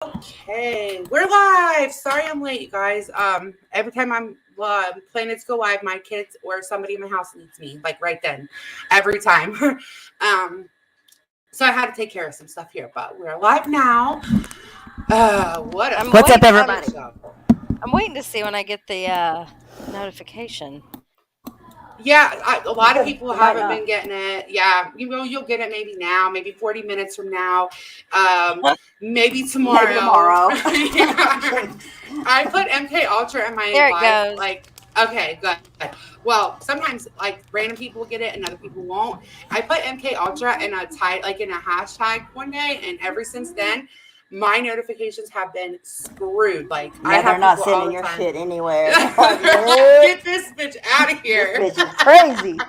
Okay, we're live. Sorry I'm late, you guys. Every time I'm planning to go live, my kids or somebody in my house needs me, like right then, every time. So I had to take care of some stuff here, but we're live now. What a I'm What's up, waiting. shit everybody? show. I'm waiting to see when I get the notification. Yeah, a lot of people You might haven't not. been getting it. Yeah, you'll get it maybe now, maybe 40 minutes from now, maybe Maybe tomorrow. tomorrow. Yeah. Jinx. I put MK Ultra in my There it live, goes. like, okay, good. Well, sometimes like random people will get it and other people won't. I put MK Ultra in a like in a hashtag one day, and ever since then, my notifications have been screwed. Like I Yeah, they're have not people all sending the your time. shit anywhere. They're like, nope, Get this bitch out of this here. bitch is crazy.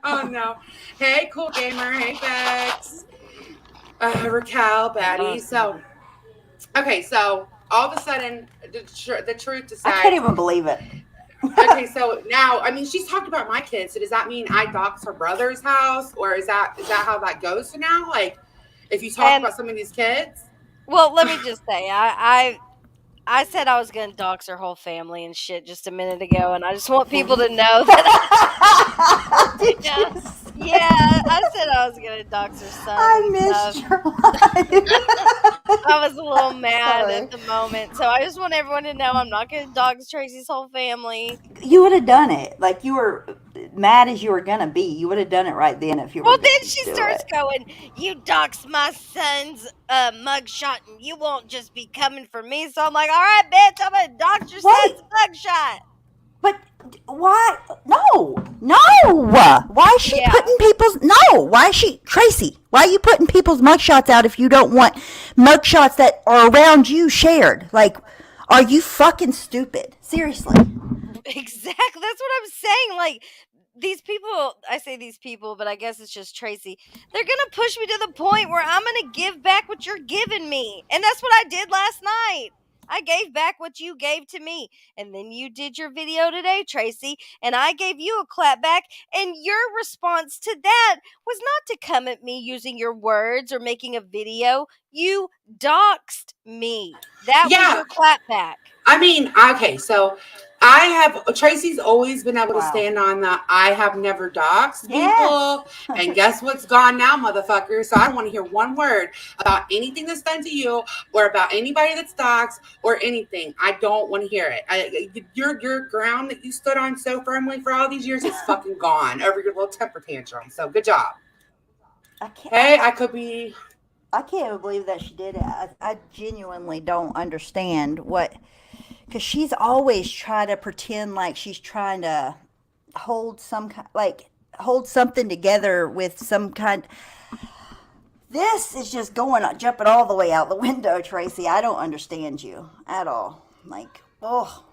Oh no. Hey, cool gamer. Hey, Bex. Raquel, Batty. Awesome. So all of a sudden, the truth I can't decides. even believe it. Okay, so now, I mean, she's talked about my kids. So does that mean I dox her brother's house, or is that how that goes? So now, like, if you talk And about some of these kids, well, let me just say, I said I was gonna dox her whole family and shit just a minute ago, and I just want people to know that Did yeah, you? I said I was gonna dox her son I and missed stuff. your life. I was a little mad at Sorry. the moment, so I just want everyone to know I'm not gonna dox Tracy's whole family. You would have done it. Like, you were mad as you were gonna be. You would have done it right then if you were Well, going then to she do starts it. going, "You dox my son's mugshot, and you won't just be coming for me." So I'm like, "All right, bitch, I'm gonna dox your son's Wait, mugshot." but why? No, no. Why is she Yeah, putting people's? No, why is she Tracy? Why are you putting people's mugshots out if you don't want mugshots that are around you shared? Like, are you fucking stupid? Seriously. exactly. That's what I'm saying. Like these people, I say these people, but I guess it's just Tracy. They're gonna push me to the point where I'm gonna give back what you're giving me, and that's what I did last night. I gave back what you gave to me. And then you did your video today, Tracy, and I gave you a clap back. And your response to that was not to come at me using your words or making a video. You doxed me. That was yeah. your clap back. I mean, okay, so Tracy's always been able to Wow. stand on the I have never doxed Yes. people. And guess what's gone now, motherfucker? So I don't want to hear one word about anything that's done to you or about anybody that's doxed or anything. I don't want to hear it. Your ground that you stood on so firmly for all these years is fucking gone over your little temper tantrum. So good job. I can't. Hey, I could be. I can't even believe that she did it. I genuinely don't understand what, because she's always trying to pretend like she's trying to hold some kind, like hold something together with some kind. This is just going, jumping all the way out the window, Tracy. I don't understand you at all. Like, oh,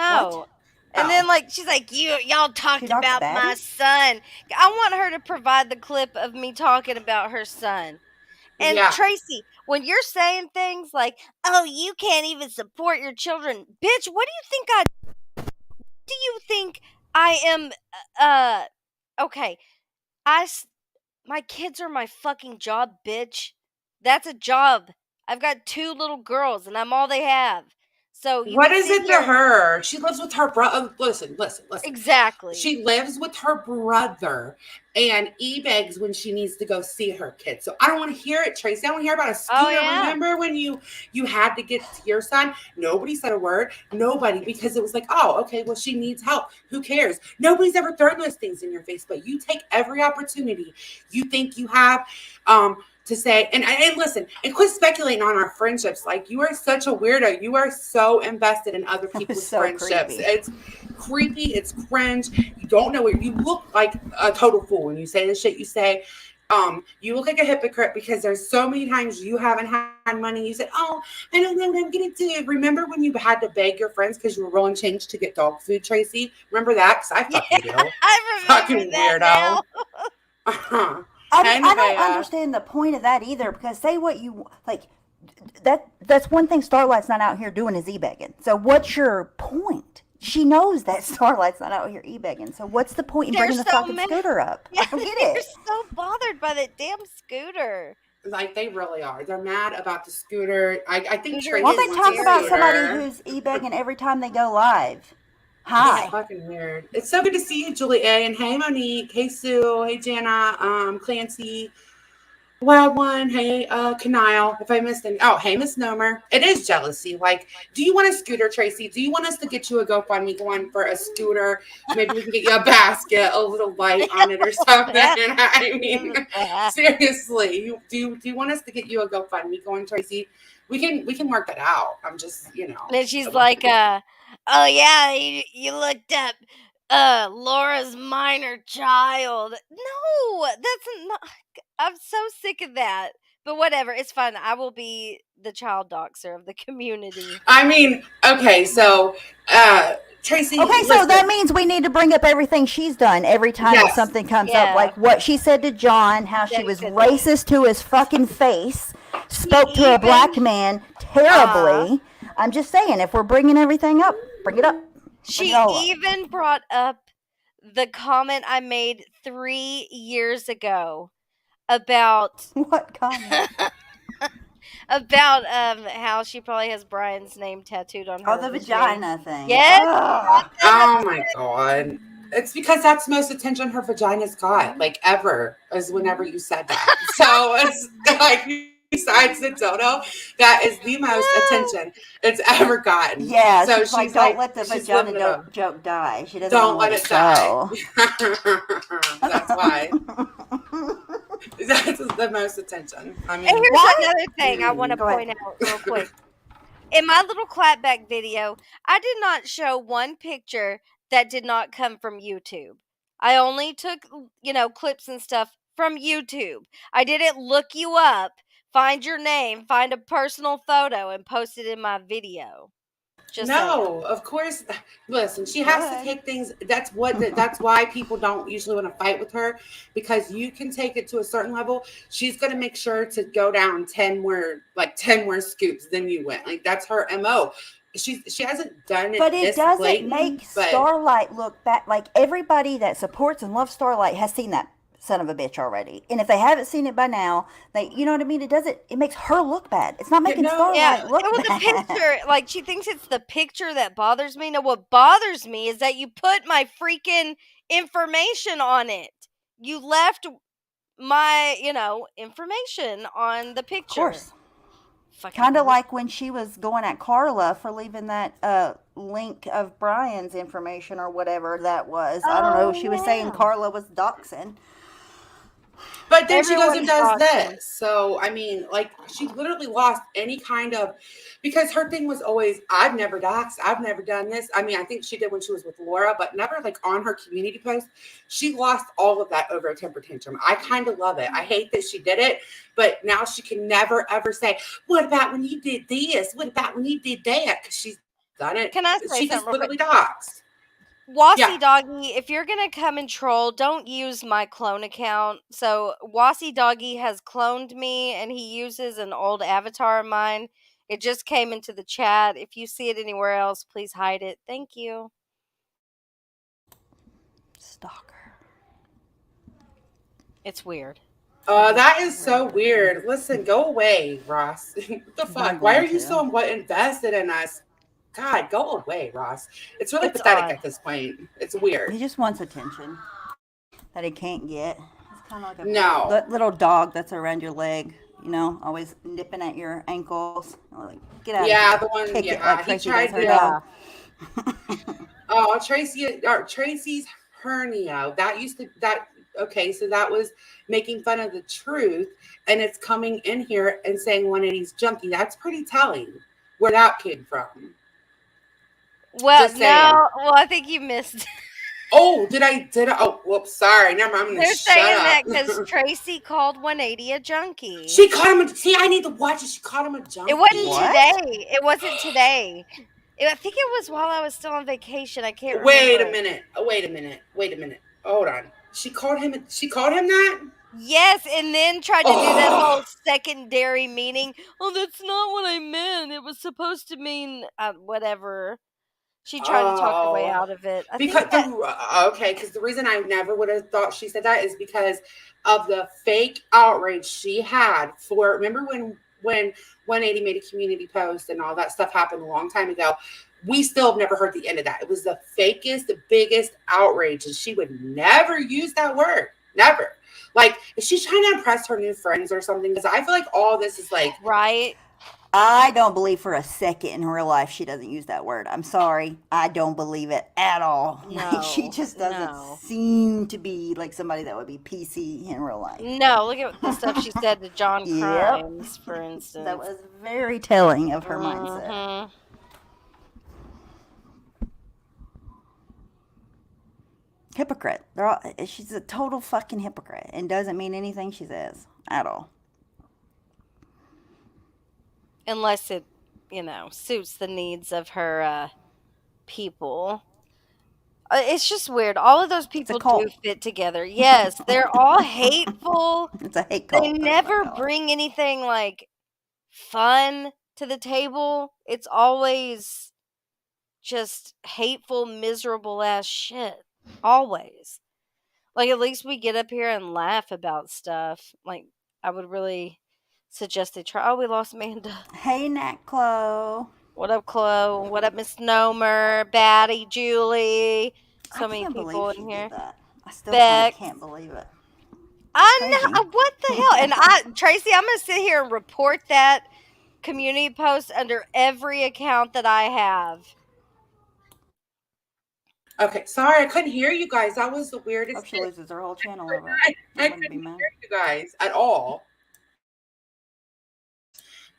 what? No. And then Oh. like she's like, y'all She talked talks about my Batty? son. I want her to provide the clip of me talking about her son. And Yeah. Tracy, when you're saying things like, "Oh, you can't even support your children," bitch, what do you think I do? You think I am? Uh, okay, I s- my kids are my fucking job, bitch. That's a job. I've got two little girls, and I'm all they have. So you What can is sit it to here her? She lives with her brother. Listen. exactly. She lives with her brother and e-begs when she needs to go see her kids. So I don't want to hear it, Tracy. I don't want to hear about a Oh scooter. yeah. Remember when you had to get to your son? Nobody said a word. Nobody, because it was like, oh, okay, well, she needs help. Who cares? Nobody's ever thrown those things in your face, but you take every opportunity you think you have. To say and listen and quit speculating on our friendships. Like, you are such a weirdo. You are so invested in other It was people's so friendships. creepy. It's creepy. It's cringe. You don't know where you look like a total fool when you say the shit you say. You look like a hypocrite because there's so many times you haven't had money. You said, "Oh, I don't get it to." Remember when you had to beg your friends because you were rolling change to get dog food, Tracy? Remember that? Because I Yeah, fucking do. I remember Fucking that now. weirdo. Uh-huh. I mean, Hey, I don't Nevaeh. understand the point of that either. Because say what you like, that's one thing Starlight's not out here doing is e-begging. So what's your point? She knows that Starlight's not out here e-begging. So what's the point in They're bringing the so fucking mad. scooter up? Yeah, I don't get they're it. so bothered by that damn scooter. Like they really are. They're mad about the scooter. I think Scooter Won't Tracy they wants a talk about somebody hysteria. scooter. who's e-begging every time they go live? It's Yeah. Hi. fucking weird. It's so good to see you, Julie A. And hey, Monique. Hey, Sue. Hey, Jana. Clancy. Wild One. Hey, Kanile. If I missed any. Oh, hey, Misnomer. It is jealousy. Like, do you want a scooter, Tracy? Do you want us to get you a GoFundMe going for a scooter? Maybe we can get you a basket, a little light on it or something. I mean, seriously, do you want us to get you a GoFundMe going, Tracy? We can work that out. I'm just, And she's like, oh yeah, you looked up Laura's minor child. No, that's not. I'm so sick of that. But whatever, it's fine. I will be the child doxer of the community. I mean, okay, so Tracy, Okay, so that listen. means we need to bring up everything she's done every time that Yes. something comes up, Yeah, like what she said to John, how she was definitely. racist to his fucking face, She spoke to a even black man uh terribly. I'm just saying, if we're bringing everything up, bring it up. Bring it she all up. even brought up the comment I made 3 years ago about What comment? about how she probably has Brian's name tattooed on Oh, her the vajayjay. vagina thing. Yes, Oh. Oh my god. It's because that's the most attention her vagina's got, like ever, is whenever you said that. So it's like besides the dodo, that is the most attention it's ever gotten. Yeah, So she's she's like, don't like, let the she's living vagina it up. joke die. She doesn't want to Don't let let it it die. go. That's why. That's the most attention. I and mean, here's Why? another thing I want to Go ahead. point out real quick. In my little clapback video, I did not show one picture that did not come from YouTube. I only took, clips and stuff from YouTube. I didn't look you up, find your name, find a personal photo, and post it in my video. Just saying. no, of course. Listen, she has to Good. take things. That's why people don't usually want to fight with her, because you can take it to a certain level. She's gonna make sure to go down 10 more scoops than you went. Like that's her MO. She hasn't done But it it this doesn't blatant, make but Starlight look bad. Like everybody that supports and loves Starlight has seen that son of a bitch already. And if they haven't seen it by now, you know what I mean? It doesn't. It makes her look bad. It's not making no, Yeah, Starlight look well, the bad. picture, like, she thinks it's the picture that bothers me. No, what bothers me is that you put my freaking information on it. You left my, information on the Of picture. course. Fucking Kind of weird. like when she was going at Carla for leaving that link of Brian's information or whatever that was. I don't know. Oh, She was saying yeah. Carla was doxing. but then she goes and Everyone's does doxing. this. So I mean, like she literally lost any kind of, because her thing was always, I've never doxed, I've never done this. I mean, I think she did when she was with Laura, but never like on her community post. She lost all of that over a temper tantrum. I kind of love it. I hate that she did it, but now she can never ever say, "What about when you did this? What about when you did that?" Because she's done it. Can I She say just something real quick? literally doxed. Yeah. Wassy Doggy, if you're gonna come and troll, don't use my clone account. So Wassy Doggy has cloned me and he uses an old avatar of mine. It just came into the chat. If you see it anywhere else, please hide it. Thank you. Stalker. It's weird. That is so weird. Listen, go away, Ross. What the He's not fuck? Why are going you to. so invested in us? God, go away, Ross. It's really It's pathetic odd. at this point. It's weird. He just wants attention that he can't get. It's kind of like No. a little dog that's around your leg, always nipping at your ankles. Like, get out of Yeah, here. the one, Kick it like yeah. He Tracy does tried her to, dog. Yeah. Tracy's hernia. Okay, so that was making fun of the truth, and it's coming in here and saying 180's junkie. That's pretty telling where that came from. Well, Just saying. no. Well, I think you missed. Oh, did I? Oh, whoops, sorry. Never mind. I'm gonna They're shut saying up. that because Tracy called 180 a junkie. She caught him. See, I need to watch it. She caught him a It wasn't junkie. What? today. It wasn't today. I think it was while I was still on vacation. I can't Wait a remember. minute. Wait a minute. Wait a minute. Hold on. She called him. She called him that. Yes, and then tried to do that Oh, whole secondary meaning. Oh, that's not what I meant. It was supposed to mean whatever. She tried to talk her way Oh, out of it. I think because that okay, because the reason I never would have thought she said that is because of the fake outrage she had for. Remember when 180 made a community post and all that stuff happened a long time ago. We still have never heard the end of that. It was the fakest, the biggest outrage, and she would never use that word. Never. Like, is she trying to impress her new friends or something? Because I feel like all this is like, right? I don't believe for a second in real life she doesn't use that word. I'm sorry. I don't believe it at all. Like, she No, just doesn't no, seem to be like somebody that would be PC in real life. no. Look at the stuff she said to John Yep. Crimes, for That instance. was very telling of her mindset. Hmm. Hypocrite. They're all, she's a total fucking hypocrite and doesn't mean anything she says at all. Unless it, suits the needs of her people. It's just weird. All of those It's a people do cult. fit together. Yes, they're all hateful. It's a hate They cult. That's what I never call it. bring anything like fun to the table. It's always just hateful, miserable ass shit. Always. Like, at least we get up here and laugh about stuff. Like, I would really suggest they try. Oh, we lost Amanda. Hey, Nat Chloe. What up, Chloe? What up, Misnomer? Batty, Julie? I So many can't believe people she in did here. that. I still kind of Bex. can't believe it. I Crazy. know. What the hell? And Tracy, I'm going to sit here and report that community post under every account that I have. okay, sorry, I couldn't hear you guys. That was the weirdest Hope she shit. loses her whole channel over it. I I wouldn't be couldn't mad. hear you guys at all.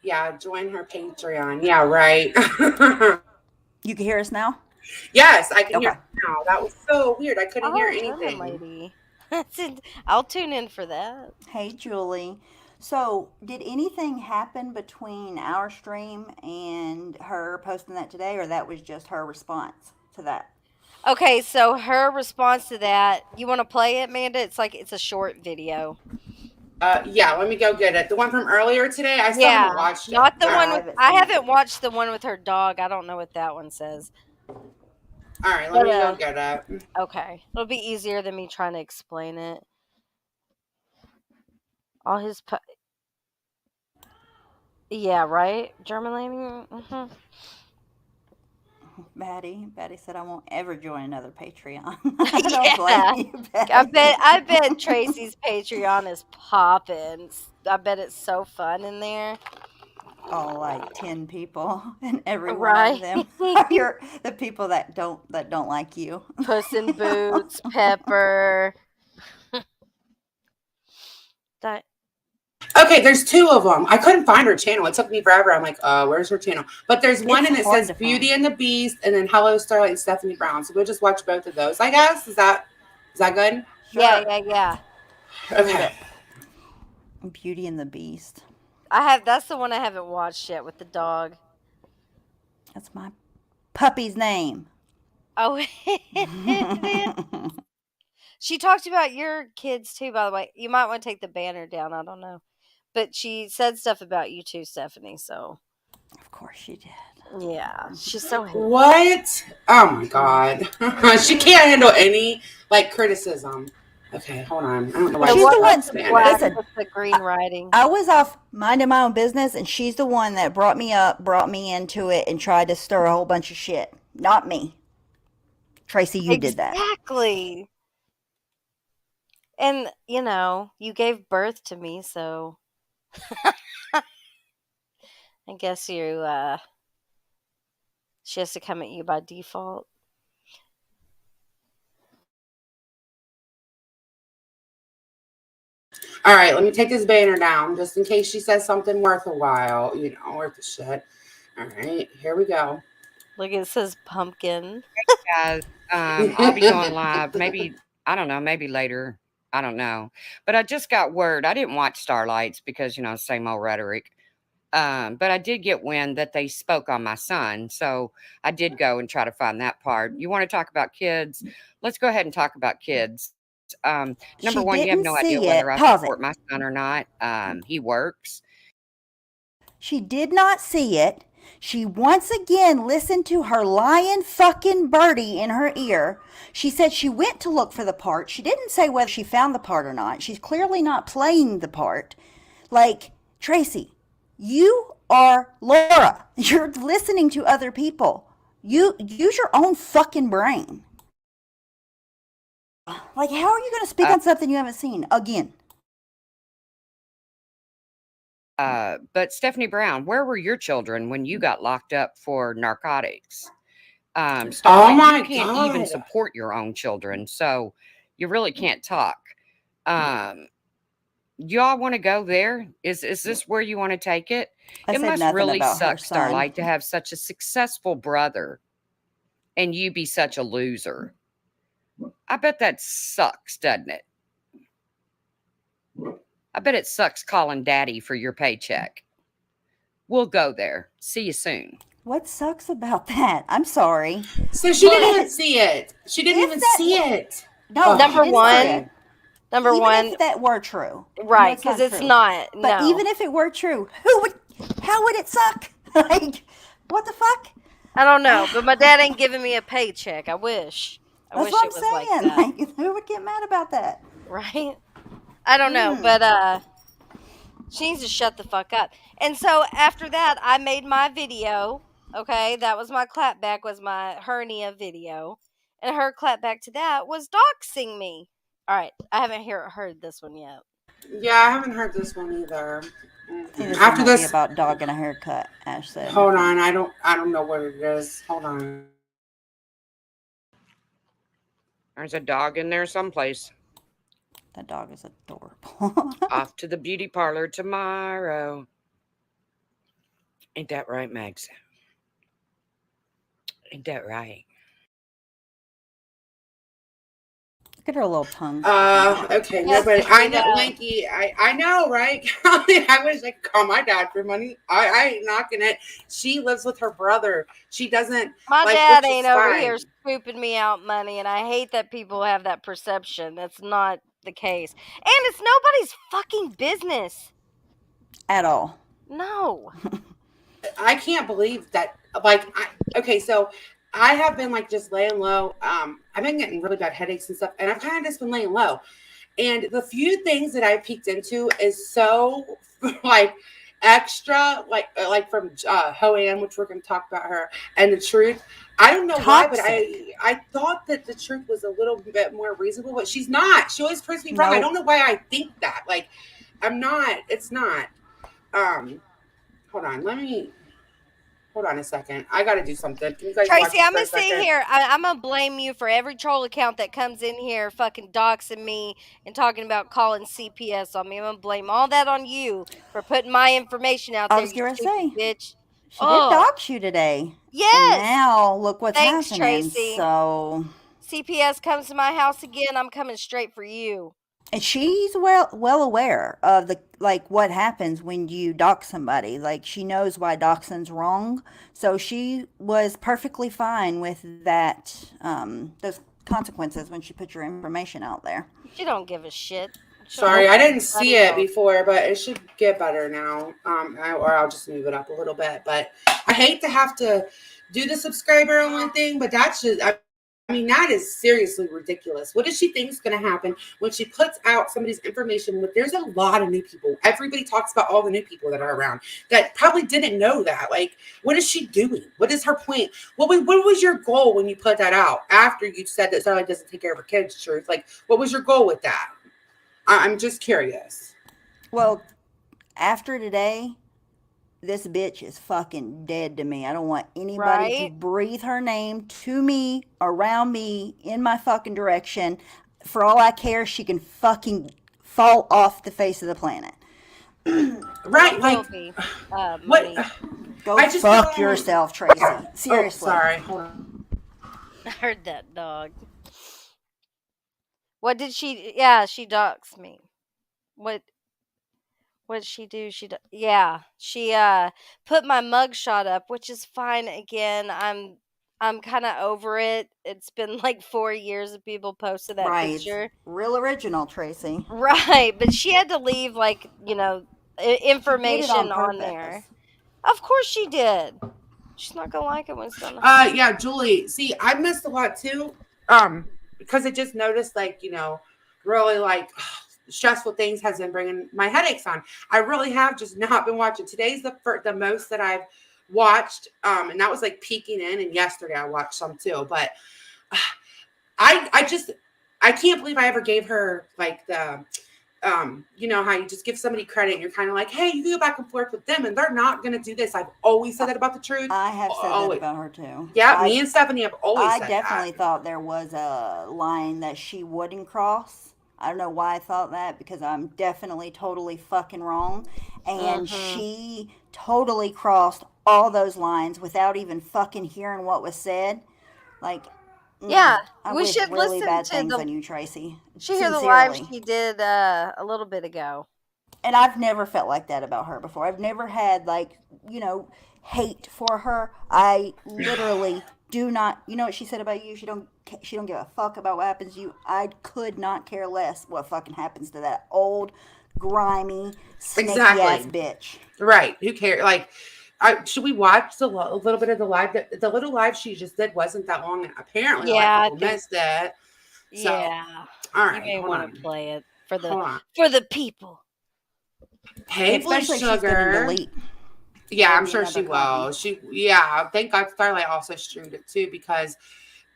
Yeah, join her Patreon. Yeah, right. You can hear us now? Yes, I can hear Okay. you now. That was so weird. I couldn't hear Oh, German anything. lady. I'll tune in for that. Hey, Julie. So, did anything happen between our stream and her posting that today, or that was just her response to that? Okay, so her response to that, you want to play it, Amanda? It's a short video. Yeah, let me go get it. The one from earlier today, I still Yeah, haven't watched it. not the All Yeah, right, one I with. haven't I seen it. haven't watched the one with her dog. I don't know what that one says. all right, let But me go get it. okay, it'll be easier than me trying to explain it. All his. Yeah, right. German lady. Mm-hmm. Batty said, I won't ever join another Patreon. I don't blame Yeah, you, I Batty. bet. I bet Tracy's Patreon is popping. I bet it's so fun in there. All like 10 people, and every one of Right. them are the people that don't like you. Puss in Boots, Pepper. That Okay, there's two of them. I couldn't find her channel. It took me forever. I'm like, where's her channel? But there's one It's and it hard says to Beauty find. and the Beast and then Hello Starlight and Stephanie Brown. So we'll just watch both of those, I guess. Is that good? yeah, Sure. yeah, yeah. Read Okay. it. Beauty and the Beast. That's the one I haven't watched yet with the dog. That's my puppy's name. Oh, it is. She talked about your kids too, by the way. You might want to take the banner down. I don't know. But she said stuff about you too, Stephanie. So, Of course she did. yeah. She's so hateful. What? Oh my god. She can't handle any like criticism. Okay, hold on. I don't know why The She's one the with one. the Spanish. black Listen, with the green writing. I was off minding my own business, and she's the one that brought me up, brought me into it, and tried to stir a whole bunch of shit. Not me. Tracy, you did that. Exactly. And, you gave birth to me, so I guess she has to come at you by default. All right, let me take this banner down just in case she says something worth a while, worth the shit. All right, here we go. Look, it says pumpkin. Guys, I'll be going live. Maybe I don't know. Maybe later. I don't know. But I just got word. I didn't watch Starlights because same old rhetoric. But I did get wind that they spoke on my son, so I did go and try to find that part. You want to talk about kids? Let's go ahead and talk about kids. Number She one, you have didn't no idea see whether it. I Pause support it. my son or not. He works. She did not see it. She once again listened to her lying fucking birdie in her ear. She said she went to look for the part. She didn't say whether she found the part or not. She's clearly not playing the part. Like, Tracy, you are Laura. You're listening to other people. You use your own fucking brain. Like, how are you going to speak Uh, on something you haven't seen again? but Stephanie Brown, where were your children when you got locked up for narcotics? Oh Starlight, you my can't even God. support your own children, so you really can't talk. Um, y'all want to go there? Is this where you want to take it? I It said must nothing really about her suck, son. Starlight, to have such a successful brother and you be such a loser. I bet that sucks, doesn't it? I bet it sucks calling daddy for your paycheck. We'll go there. See you soon. What sucks about that? I'm sorry. So she didn't even But see it. She didn't if even that, see it. no, she Number Oh, didn't see one, it. sorry. number Even one, if that were true, I know right? it's Because not it's true. not. But No, even if it were true, how would it suck? Like, what the fuck? I don't know. But my dad ain't giving me a paycheck. I wish. I That's wish what it I'm was like saying. that. Like, who would get mad about that? Right? I don't know, but she needs to shut the fuck up. And so after that, I made my video. Okay, that was my clapback. Was my hernia video, and her clapback to that was doxing me. All right, I haven't heard this one yet. Yeah, I haven't heard this one either. I think this one After might be this, about dog and a haircut, Ash said. hold on. I don't know what it is. Hold on. There's a dog in there someplace. That dog is adorable. Off to the beauty parlor tomorrow. Ain't that right, Mags? Ain't that right? Look at her little tongue sticking out. Okay, Yes, nobody. to I do know, that. Lanky. I know, right? I wish I could call my dad for money. I ain't knocking it. She lives with her brother. She doesn't My like, dad which is ain't over here fine. scooping me out money, and I hate that people have that perception. That's not the case. And it's nobody's fucking business. At all. No. I can't believe that. Like, okay, so I have been like just laying low. I've been getting really bad headaches and stuff, and I've kind of just been laying low. And the few things that I peeked into is so like extra, like from Hoan, which we're going to talk about her, and the truth. I don't know why, but Toxic. I thought that the truth was a little bit more reasonable, but she's not. She always proves me wrong. I Nope. don't know why I think that. Like, I'm not. It's not. Um, hold on. Hold on a second. I got to do something. Can you guys watch Tracy, this I'm for a gonna sit second? here. I'm gonna blame you for every troll account that comes in here, fucking doxing me and talking about calling CPS on me. I'm gonna blame all that on you for putting my information out I there. was You going to stupid say, bitch. she did Oh, dox you today. And yes. now look what's Thanks, happening. Tracy. So, CPS comes to my house again. I'm coming straight for you. and she's well aware of the like what happens when you dox somebody. Like she knows why doxing's wrong. So she was perfectly fine with that those consequences when she put your information out there. She don't give a shit. She'll Sorry, tell I didn't see everybody it else. before, but it should get better now. Or I'll just move it up a little bit. But I hate to have to do the subscriber only thing, but that's just, I mean, that is seriously ridiculous. What does she think is going to happen when she puts out somebody's information? There's a lot of new people. Everybody talks about all the new people that are around that probably didn't know that. Like, what is she doing? What is her point? What was your goal when you put that out after you said that Starlight doesn't take care of her kids? Truth, like, what was your goal with that? I'm just curious. Well, after today, this bitch is fucking dead to me. I don't want anybody to Right? breathe her name to me, around me, in my fucking direction. For all I care, she can fucking fall off the face of the planet. She Right, will like, be, what? money. Go I just fuck don't. yourself, Tracy. Oh, Seriously. sorry. Hold on. I heard that dog. What did she? Yeah, she doxed me. What? What did she do? Yeah, she put my mugshot up, which is fine. Again, I'm kind of over it. It's been like 4 years of people posted that Right. picture. Real original, Tracy. Right, but she had to leave like She did it on information on there. purpose. Of course she did. She's not gonna like it when it's done. Yeah, Julie. See, I missed a lot too. Because I just noticed, like, really like stressful things has been bringing my headaches on. I really have just not been watching. Today's the most that I've watched, and that was like peeking in. And yesterday I watched some too. But I just I can't believe I ever gave her like the how you just give somebody credit and you're kind of like, hey, you can go back and forth with them and they're not going to do this. I've always said that about the truth. I have said that Always. about her too. Yeah, me and Stephanie have always I said definitely that. thought there was a line that she wouldn't cross. I don't know why I thought that because I'm definitely totally fucking wrong. And Mm-hmm. she totally crossed all those lines without even fucking hearing what was said. Like, Yeah, I we wish should really listen bad to things the. on you, Tracy. She hear the live Sincerely. she did a little bit ago. And I've never felt like that about her before. I've never had like, hate for her. I literally do not. You know what she said about you? She don't give a fuck about what happens to you. I could not care less what fucking happens to that old grimy snaky ass Exactly. bitch. Right. Who cares? Like, should we watch a little bit of the live? The little live she just did wasn't that long, and apparently a lot of Yeah, I people think. missed it. So, Yeah, all you right, may hold want on, to play it for the hold on. people. Hey, Blue Especially if she's gonna Sugar. delete Yeah, I'm every sure another she will. copy. Yeah. Thank God Starlight also streamed it too because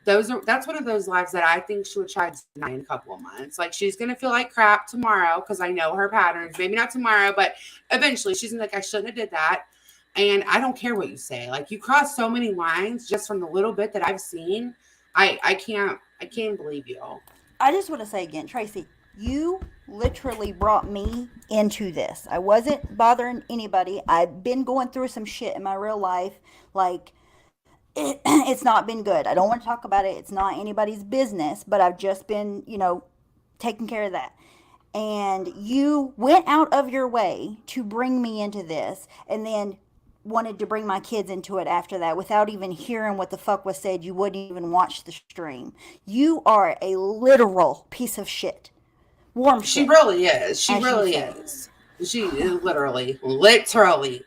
that's one of those lives that I think she would try to deny in a couple of months. Like she's gonna feel like crap tomorrow because I know her patterns. Maybe not tomorrow, but eventually she's gonna be like, I shouldn't have did that. And I don't care what you say. Like you cross so many lines just from the little bit that I've seen. I can't believe you. I just want to say again, Tracy, you literally brought me into this. I wasn't bothering anybody. I've been going through some shit in my real life. Like, it's not been good. I don't want to talk about it. It's not anybody's business, but I've just been, taking care of that. And you went out of your way to bring me into this and then wanted to bring my kids into it after that without even hearing what the fuck was said. You wouldn't even watch the stream. You are a literal piece of shit. Warm She shit, really is. She as you really say. is. She is literally,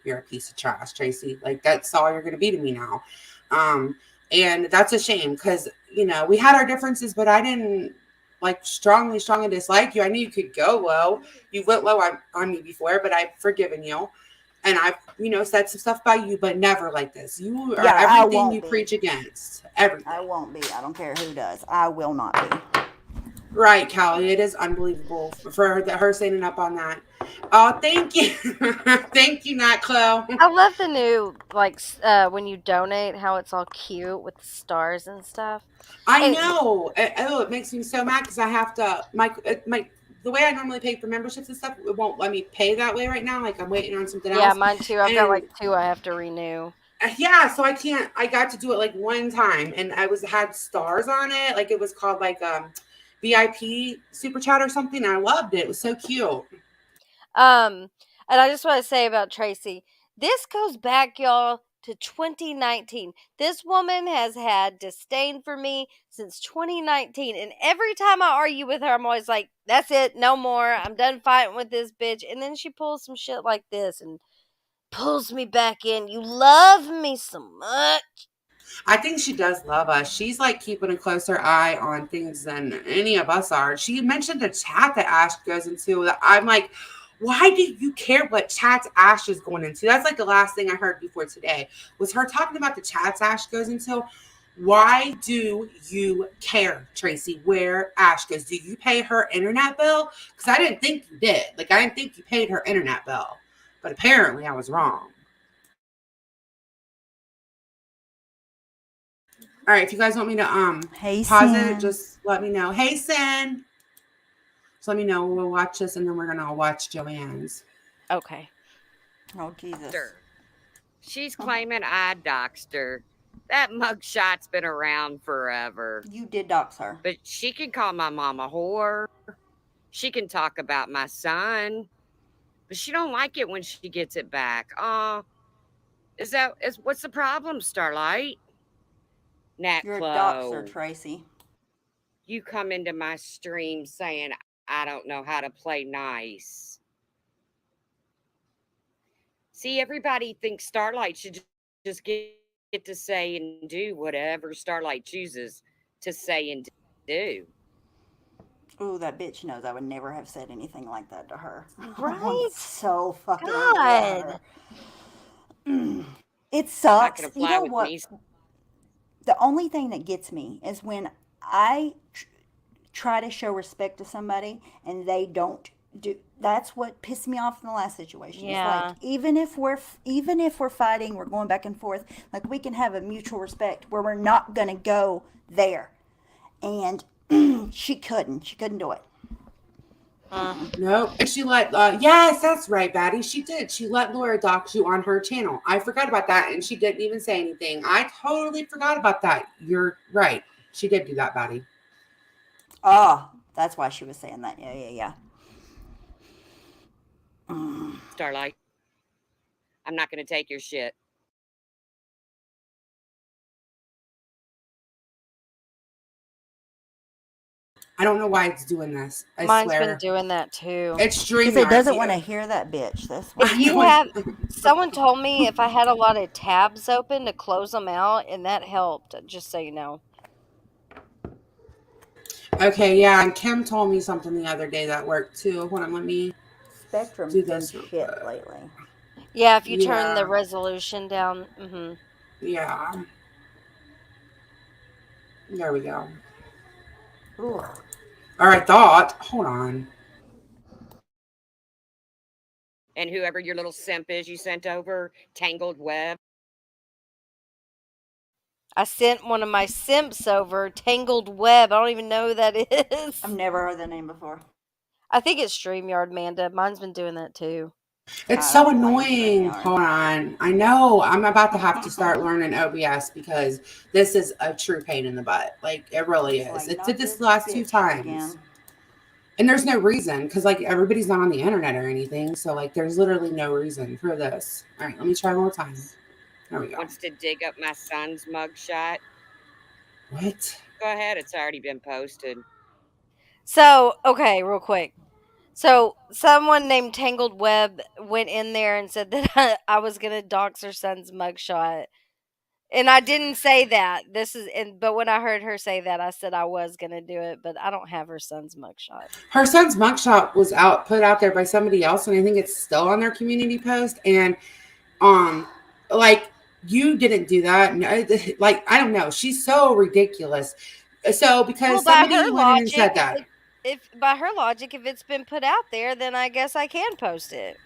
you're a piece of trash, Tracy. Like that's all you're gonna be to me now. Um, and that's a shame because we had our differences, but I didn't like strongly dislike you. I knew you could go low. You went low on me before, but I've forgiven you. And I've, said some stuff about you, but never like this. You are Yeah, I everything you won't be. preach against. I Everything. won't be. I don't care who does. I will not be. Right, Callie. It is unbelievable for her standing up on that. Oh, thank you. Thank you, Nat Chloe. I love the new when you donate, how it's all cute with the stars and stuff. I Hey, know. It makes me so mad because I have to my the way I normally pay for memberships and stuff. It won't let me pay that way right now. Like I'm waiting on something yeah, else, mine too. I've got and like two I have to renew. yeah, so I can't. I got to do it like one time, and I had stars on it. Like it was called like VIP super chat or something. And I loved it. It was so cute. And I just want to say about Tracy, this goes back, y'all, to 2019. This woman has had disdain for me since 2019. And every time I argue with her, I'm always like, that's it, no more. I'm done fighting with this bitch. And then she pulls some shit like this and pulls me back in. You love me so much. I think she does love us. She's like keeping a closer eye on things than any of us are. She mentioned the chat that Ash goes into. That I'm like, why do you care what chats Ash is going into? That's like the last thing I heard before today was her talking about the chats Ash goes into. Why do you care, Tracy, where Ash goes? Do you pay her internet bill? Because I didn't think you did. Like, I didn't think you paid her internet bill. But apparently I was wrong. All right, if you guys want me to Hey, pause it, Sin. just let me know. Hey, Sin. Just let me know. We'll watch this, and then we're gonna watch Joanne's. Okay. Oh, Jesus. Her. She's claiming I doxed her. That mugshot's been around forever. You did dox her. But she can call my mom a whore. She can talk about my son. But she don't like it when she gets it back. What's the problem, Starlight? Nat You're a doxer, Chloe, Tracy. you come into my stream saying I don't know how to play nice. See, everybody thinks Starlight should just get get to say and do whatever Starlight chooses to say and do. Ooh, that bitch knows I would never have said anything like that to her. I'm Right? so fucking angry at God. her. It Not sucks. gonna You fly know with what? me. The only thing that gets me is when I try to show respect to somebody and they don't do. That's what pissed me off in the last situation. It's like Yeah. even if we're fighting, we're going back and forth. Like we can have a mutual respect where we're not gonna go there. And she couldn't. She couldn't do it. No, and she let. Yes, that's right, Batty. She did. She let Laura dox you on her channel. I forgot about that, and she didn't even say anything. I totally forgot about that. You're right. She did do that, Batty. Oh, that's why she was saying that. Yeah, yeah, yeah. Starlight, I'm not gonna take your shit. I don't know why it's doing this. I Mine's been swear. doing that too. It's Because it StreamYard. doesn't want to hear that bitch. That's If why. you have, someone told me if I had a lot of tabs open to close them out, and that helped, just so you know. Okay, yeah, and Kim told me something the other day that worked too. Hold on, let me Spectrum's do been this real shit quick. lately. Yeah, if you turn the Yeah, resolution down. yeah. There we go. Ugh. Or I thought. Hold on. And whoever your little simp is you sent over, Tangled Web. I sent one of my simps over, Tangled Web. I don't even know who that I've is. never heard that name before. I think it's StreamYard, Amanda. Mine's been doing that too. It's I so don't blame annoying. StreamYard. Hold on. I know I'm about to have to start learning OBS because this is a true pain in the butt. Like it really It's is. like, It did not this this last two bitch times. again. And there's no reason because like everybody's not on the internet or anything. So like there's literally no reason for this. All right, let me try one more time. There we go. Wants to dig up my son's mugshot. What? Go ahead, it's already been posted. So, okay, real quick. So, someone named Tangled Web went in there and said that I was going to dox her son's mugshot. And I didn't say that. But when I heard her say that, I said I was going to do it, but I don't have her son's mugshot. Her son's mugshot was put out there by somebody else, and I think it's still on their community post. And like you didn't do that. No, like I don't know. She's so ridiculous. So Well, because by somebody her went in and logic, said that. if by her logic, if it's been put out there, then I guess I can post it.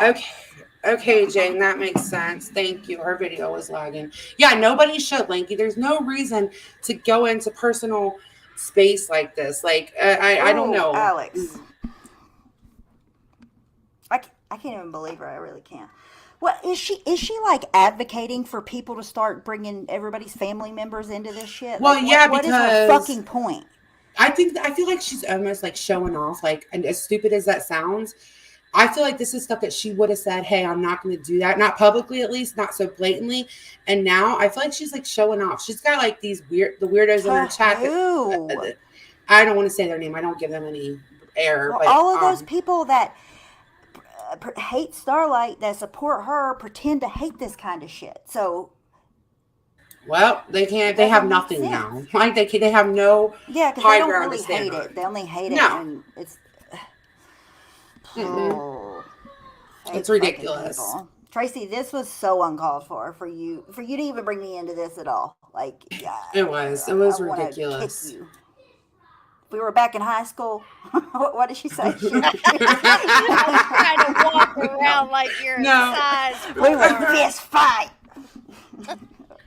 Okay. Facts. Okay, Jane, that makes sense. Thank you. Her video was lagging. Yeah, nobody should, Lanky. There's no reason to go into personal space like this. Like, I don't Oh, know. Alex. I can't even believe her. I really can't. What is she? Is she like advocating for people to start bringing everybody's family members into this shit? Well, Like, yeah, what is her because fucking point? I feel like she's almost like showing off. Like, and as stupid as that sounds, I feel like this is stuff that she would have said, "Hey, I'm not going to do that," not publicly at least, not so blatantly. And now I feel like she's like showing off. She's got like these the weirdos in her To chat. who? I don't want to say their name. I don't give them any air, Well, but all of those people that hate Starlight, that support her, pretend to hate this kind of shit. So well, they can't. it They have doesn't make nothing sense. now. Like they have no Yeah, because they high don't ground to really stand hate it. on. They only hate it No, when it's. mm-mm. Oh, hate It's fucking ridiculous. people. Tracy, this was so uncalled for you to even bring me into this at all. Like, yeah, It was. It I was want to kick ridiculous. you. If we were back in high school, what did she say? Don't try to walk around like you're a No. size We would 4. fist fight.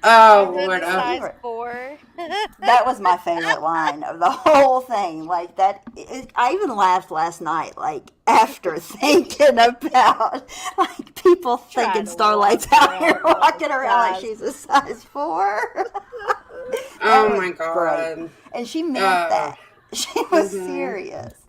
Oh You're Lord. the Yeah, we size were. 4. That was my favorite line of the whole thing. Like that, I even laughed last night. Like after thinking about like people Trying thinking to Starlight's walk out here around like a walking around like size. she's a size 4. That Oh was my great, God. and she meant Uh. that. She was Mhm. serious.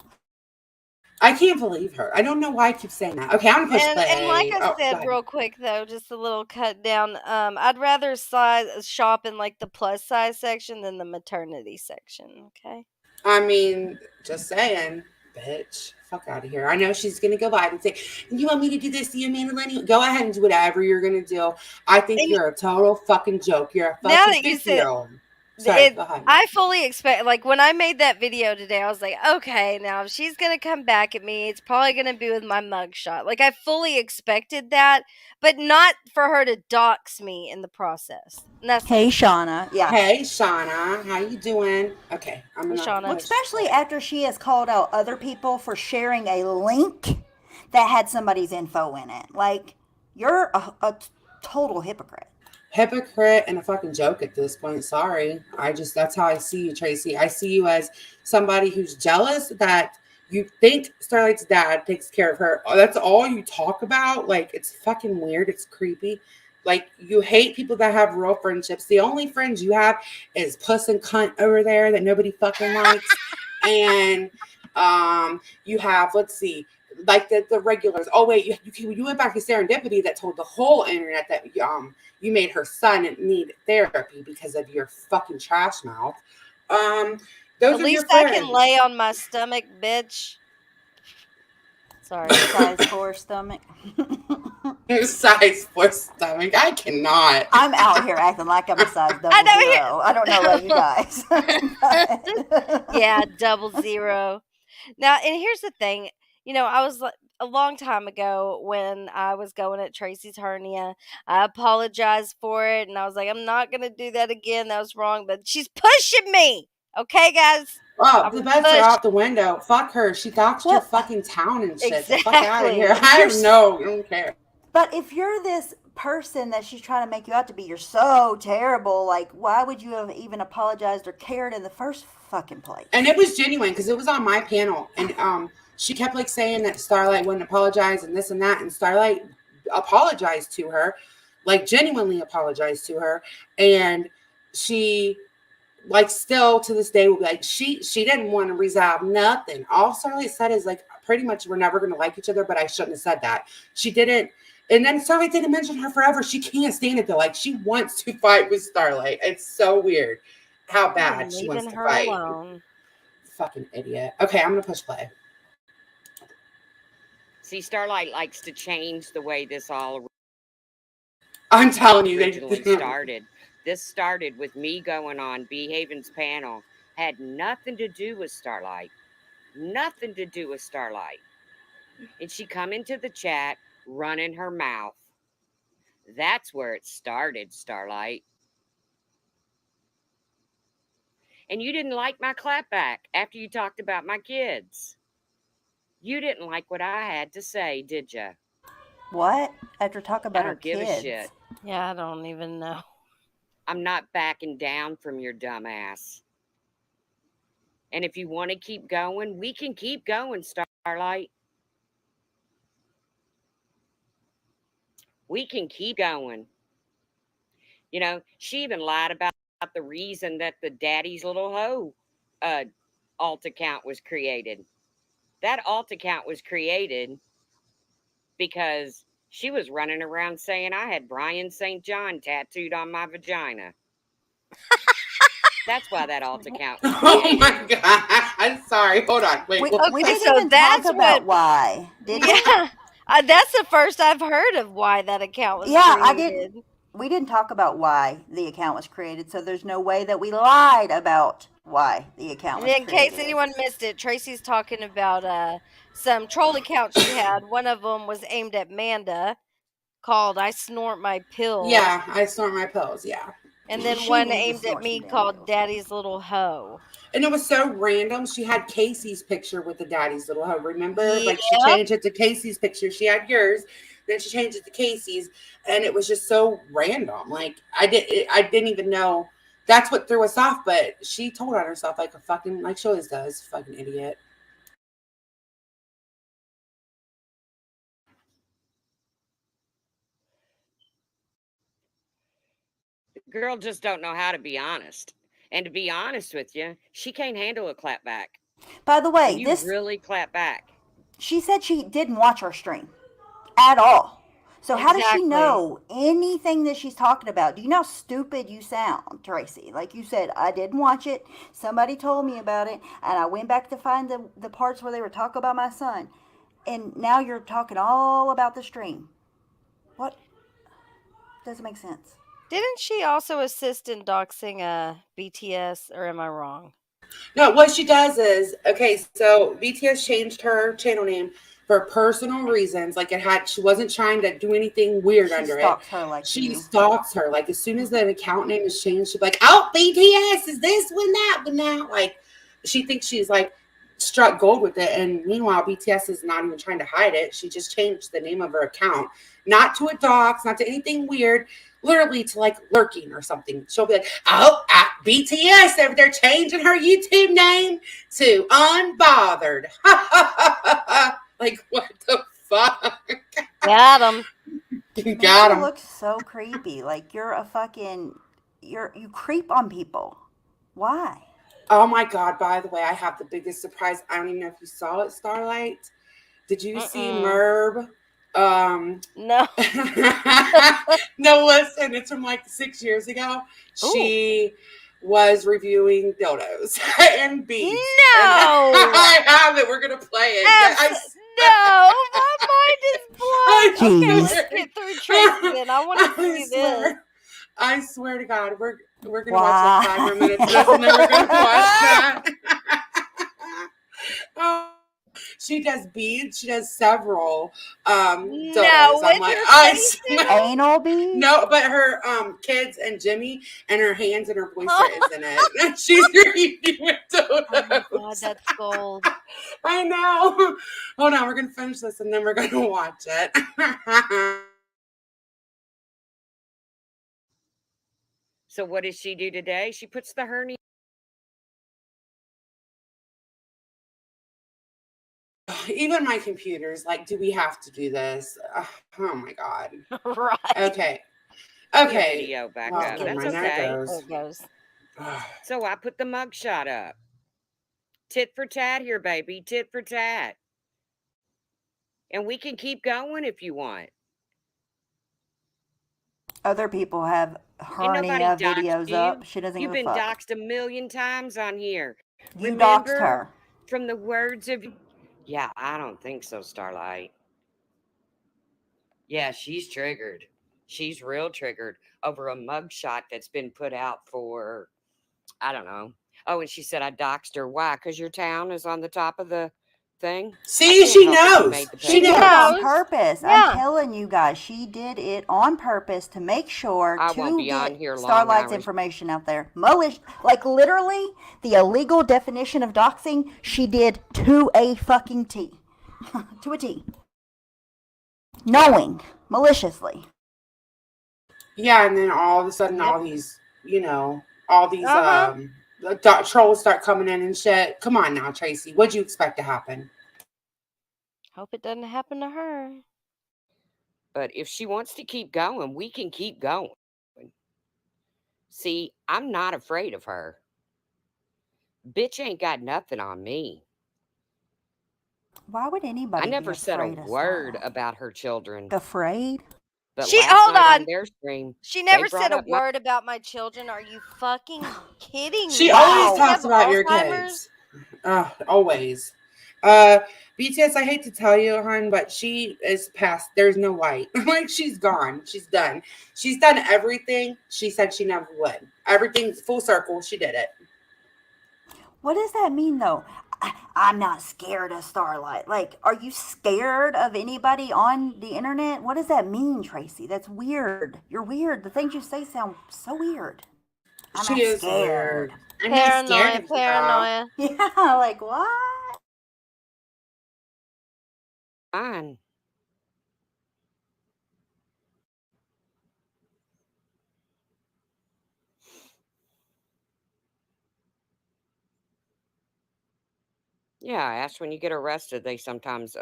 I can't believe her. I don't know why I keep saying that. Okay, I'm gonna push And like play. I Oh said, God. real quick though, just a little cut down. I'd rather shop in like the plus size section than the maternity section. Okay. I mean, just saying. bitch. Fuck out of here. I know she's gonna go live and say, "You want me to do this? You mean Lenny? Go ahead and do whatever you're gonna do." I think And you're a total fucking joke. You're a now fucking that you said 50-year-old. Sorry, it, go ahead. I fully expect, like, when I made that video today, I was like, okay, now if she's gonna come back at me, it's probably gonna be with my mugshot. Like, I fully expected that, but not for her to dox me in the process. And that's Hey, Shauna. Yeah. Hey, Shauna, how you doing? Okay, I'm Hey, gonna Shauna. Well, push especially play. after she has called out other people for sharing a link that had somebody's info in it. Like, you're a total hypocrite. Hypocrite and a fucking joke at this point. Sorry. That's how I see you, Tracy. I see you as somebody who's jealous that you think Starlight's dad takes care of her. That's all you talk about. Like, it's fucking weird. It's creepy. Like, you hate people that have real friendships. The only friends you have is puss and cunt over there that nobody fucking likes. And you have, let's see, like the regulars. Oh wait, you went back to Serendipity that told the whole internet that you made her son need therapy because of your fucking trash mouth. Those At are your least I can friends. lay on my stomach, bitch. Sorry. Size 4 stomach. Size 4 stomach. I cannot. I'm out here acting like I'm a size I double know. zero. I don't know about you guys. Yeah, 00. Now, and here's the thing. I was a long time ago when I was going at Tracy's hernia. I apologized for it, and I was like, I'm not gonna do that again. That was wrong. But she's pushing me. Okay, guys. Oh, I'm the gonna bets are push. out the window. Fuck her. She doxed your Well, fucking town and shit. The fuck out of here. Exactly. I don't care. but if you're this person that she's trying to make you out to be, you're so terrible. Like, why would you have even apologized or cared in the first fucking place? And it was genuine because it was on my panel, and she kept like saying that Starlight wouldn't apologize and this and that, and Starlight apologized to her, like genuinely apologized to her, and she like still to this day will be like she didn't want to resolve nothing. All Starlight said is like pretty much we're never gonna like each other, but I shouldn't have said that. She didn't. And then Starlight didn't mention her forever. She can't stand it though. Like she wants to fight with Starlight. It's so weird how I'm bad she wants leaving to her fight. alone. Fucking idiot. Okay, I'm gonna push play. See, Starlight likes to change the way this all I'm telling you, originally started. This started with me going on Behaven's panel. Had nothing to do with Starlight. Nothing to do with Starlight. And she come into the chat running her mouth. That's where it started, Starlight. And you didn't like my clapback after you talked about my kids. You didn't like what I had to say, did you? What? After talk I about her don't give a kids. shit. Yeah, I don't even know. I'm not backing down from your dumb ass. And if you want to keep going, we can keep going, Starlight. We can keep going. She even lied about the reason that the Daddy's Little Hoe alt account was created. That alt account was created because she was running around saying I had Brian St. John tattooed on my vagina. That's why that alt account was Oh created. my god. I'm sorry. Hold on. Wait. We Okay, didn't so even that's talk about what. why, did we? Yeah, that's the first I've heard of why that account was Yeah, I created. didn't. We didn't talk about why the account was created, so there's no way that we lied about why the account And was in created. case anyone missed it, Tracy's talking about some troll accounts she had. One of them was aimed at Manda, called "I Snort My Pills," Yeah, I snort my pills. Yeah. and then She one needs to aimed at snort some me damn called pills. "Daddy's Little Hoe." And it was so random. She had Casey's picture with the Daddy's Little Hoe. Remember? Like she Yep. changed it to Casey's picture. She had yours, then she changed it to Casey's, and it was just so random. Like I didn't even know. That's what threw us off. But she told on herself like a fucking like she always does. Fucking idiot. The girl just don't know how to be honest. And to be honest with you, she can't handle a clapback. By the way, When you really clap back. she said she didn't watch our stream at all. So how does she Exactly. know anything that she's talking about? Do you know how stupid you sound, Tracy? Like you said, I didn't watch it. Somebody told me about it, and I went back to find the parts where they were talking about my son. And now you're talking all about the stream. What? Doesn't make sense. Didn't she also assist in doxing BTS, or am I wrong? No, what she does is, okay, so BTS changed her channel name for personal reasons. Like she wasn't trying to do anything weird She under it. stalks her like She you. stalks her. Like as soon as the account name is changed, she'll be like, oh, BTS is this one, that one, that. Like she thinks she's like struck gold with it. And meanwhile, BTS is not even trying to hide it. She just changed the name of her account, not to a dox, not to anything weird, literally to like lurking or something. She'll be like, oh, at BTS, they're changing her YouTube name to Unbothered. Like, what the fuck? Got him. You Makes got you him. look so creepy. Like you're a fucking you creep on people. Why? Oh my God, by the way, I have the biggest surprise. I don't even know if you saw it, Starlight. Did you see Mm-mm. Merb? No. No, listen, it's from like 6 years ago. Ooh. She was reviewing dildos and beads. And No. I have it. We're gonna play it. Yeah, No, my mind is blown. Okay, Jeez. let's get through Tracy then. I want to see this. I swear to God, we're gonna watch Why? like 5 more minutes of this, and then we're gonna watch that. Oh, she does beads. She does several dildos. No, I'm with like, her I face in it? Anal beads? no, but her kids and Jimmy and her hands and her boyfriend is in it. She's reading with Oh my God, dildos. that's gold. I know. Hold on, we're gonna finish this and then we're gonna watch it. So what does she do today? She puts the hernia. Even my computer's like, do we have to do this? Oh my God. Right. Okay. The Okay. video back Well, up. never That's mind. There it okay. goes. There it goes. So I put the mugshot up. Tit for tat here, baby. Tit for tat. And we can keep going if you want. Other people have Ain't nobody hernia doxed videos you. up. She doesn't You've give a been fuck. doxed a million times on here. You doxed Remember her. from the words of... Yeah, I don't think so, Starlight. Yeah, she's triggered. She's real triggered over a mugshot that's been put out for, I don't know. Oh, and she said I doxed her. Why? Because your town is on the top of the thing? I See, can't she help it you knows. made the She She did page. it on knows. purpose. I'm Yeah. telling you guys, she did it on purpose to make sure I won't to be on get here long. Starlight's I information out there. Like literally, the illegal definition of doxing, she did to a fucking T. To a T. Knowing, maliciously. Yeah, and then all of a sudden, Yep. all these, all these Uh-huh. trolls start coming in and shit. Come on now, Tracy. What'd you expect to happen? Hope it doesn't happen to her. But if she wants to keep going, we can keep going. See, I'm not afraid of her. Bitch ain't got nothing on me. Why would I anybody be never said a afraid of word Starlight? about her children. Afraid? But She last hold night on on. their stream, She they never brought said a up my... word about my children. Are you fucking kidding She me? always Wow. They talks have about your Alzheimer's. kids. Always. BTS, I hate to tell you, hon, but she is past. There's no white. Like, she's gone. She's done. She's done everything she said she never would. Everything's full circle. She did it. What does that mean, though? I'm not scared of Starlight. Like, are you scared of anybody on the internet? What does that mean, Tracy? That's weird. You're weird. The things you say sound so weird. I'm She not is scared. weird. I'm not scared Paranoia, of you, girl. paranoia. Yeah, like what? Fine. Yeah, I asked when you get arrested, they sometimes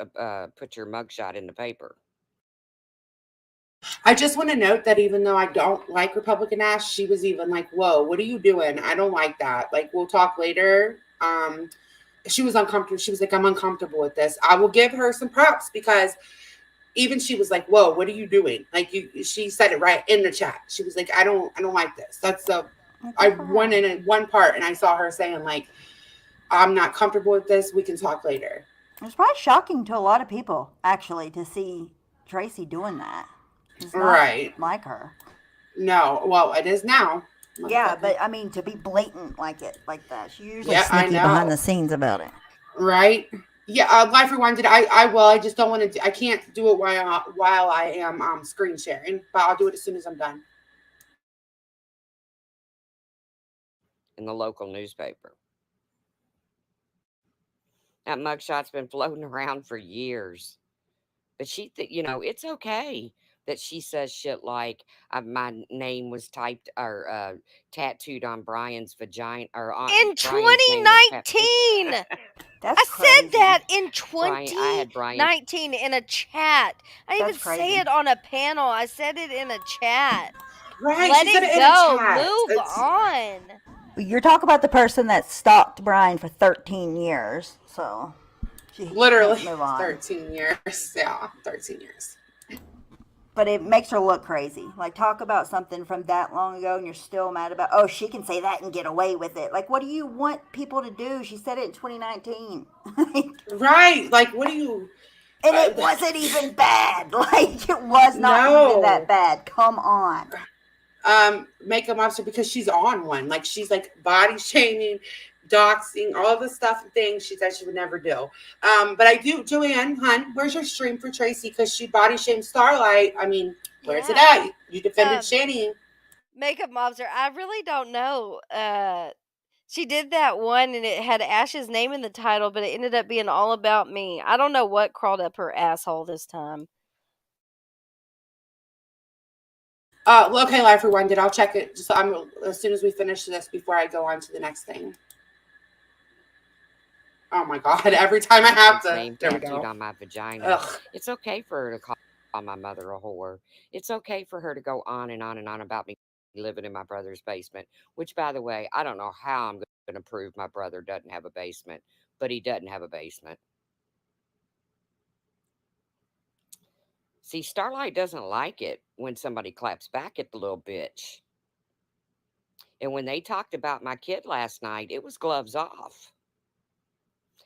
put your mugshot in the paper. I just want to note that even though I don't like Republican Ash, she was even like, whoa, what are you doing? I don't like that. Like, we'll talk later. She was uncomfortable. She was like, I'm uncomfortable with this. I will give her some props because even she was like, "Whoa, what are you doing?" Like she said it right in the chat. She was like, I don't like this." That's the I went in one part and I saw her saying like, "I'm not comfortable with this. We can talk later." It's probably shocking to a lot of people, actually, to see Tracy doing that. It's not Right. like her. No. Well, it is now. Yeah, but I mean, to be blatant like that, she's usually Yeah, I sneaky behind know. the scenes about it. Right. Yeah. Life Rewind. I will. I just don't want to. I can't do it while I am screen sharing. But I'll do it as soon as I'm done. in the local newspaper. That mugshot's been floating around for years. But it's okay that she says shit like my name was typed or tattooed on Brian's vagina, or on In Brian's name was tattooed. 2019. That's I crazy. said that in Brian, I had Brian. 2019 in a chat. I didn't That's even crazy. say it on a panel. I said it in a chat. Right. Let She said it it in a go. chat. Move It's on. You're talking about the person that stalked Brian for 13 years, so she literally can't move on. 13 years. Yeah, 13 years. But it makes her look crazy. Like, talk about something from that long ago and you're still mad about, oh, she can say that and get away with it. Like, what do you want people to do? She said it in 2019. Right. Like, what do you. And it wasn't even bad. Like, it was not even that No. bad. Come on. Makeup officer because she's on one. Like, she's like body shaming, doxing, all the stuff and things she said she would never do. But I do, Joanne, hun, where's your stream for Tracy? Because she body shamed Starlight. I mean, where's it Yeah. at? You defended Um, Shani. Makeup mobster. I really don't know. She did that one and it had Ash's name in the title, but it ended up being all about me. I don't know what crawled up her asshole this time. Okay, Life Rewind it. I'll check it. Just as soon as we finish this before I go on to the next thing. Oh my God! Every time I have to, Name there we tattooed go. on my vagina. Ugh. It's okay for her to call my mother a whore. It's okay for her to go on and on and on about me living in my brother's basement. Which, by the way, I don't know how I'm going to prove my brother doesn't have a basement, but he doesn't have a basement. See, Starlight doesn't like it when somebody claps back at the little bitch. And when they talked about my kid last night, it was gloves off.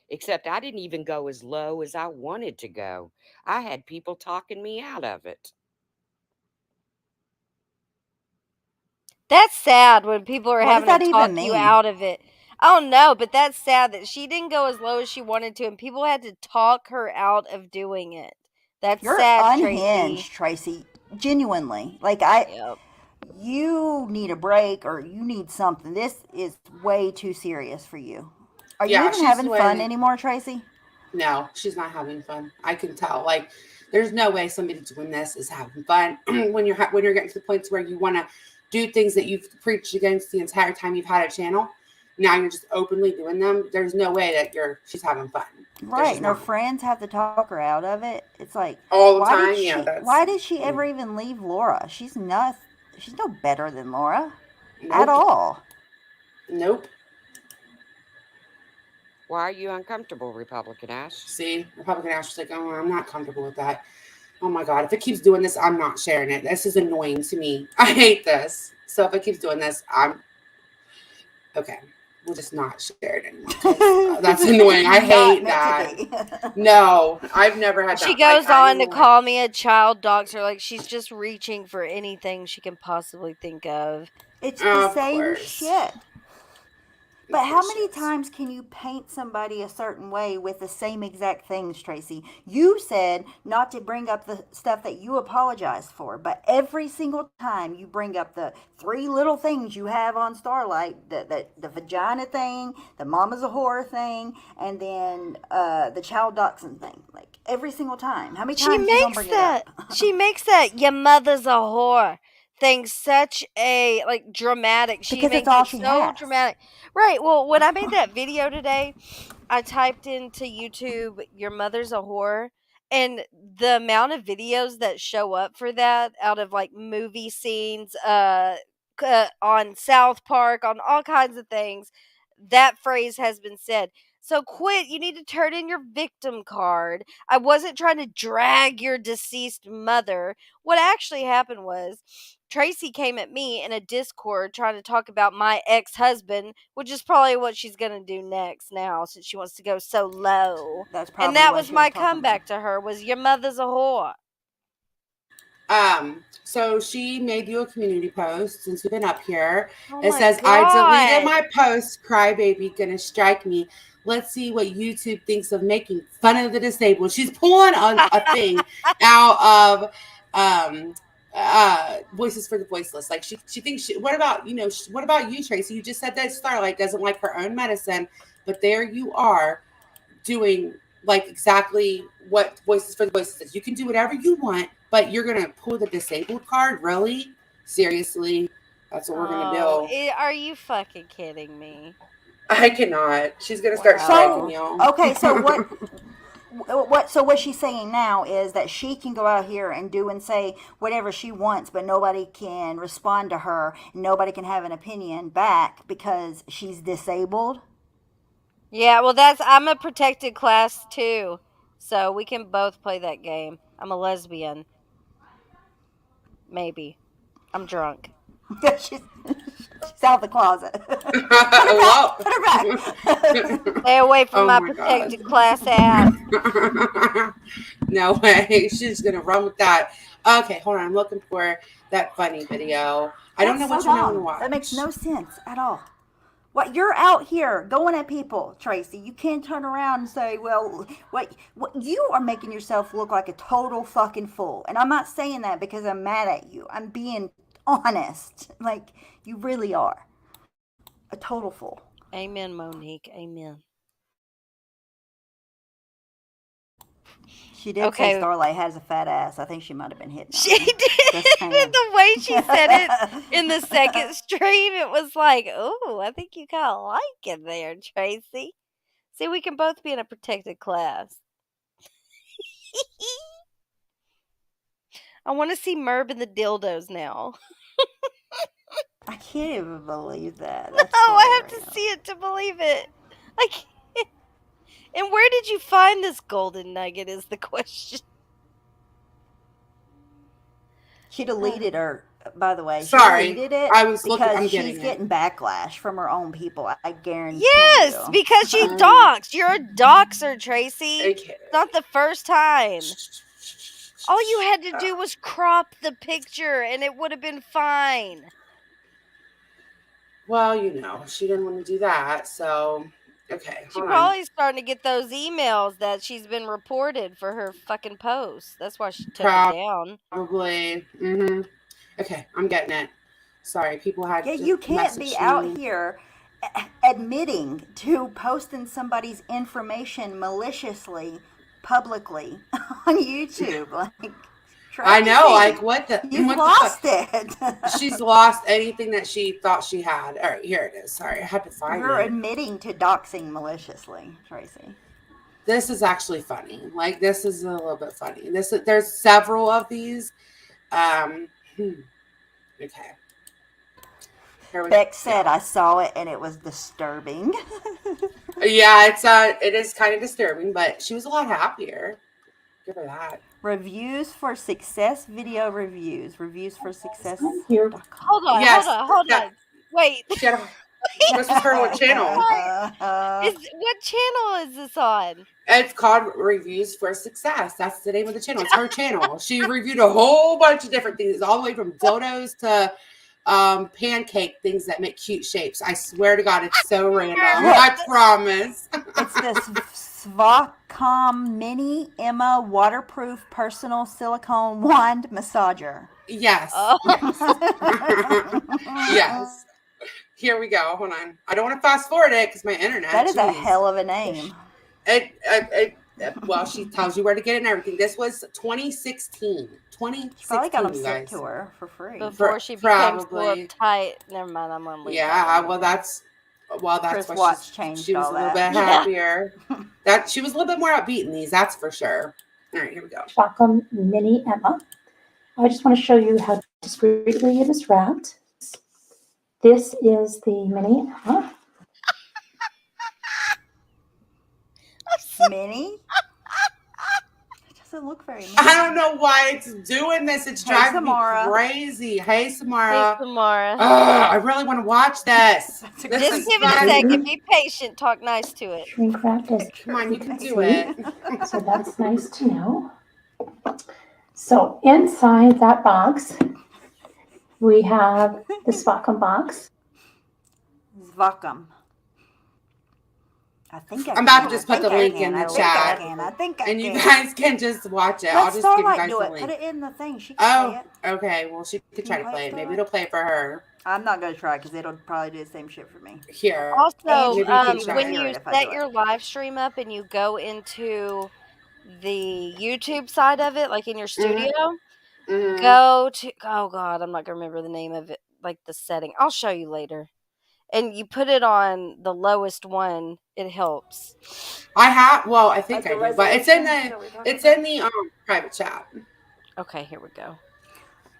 Except I didn't even go as low as I wanted to go. I had people talking me out of it. That's sad when people are What does having to that talk even you mean? out of it. I don't know, but that's sad that she didn't go as low as she wanted to, and people had to talk her out of doing it. That's You're sad, unhinged, Tracy. Genuinely. Like, Yep. you need a break or you need something. This is way too serious for you. Are you Yeah, even she's having fun doing. anymore, Tracy? No, she's not having fun. I can tell. Like, there's no way somebody doing this is having fun. When you're getting to the point where you want to do things that you've preached against the entire time you've had a channel. Now you're just openly doing them. There's no way that she's having fun. Right, and her friends have to talk her out of it. It's like, all the time. Yeah, why did she ever even leave Laura? She's no better than Laura at nope. all. Nope. Why are you uncomfortable, Republican Ash? See, Republican Ash was like, "Oh, I'm not comfortable with that. Oh my God, if it keeps doing this, I'm not sharing it. This is annoying to me. I hate this. So if it keeps doing this, I'm okay. We'll just not share it anymore. That's annoying. I hate that. No, I've never had that. She goes on to call me a child doxer, like she's just reaching for anything she can possibly think of. It's the same shit. But how many times can you paint somebody a certain way with the same exact things, Tracy? You said not to bring up the stuff that you apologized for, but every single time you bring up the 3 little things you have on Starlight, the vagina thing, the mama's a whore thing, and then the child doxing thing. Like, every single time. How many times you don't bring it up? She makes that your mother's a whore thing such a dramatic. She Because makes it's all it she so has. dramatic. Right. Well, when I made that video today, I typed into YouTube "your mother's a whore," and the amount of videos that show up for that out of like movie scenes, on South Park, on all kinds of things, that phrase has been said. So quit. You need to turn in your victim card. I wasn't trying to drag your deceased mother. What actually happened was Tracy came at me in a Discord trying to talk about my ex-husband, which is probably what she's going to do next now since she wants to go so low. That's And probably that what was she was my talking about. comeback to her was your mother's a whore. So she made you a community post since we've been up here. Oh It my says, I deleted God. my post, crybaby, gonna strike me. Let's see what YouTube thinks of making fun of the disabled. She's pulling a thing out of Voices for the Voiceless. Like she thinks what about what about you, Tracy? You just said that Starlight doesn't like her own medicine, but there you are doing like exactly what Voices for the Voiceless is. You can do whatever you want, but you're gonna pull the disabled card? Really? Seriously? That's what we're gonna do. Are you fucking kidding me? I cannot. She's gonna start striking So y'all. okay, so what she's saying now is that she can go out here and do and say whatever she wants, but nobody can respond to her, and nobody can have an opinion back because she's disabled. Yeah, well, I'm a protected class too, so we can both play that game. I'm a lesbian. Maybe. I'm drunk. she's out of the closet. Whoa. Put her back. Stay away from Oh my my protected God. class ass. No way. She's gonna run with that. Okay, hold on. I'm looking for that funny video. I don't know That's which so one I want to dumb. watch. That makes no sense at all. What, you're out here going at people, Tracy. You can't turn around and say, "Well, what you are making yourself look like a total fucking fool." And I'm not saying that because I'm mad at you. I'm being honest. Like, you really are a total fool. Amen, Monique. Amen. She did say Starlight has a fat ass. I think she might have been hitting on She me. did. Just saying. The way she said it in the second stream, it was like, "Oh, I think you kind of like it there, Tracy." See, we can both be in a protected class. I want to see Merb and the dildos now. I can't even believe that. No, That's I have to hilarious. see it to believe it. I can't. And where did you find this golden nugget is the question. She deleted her, by the way. She Sorry. deleted it I was looking. because I'm she's getting it. getting backlash from her own people. I guarantee Yes, you. because she doxed. You're a doxer, Tracy. Okay. It's not the first time. All you had to do was crop the picture and it would have been fine. Well, she didn't want to do that. So, okay. She's Hold on. probably starting to get those emails that she's been reported for her fucking posts. That's why she took it down. Probably. Okay, I'm getting it. Sorry, people had Yeah, to you can't be message out me. here admitting to posting somebody's information maliciously, publicly on YouTube. Like, Tracy, I know, like what the you've what lost the it. fuck? She's lost anything that she thought she had. All right, here it is. Sorry, I had to find You're it. admitting to doxing maliciously, Tracy. This is actually funny. Like this is a little bit funny. There's several of these. Okay. Beck said, "I saw it and it was disturbing." Yeah, it is kind of disturbing, but she was a lot happier. Give her that. Reviews for Success video reviews. Reviews for Success. Hold on, Yes, hold on. Wait. She had this was her channel. What channel is this on? It's called Reviews for Success. That's the name of the channel. It's her channel. She reviewed a whole bunch of different things, all the way from dildos to pancake things that make cute shapes. I swear to God, it's so random. I promise. It's this Svacom Mini Emma waterproof personal silicone wand massager. Yes. Oh. Yes. Here we go. Hold on. I don't want to fast forward it because my internet. That is a hell of a name. Well, she tells you where to get it and everything. This was 2016. 2016, She probably got them you sent guys. to her for free. Before she became so uptight. Never mind, I'm gonna leave. Yeah, that's Chris why Watts changed she was all a little that. bit happier. That she was a little bit more upbeat in these, that's for sure. All right, here we go. Shotgun Mini Emma. I just want to show you how discreetly it is wrapped. This is the Mini Emma. Mini? It doesn't look very mini. I don't know why it's doing this. It's Hey, driving Samara. me crazy. Hey, Hey, Samara. Samara. I really want to watch this. That's a This Just is give it a fun. second. Be patient. Talk nice to it. Shrink wrapped as Come on, you can see. do it. So that's nice to know. So inside that box, we have the Svacom box. Zvacum. I think I I'm about to can. just I put the think I link can. in the I think chat. I can. I think I And can. you guys can just watch it. I'll Let just give you Starlight guys do the it. link. Put it in the thing. She can play Oh, it. okay. Well, she could try Can to you play play it, it. Maybe Starlight? it'll play for her. I'm not going to try because it'll probably do the same shit for me. Here. Also, Maybe you can try. when hear you it if I set do it. your live stream up and you go into the YouTube side of it, like in your studio, go to, oh God, I'm not going to remember the name of it, like the setting. I'll show you later. And you put it on the lowest one, it helps. I have. Well, I think Like I the do, but it's in resolution the that we're talking it's about? in the private chat. Okay, here we go.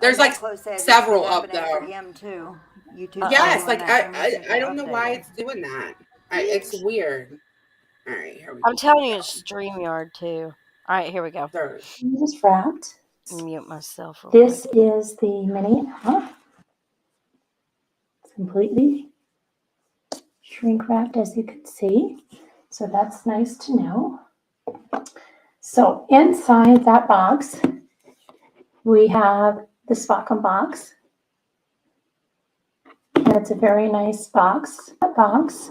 There's like Close says several it's of happening for them. him too. YouTube. Yes, like that. Let me see if I it don't know why updated. it's doing that. It's weird. All right, here we go. I'm telling you, it's StreamYard too. All right, here we go. Third. It is wrapped. Mute myself. Real This quick. is the mini Emma. It's completely shrink wrapped, as you can see. So that's nice to know. So inside that box, we have the Svacom box. And it's a very nice box. That box.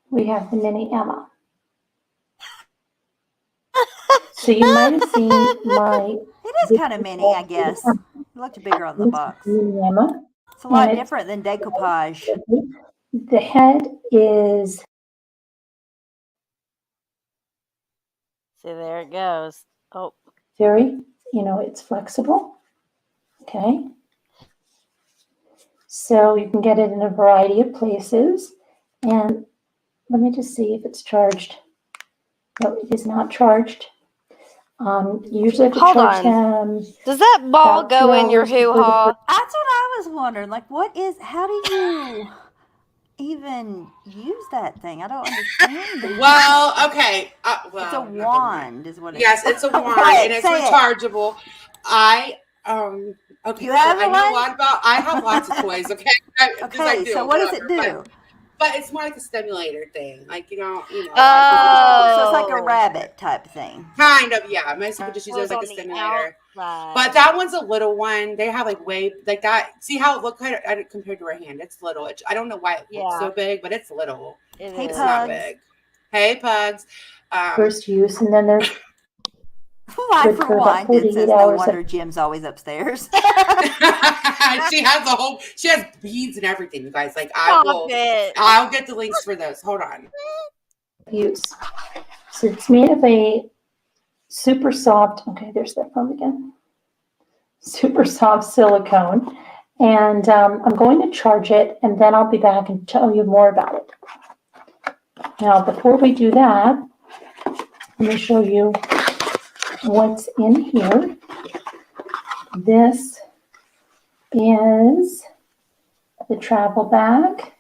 We have the mini Emma. So you might have seen my. It is kind of mini, I guess. It looked bigger on the box. Mini Emma. It's a lot And different than decoupage. The head is. See, there it goes. Oh, Very, it's flexible. Okay. So you can get it in a variety of places. And let me just see if it's charged. No, it is not charged. Usually have to Hold charge on. them. Does that ball About go 2 in your hours before the hoo-ha? That's what I was wondering. Like, how do you even use that thing? I don't understand that. Well, okay. Well, It's a never mind. wand, is what it is. Yes, it's a wand Say and it's say it. rechargeable. Okay, You have I know one? a lot about. I have lots of toys. Okay, 'Cause I Okay, do, so what does it whatever, do? But it's more like a stimulator thing, like a lot of people Oh. So it's like a rabbit type thing. kind of, yeah. Most people just use it as Goes like a on the stimulator. outside. But that one's a little one. They have like way like that. See how it looks compared to her hand? It's little. I don't know why it looks so big, but it's little. It Hey, is. It's not Pugs. big. Hey, pugs. First use, and then there's Why good for for about one? It 48 says no hours. wonder Jim's always upstairs. She has beads and everything, you guys. Like Stop it. I'll get the links for those. Hold on. Use. So it's made of a super soft. Okay, there's that foam again. Super soft silicone, and I'm going to charge it, and then I'll be back and tell you more about it. Now, before we do that, let me show you what's in here. This is the travel bag.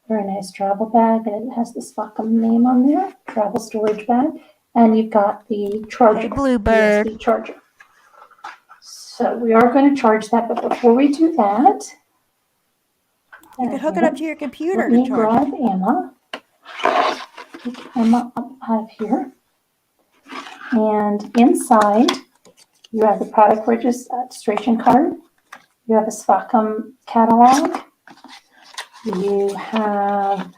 Very nice travel bag, and it has the Svacom name on there. Travel storage bag, and you've got the charger. Hey, Bluebird. USB charger. So we are going to charge that, but before we do that, You could hook it up to your computer let me to charge grab it. Emma. Take Emma up out of here. And inside, you have the product registration card. You have a Svacom catalog. You have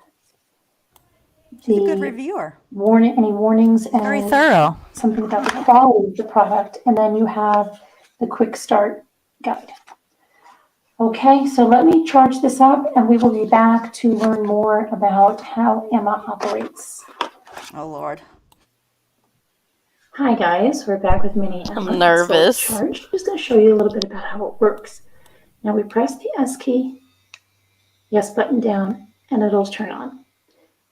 She's a good the reviewer. any warnings and Very thorough. something about the quality of the product. And then you have the quick start guide. Okay, so let me charge this up and we will be back to learn more about how Emma operates. Oh, Lord. Hi guys, we're back with Mini Emma. I'm nervous. So I'm just going to show you a little bit about how it works. Now we press the S key, yes button down, and it'll turn on.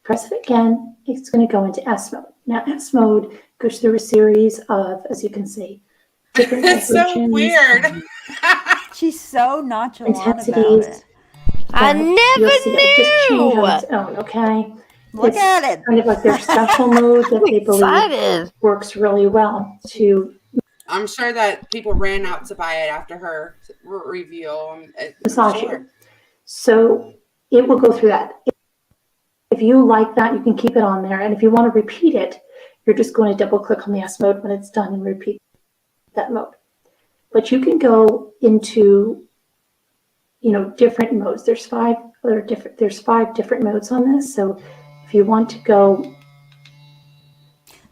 Press it again, it's going to go into S mode. Now S mode goes through a series of, as you can see, different It's so vibrations. weird. She's so nonchalant about intensities. it. I that you'll see it just change on never its own, okay? Look It's at it. kind of like their special mode that knew. they believe Excited. works really well to I'm sure that people ran out to buy it after her review. I'm massage sure. you. So it will go through that. If you like that, you can keep it on there. And if you want to repeat it, you're just going to double click on the S mode when it's done and repeat that mode. But you can go into, different modes. There's five different modes on this. So if you want to go,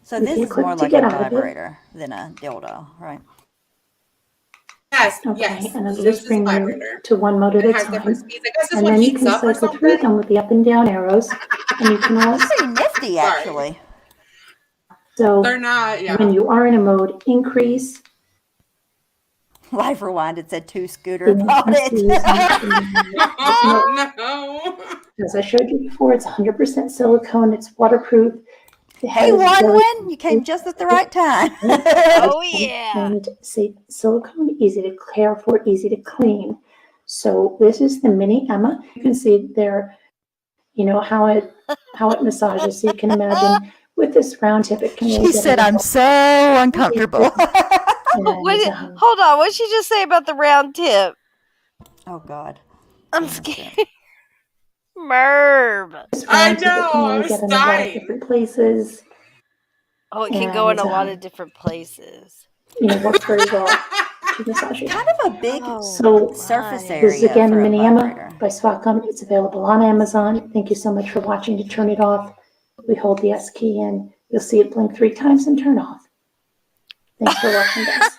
So you this can is click more to like get a out of it. vibrator than a dildo, right? Yes, Okay, yes. and it'll This just is a bring you vibrator. to one mode at It a has different time. speeds. I guess this And one then you heats can up or cycle through something. them with the up and down arrows. And you can That's also, pretty nifty, Sorry. actually. so They're not, yeah. when you are in a mode, increase Life Rewind, it said 2 scooter the bought it. intensity. Oh, no. As I showed you before, it's 100% silicone. It's waterproof. The head Hey, is very Wonwin, you came just at the right time. Oh yeah. and safe silicone, easy to care for, easy to clean. So this is the mini Emma. You can see there, how it massages. So you can imagine with this round tip, it can really She get said, I'm so uncomfortable. And, Hold on. What did she just say about the round tip? Oh, God. I'm scared. Merb. this I round tip, it know, can I really was get in a lot of dying. different places. Oh, it can go in a And, lot of different places. Works very well to massage it. Kind of a big So surface my. this is area again for a Mini Emma vibrator. by Swapcom. It's available on Amazon. Thank you so much for watching. To turn it off, we hold the S key in. You'll see it blink 3 times and turn off. Thanks for watching, guys.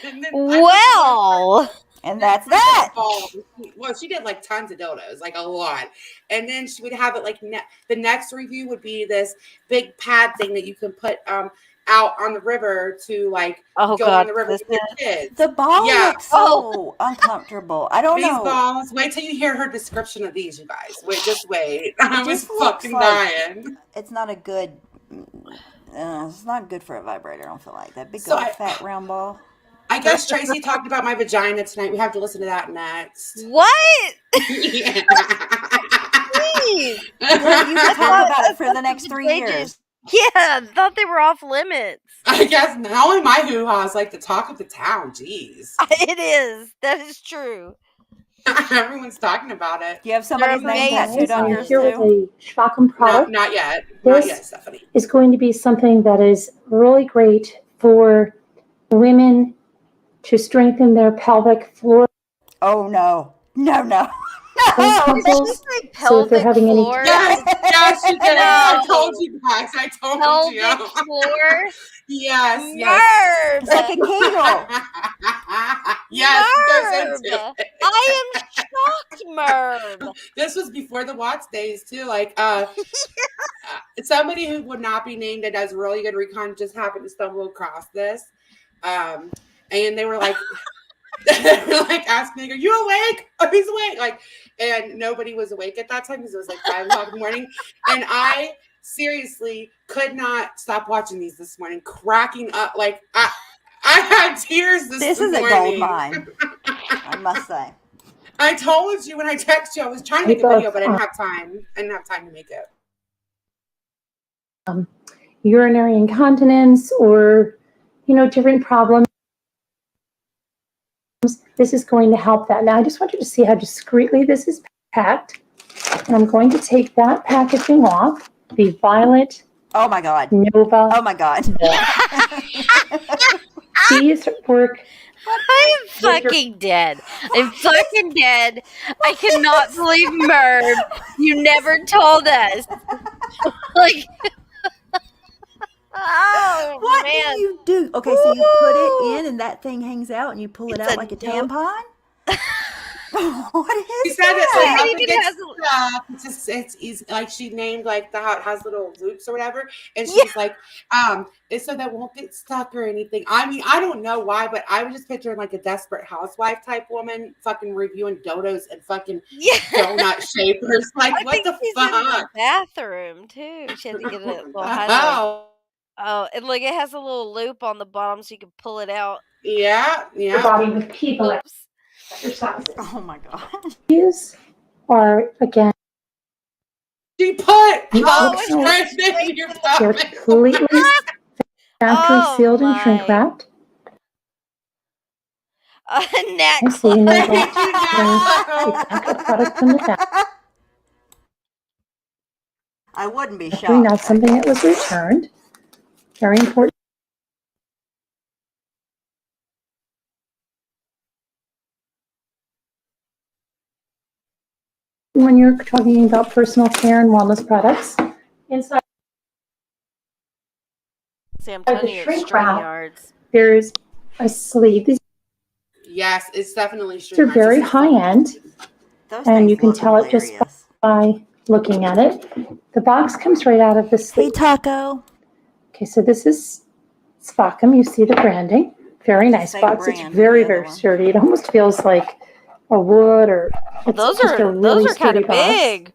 And then Well. And that's that. Well, she did like tons of dildos, like a lot. And then she would have it like the next review would be this big pad thing that you can put out on the river to like Oh go God. in the river with your kids. The ball Yeah. looks so uncomfortable. I don't These know. balls. Wait till you hear her description of these, you guys. Wait, just wait. I was just looks fucking like- dying. It's not a good. It's not good for a vibrator. I don't feel like that big So old fat round ball. I guess Tracy talked about my vagina tonight. We have to listen to that next. What? Yeah. Please. Well, you can talk thought- about I it for thought the next the 3 pages- years. Yeah, I thought they were off limits. I guess not only my hoo-ha is like the talk of the town. Jeez. It is. That is true. Everyone's talking about it. Do you have somebody's They're name amazing. tattooed on I'm yours here with too? a Swapcom product. Not yet. This- Not yet, Stephanie. Is going to be something that is really great for women to strengthen their pelvic floor. Oh no. No. muscles. Did you say So if they're pelvic having any- floor? Yes, you did. I No. told you guys. I told Pelvic you. floor? Yes. Nerve! It's like a kegel. Yes, she goes Merv! into it. I am shocked, Merv. This was before the Watts days too. Like somebody who would not be named that does really good recon just happened to stumble across this. And they were like asking me, "Are you awake? Oh, he's awake!" Like, and nobody was awake at that time because it was like 5 o'clock in the morning. And I seriously could not stop watching these this morning, cracking up. Like I had tears This morning. is a gold mine, I must say. I told you when I texted you, I was trying to make a video, but I didn't have time. I didn't have time to make it. Urinary incontinence or, different problems. This is going to help that. Now, I just want you to see how discreetly this is packed. And I'm going to take that packaging off, the Violet Oh my God. Nova. Oh my God. These work. I'm fucking dead. I'm fucking dead. I cannot believe Merv. You never told us. Like, oh What man. do you do? Okay, so you put it in and that thing hangs out and you pull it It's out a like a dope- tampon? What She is said it's like that? up It against has stuff. It's easy. Like she named like how it has little loops or whatever, and she's like, it's so that won't get stuck or anything. I mean, I don't know why, but I was just picturing like a desperate housewife type woman, fucking reviewing dodos and fucking Yeah. donut shapers. Like, I what think the she's in the fuck? bathroom too. She had to get a little highlight. Oh, Oh, and like it has a little loop on the bottom so you can pull it out. Yeah, your yeah. body with Kegel Oops. exercises. Oh my gosh. These are, again, She put look hog it's how shrimp straight in your to the they're pelvis. completely factory Oh sealed and shrink my. wrapped. A gnat And so you know I clutch. that do there's not a know. pack of products from the I wouldn't be factory, not shocked, something that was actually. returned. Very important. When you're talking about personal care and wellness products, inside See, I'm the telling you, it's shrink wrap, StreamYards. there's a sleeve. These Yes, it's definitely are streamlined. very This is high fucking end, Those and things you can look tell it just hilarious. by looking at it. The box comes right out of the Hey, sleeve. Taco. Okay, so this is Spockham. You see the branding. Very It's the nice same box. It's brand as very, the other very one. sturdy. It almost feels like a wood, or it's Those just a are really kind sturdy of box. big.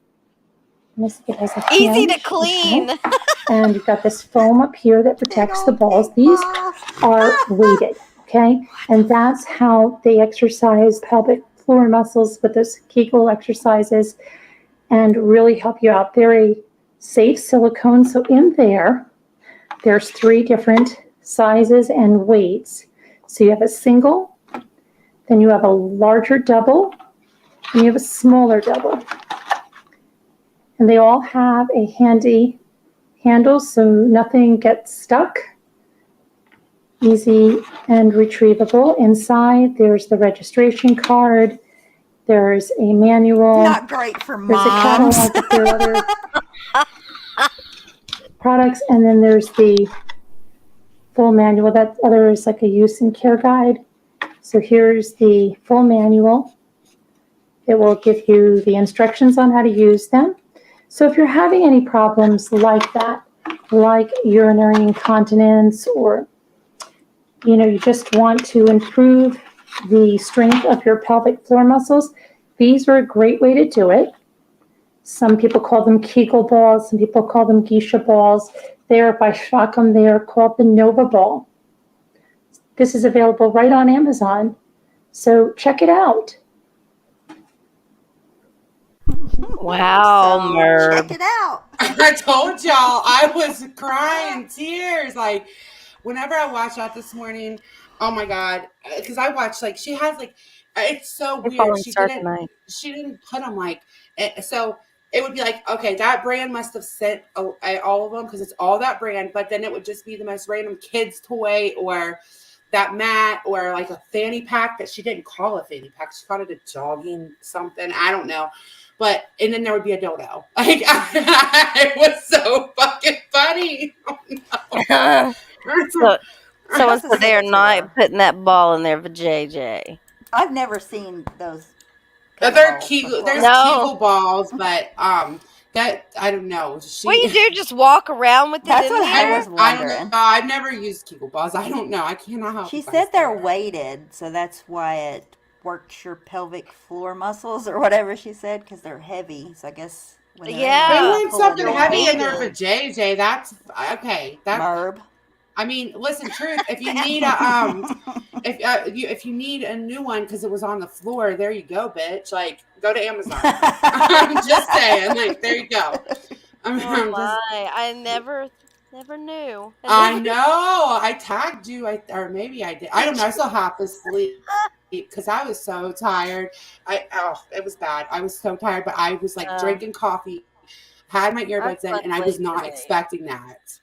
It has a Easy to hinge, clean. okay? And you've got this foam up here that Big protects the old balls. pink These balls. are weighted, okay? And that's how they exercise pelvic floor muscles with those Kegel exercises and really help you out. They're a safe silicone. So in there, there's 3 different sizes and weights. So you have a single, then you have a larger double, and you have a smaller double. And they all have a handy handle so nothing gets stuck. Easy and retrievable. Inside, there's the registration card. There's a manual. Not great for There's a moms. catalog of their other products, and then there's the full manual. That other is like a use and care guide. So here's the full manual. It will give you the instructions on how to use them. So if you're having any problems like that, like urinary incontinence, or you just want to improve the strength of your pelvic floor muscles, these are a great way to do it. Some people call them Kegel balls. Some people call them Geisha balls. They are by Shockham. They are called the Nova Ball. This is available right on Amazon. So check it out. Wow, So Merb. check it out. I told y'all I was crying tears. Like whenever I watched that this morning, oh my god, because I watched like she has like it's so You're weird. falling start tonight. She didn't put them like so. It would be like, okay, that brand must have sent all of them because it's all that brand, but then it would just be the most random kid's toy or that mat or like a fanny pack that she didn't call a fanny pack. She called it a jogging something. I don't know. But, and then there would be a dildo. Like, it was so fucking funny. Oh, no. so That's a so they are sick not tour. putting that ball in there for JJ. I've never seen those kind of They're balls Kegel, before. there's No. Kegel balls, but that I don't know. What you do? Just walk around with it That's in what I there? was I don't know. wondering. I've never used Kegel balls. I don't know. I cannot help. She you guys said they're there. weighted, so that's why it works your pelvic floor muscles or whatever she said, because they're heavy. So I guess when they're Yeah. Who in there, wants pulling something They're heavy in down. there for weighted. JJ? That's okay. That's Merb. I mean, listen, truth. If you need if if you need a new one because it was on the floor, there you go, bitch. Like, go to Amazon. I'm just saying, like, there you go. I'm Oh just, my! I never knew. I know. I tagged you, or maybe I did. I don't know. I still half asleep because I was so tired. It was bad. I was so tired, but I was like drinking coffee, had my I earbuds in, slept and I was late not today. expecting that.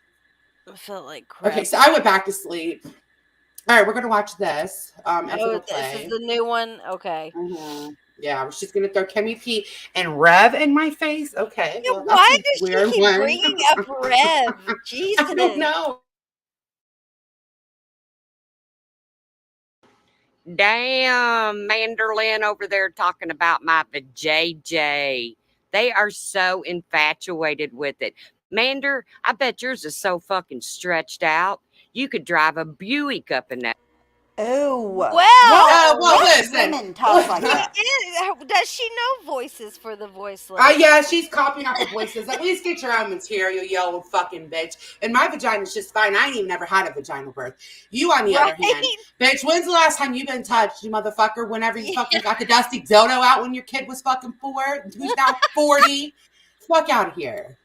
I felt like crap. Okay, so I went back to sleep. All right, we're gonna watch this. If it'll This is play. the new one. Okay. Yeah, she's gonna throw Kimmy P and Rev in my face. Okay, Yeah, well that's why a does she weird keep one. bringing up Rev? I Jesus. don't know. Damn, Manderlin over there talking about my JJ. They are so infatuated with it. Mander, I bet yours is so fucking stretched out. You could drive a Buick up in that. Oh, Well, well, what listen. women talk like that? does she know voices for the voiceless? Yeah, she's copying off the voices. At least get your own material, you old fucking bitch. And my vagina's just fine. I ain't even never had a vaginal birth. You, on the other hand, bitch, when's the last time you been touched, you motherfucker? Whenever you fucking got the dusty dildo out when your kid was fucking 4, who's now 40. Fuck out of here.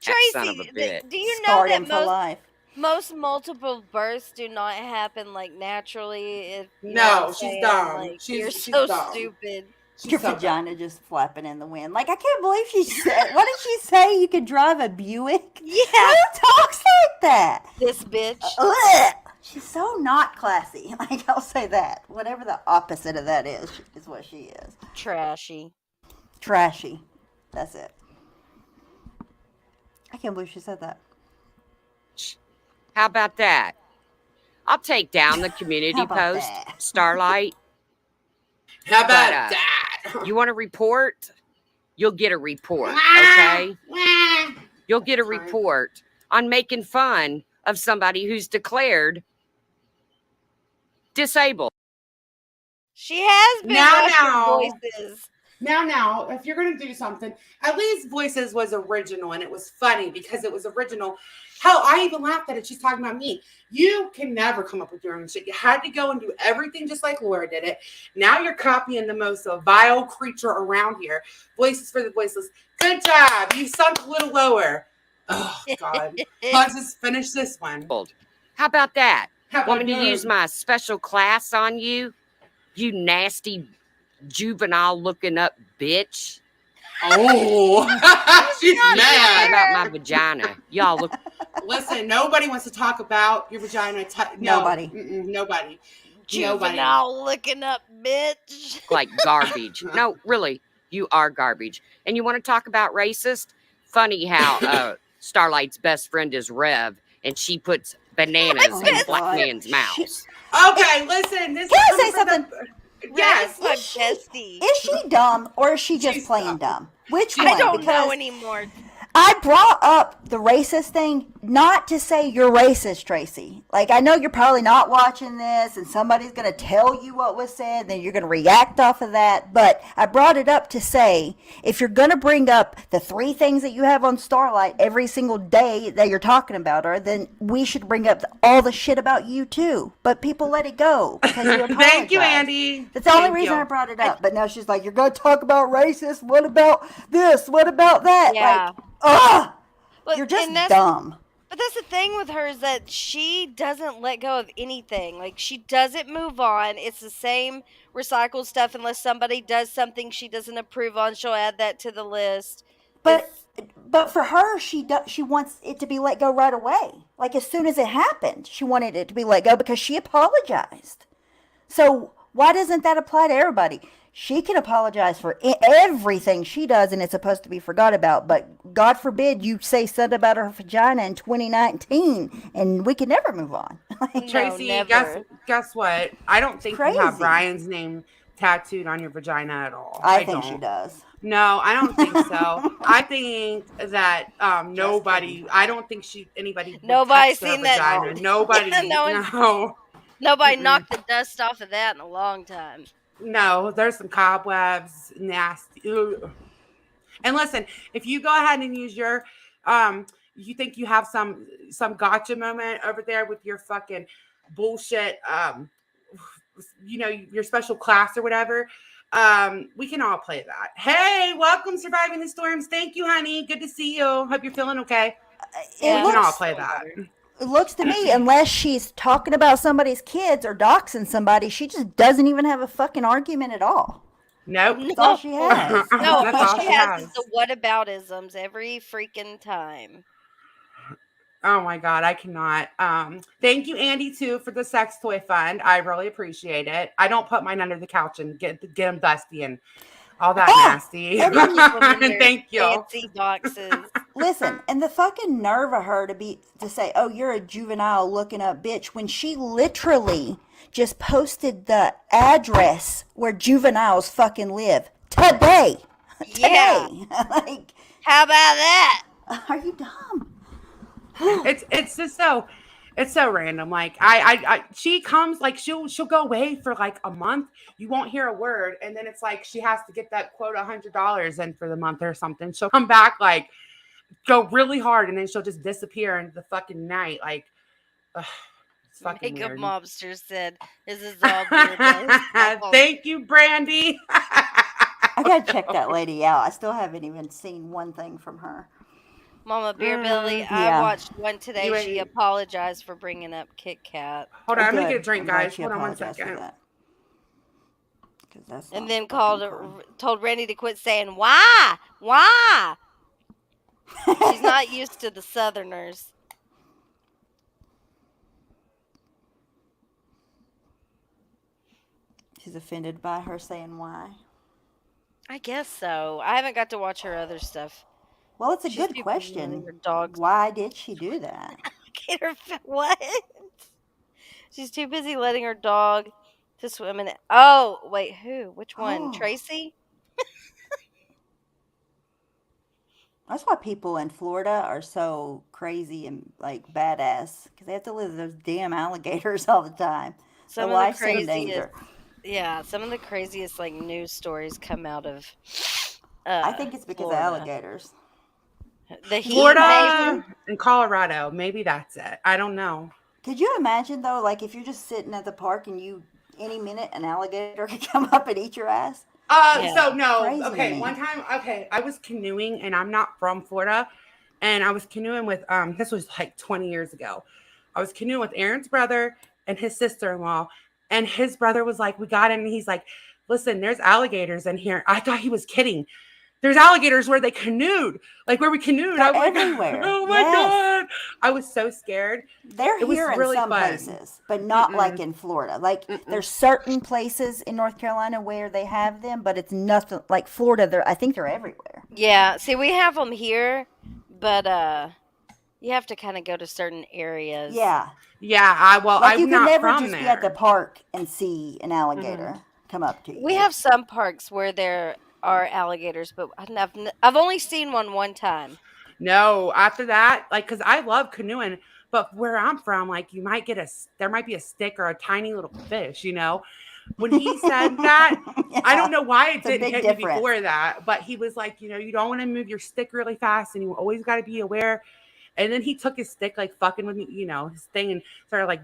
That son of a Tracy, bitch. do you know Scarred that him for life. most multiple births do not happen like naturally? If you know what I'm No, she's saying. dumb. Like, She's you're she's so dumb. stupid. She's Your so vagina dumb. just flapping in the wind. Like, I can't believe she said, what did she say? You could drive a Buick? Yeah, Who talks like that? this bitch. Ugh. She's so not classy. Like, I'll say that. Whatever the opposite of that is what she is. Trashy. Trashy. That's it. I can't believe she said that. How about that? I'll take down the community How about post, that? Starlight. How about But, that? You want a report? You'll get a report, okay? You'll get a report on making fun of somebody who's declared disabled. She has been watching Voices. Now, if you're going to do something, at least Voices was original and it was funny because it was original. Hell, I even laughed at it. She's talking about me. You can never come up with your own shit. You had to go and do everything just like Laura did it. Now you're copying the most vile creature around here. Voices for the voiceless. Good job. You sunk a little lower. Oh, God. Let's just finish this one. How about that? How Want about me to use my special class on you? You nasty juvenile looking up bitch. Oh, she's mad about my vagina. Y'all look. Listen, nobody wants to talk about your vagina. Nobody. Nobody. Juvenile looking up bitch. Like garbage. No, really, you are garbage. And you want to talk about racist? Funny how Starlight's best friend is Rev, and she puts bananas in black man's mouths. Okay, listen. This Can I say something? Yes. My bestie. Is she dumb or is she just She's plain dumb? Which one? I don't Because know anymore. I brought up the racist thing not to say you're racist, Tracy. Like, I know you're probably not watching this and somebody's going to tell you what was said, then you're going to react off of that. But I brought it up to say, if you're going to bring up the 3 things that you have on Starlight every single day that you're talking about her, then we should bring up all the shit about you too. But people let it go because you apologize. Thank you, Andy. That's the only reason I brought it up. But now she's like, you're going to talk about racist? What about this? What about that? Yeah. Like, ugh! But, You're just dumb. But that's the thing with her is that she doesn't let go of anything. Like, she doesn't move on. It's the same recycled stuff unless somebody does something she doesn't approve on. She'll add that to the list. But for her, she wants it to be let go right away. Like, as soon as it happened, she wanted it to be let go because she apologized. So why doesn't that apply to everybody? She can apologize for everything she does, and it's supposed to be forgot about. But God forbid you say something about her vagina in 2019, and we can never move on. Tracy, guess what? I don't think you have Brian's name tattooed on your vagina at all. I think she does. No, I don't think so. I think that nobody. I don't think anybody. Nobody's seen that. Vagina. Nobody. No. Nobody knocked the dust off of that in a long time. No, there's some cobwebs, nasty. Ugh. And listen, if you go ahead and use your, you think you have some gotcha moment over there with your fucking bullshit, your special class or whatever, we can all play that. Hey, welcome, Surviving the Storms. Thank you, honey. Good to see you. Hope you're feeling okay. We can all play that. It looks to me, unless she's talking about somebody's kids or doxing somebody, she just doesn't even have a fucking argument at all. Nope. That's all she has. No, all she has is the whataboutisms every freaking time. Oh my God, I cannot. Thank you, Andy, too, for the sex toy fund. I really appreciate it. I don't put mine under the couch and get them dusty and all that nasty. Thank you. Fancy boxes. Listen, and the fucking nerve of her to say, "Oh, you're a juvenile looking up bitch," when she literally just posted the address where juveniles fucking live today. Yeah. Like, how about that? Are you dumb? It's just so. It's so random. Like she comes like she'll go away for like a month. You won't hear a word, and then it's like she has to get that quota $100 in for the month or something. She'll come back like go really hard, and then she'll just disappear into the fucking night. Like, ugh, it's fucking Makeup weird. Mobster said, "This is all Beer Belly's fault." Thank you, Brandy. I gotta check that lady out. I still haven't even seen one thing from her. Mama Beer Belly, I Yeah. watched one today. You She ain't- apologized for bringing up Kit Kat, Hold on, I'm gonna get a Good. drink, I'm glad guys. she Hold on one apologized for second. that. 'Cause that's and not then fucking cool. told Randy to quit saying why. She's not used to the Southerners. She's offended by her saying why. I guess so. I haven't got to watch her other stuff. Well, it's a She's good too busy letting question. her dogs. Why did she do that? What? She's too busy letting her dog to swim in it. Oh, wait, who? Which one? Oh, Tracy? that's why people in Florida are so crazy and like badass because they have to live with those damn alligators all the time. Their Some of the life's in craziest, danger. yeah, some of the craziest like news stories come out of I think it's because of Florida. alligators. The heat, Florida maybe. and Colorado. Maybe that's it. I don't know. Could you imagine though, like if you're just sitting at the park and you any minute an alligator could come up and eat your ass? Yeah. So no, Crazy to okay. me. One time, okay, I was canoeing, and I'm not from Florida, and I was canoeing with This was like 20 years ago. I was canoeing with Aaron's brother and his sister-in-law, and his brother was like, we got in, and he's like, listen, there's alligators in here. I thought he was kidding. There's alligators where they canoed, like where we canoed. They're I was like, everywhere. oh my Yes. God. I was so scared. They're It was here in really some fun. places, but not Mm-mm. like in Florida. Like Mm-mm. there's certain places in North Carolina where they have them, but it's nothing like Florida. I think they're everywhere. Yeah. See, we have them here, but you have to kind of go to certain areas. Yeah, Yeah, like you I'm could not never from just be at the there. park and see an alligator come up to you. We have some parks where there are alligators, but I've only seen one time. No, after that, like, cause I love canoeing, but where I'm from, like, there might be a stick or a tiny little fish, you know? When he said that, I don't Yeah, know why it it's a didn't big hit me difference. before that, but he was like, you don't want to move your stick really fast, and you always got to be aware. And then he took his stick, like, fucking with me, his thing, and started, like,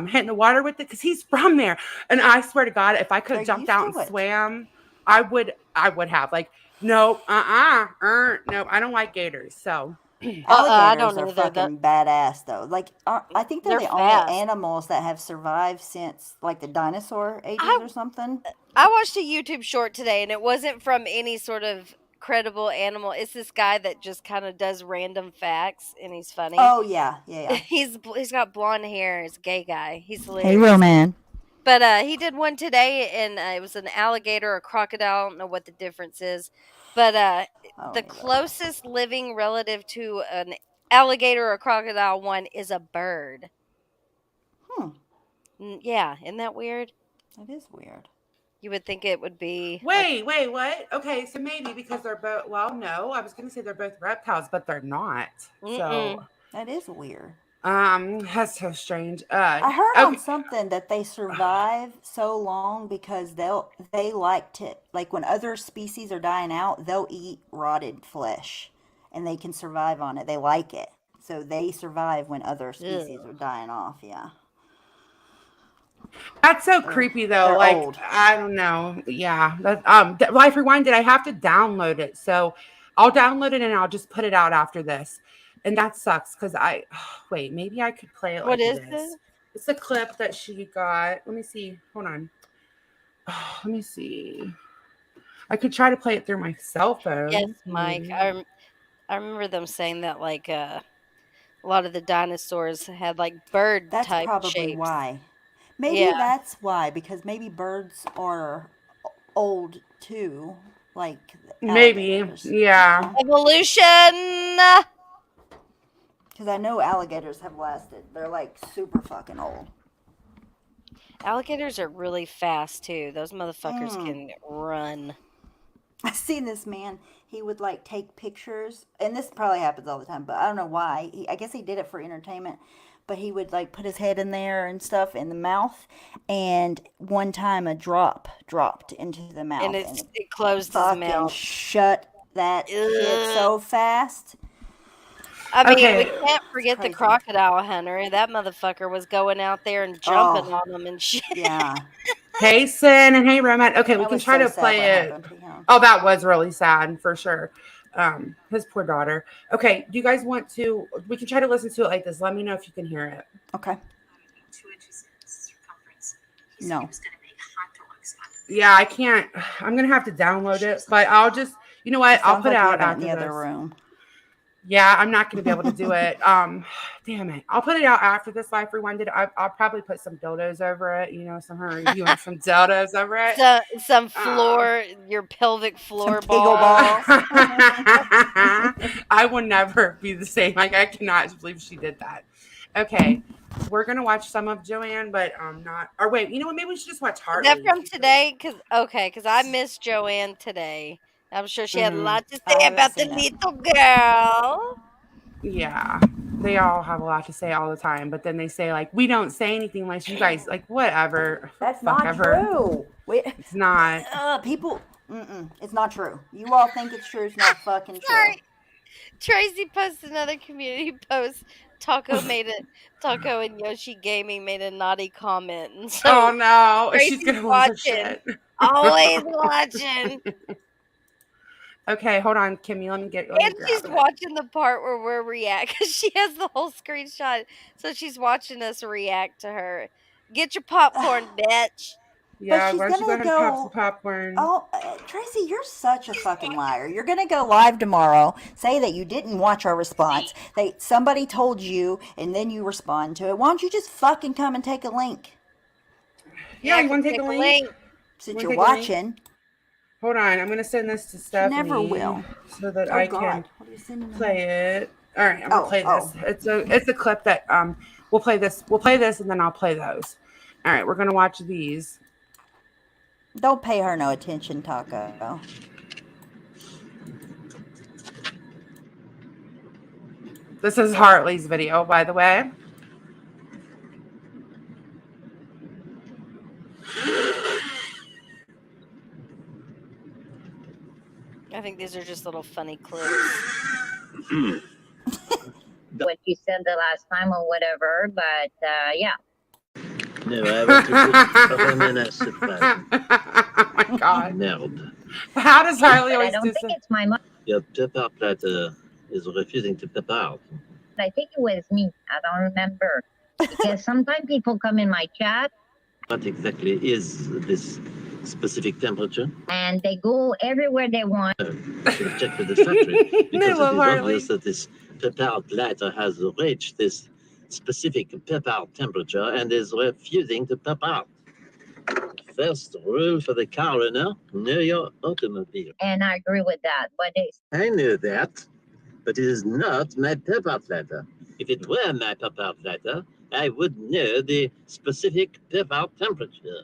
hitting the water with it, because he's from there. And I swear to God, if I could They're have jumped used out to and it. swam, I would have. Like, no, no, I don't like gators. So I Alligators don't are either. That fucking badass though. Like I think they're they're the only fast. animals that have survived since like the dinosaur ages I or something. I watched a YouTube short today, and it wasn't from any sort of credible animal. It's this guy that just kind of does random facts, and he's funny. Oh yeah. He's got blonde hair. He's a gay guy. He's Hey, hilarious. Roman. But he did one today, and it was an alligator or a crocodile. I don't know what the difference is, but Oh, the closest living relative to an alligator or crocodile one is a bird. Yeah, isn't that weird? That is weird. You would think it would be. wait, what? Okay, so maybe because they're both. Well, no, I was gonna say they're both reptiles, but they're not. So That is weird. that's so strange. I heard Okay. on something that they survive so long because they like to like when other species are dying out, they'll eat rotted flesh and they can survive on it. They like it. So they survive when other species are dying off, yeah. That's so creepy though. They're Like old. I don't know. Yeah. That Life Rewind, did I have to download it? So I'll download it and I'll just put it out after this. And that sucks because wait, maybe I could play it What like is this. it? It's a clip that she got. Let me see. Hold on. Let me see. I could try to play it through my cell phone. Yes, Mike. maybe. I remember them saying that like a lot of the dinosaurs had like bird That's type probably shapes. why. Maybe Yeah. that's why because maybe birds are old too, like Maybe. alligators. Yeah. Evolution. Because I know alligators have lasted. They're like super fucking old. Alligators are really fast too. Those motherfuckers can run. I seen this man. He would like take pictures, and this probably happens all the time, but I don't know why. I guess he did it for entertainment. but he would like put his head in there and stuff in the mouth. And one time a drop dropped into the mouth, And and it closed his fucking mouth. shut that shit Ugh. so fast. I mean, we Okay. can't forget the crazy. crocodile hunter. That motherfucker was going out there and jumping Oh, on them and shit. yeah. Hey, Sin, and hey, Roman. Okay, we That can was try so to sad play what it. happened to him. Oh, that was really sad for sure. His poor daughter. Okay, do you guys want to? We can try to listen to it like this. Let me know if you can hear it. Okay. 2 inches in circumference. He said No. he was going to make hot dogs out of it. Yeah, I can't. I'm gonna have to download it, but I'll just. You know what? It I'll sounds put it like you out have it in after the other this. room. Yeah, I'm not gonna be able to do it. Damn it. I'll put it out after this live rewinded. I'll probably put some dildos over it. You know, some her reviewing some dildos over it. Some floor, your pelvic floor Piggle balls. balls. I will never be the same. Like I cannot believe she did that. Okay, we're gonna watch some of Joanne, but not. Or wait, you know what? Maybe we should just watch Is Hartley. that from today? Because I missed Joanne today. I'm sure she had a Mhm. lot to I say haven't about the seen it. little girl. Yeah, they all have a lot to say all the time, but then they say like we don't say anything unless you guys like whatever. That's Fuck not ever. true. It's not. People, it's not true. You all think it's true. It's not fucking true. Sorry. Tracy posted another community post. Taco and Yoshi Gaming made a naughty comment. And so Oh no, she's Tracy's gonna lose her watching. shit. Always watching. Okay, hold on, Kimmy. Let me And she's grab it. watching the part where we're react because she has the whole screenshot. So she's watching us react to her. Get your popcorn, bitch. Yeah, she's why don't you go gonna ahead and pop some go. popcorn? Oh, Tracy, you're such a fucking liar. You're gonna go live tomorrow, say that you didn't watch our response, that somebody told you, and then you respond to it. Why don't you just fucking come and take a link Yeah, you come want to take a link? since Wanna you're take a link? watching? Hold on, I'm gonna send this to She Stephanie. never will. So that Oh I God, can what are you sending? play it. All right, I'm gonna Oh, play this. It's a clip that we'll play this. We'll play this and then I'll play those. All right, we're gonna watch these. Don't pay her no attention, Taco. This is Hartley's video, by the way. I think these are just little funny clips. What you said the last time or whatever, but yeah. No, I want to put ramenace at that. Oh my God. Merde. How does Harley But I always don't do think so? it's my mother. Your pepper platter is refusing to pepper out. I think it was me. I don't remember. Because sometimes people come in my chat What exactly is this specific temperature? and they go everywhere they want. You should check with the factory They because it is love Harley. obvious that this pepper platter has reached this specific pepper temperature and is refusing to pepper out. First rule for the car owner, know your automobile. And I agree with that. But it's I know that, but it is not my pepper platter. If it were my pepper platter, I would know the specific pepper temperature.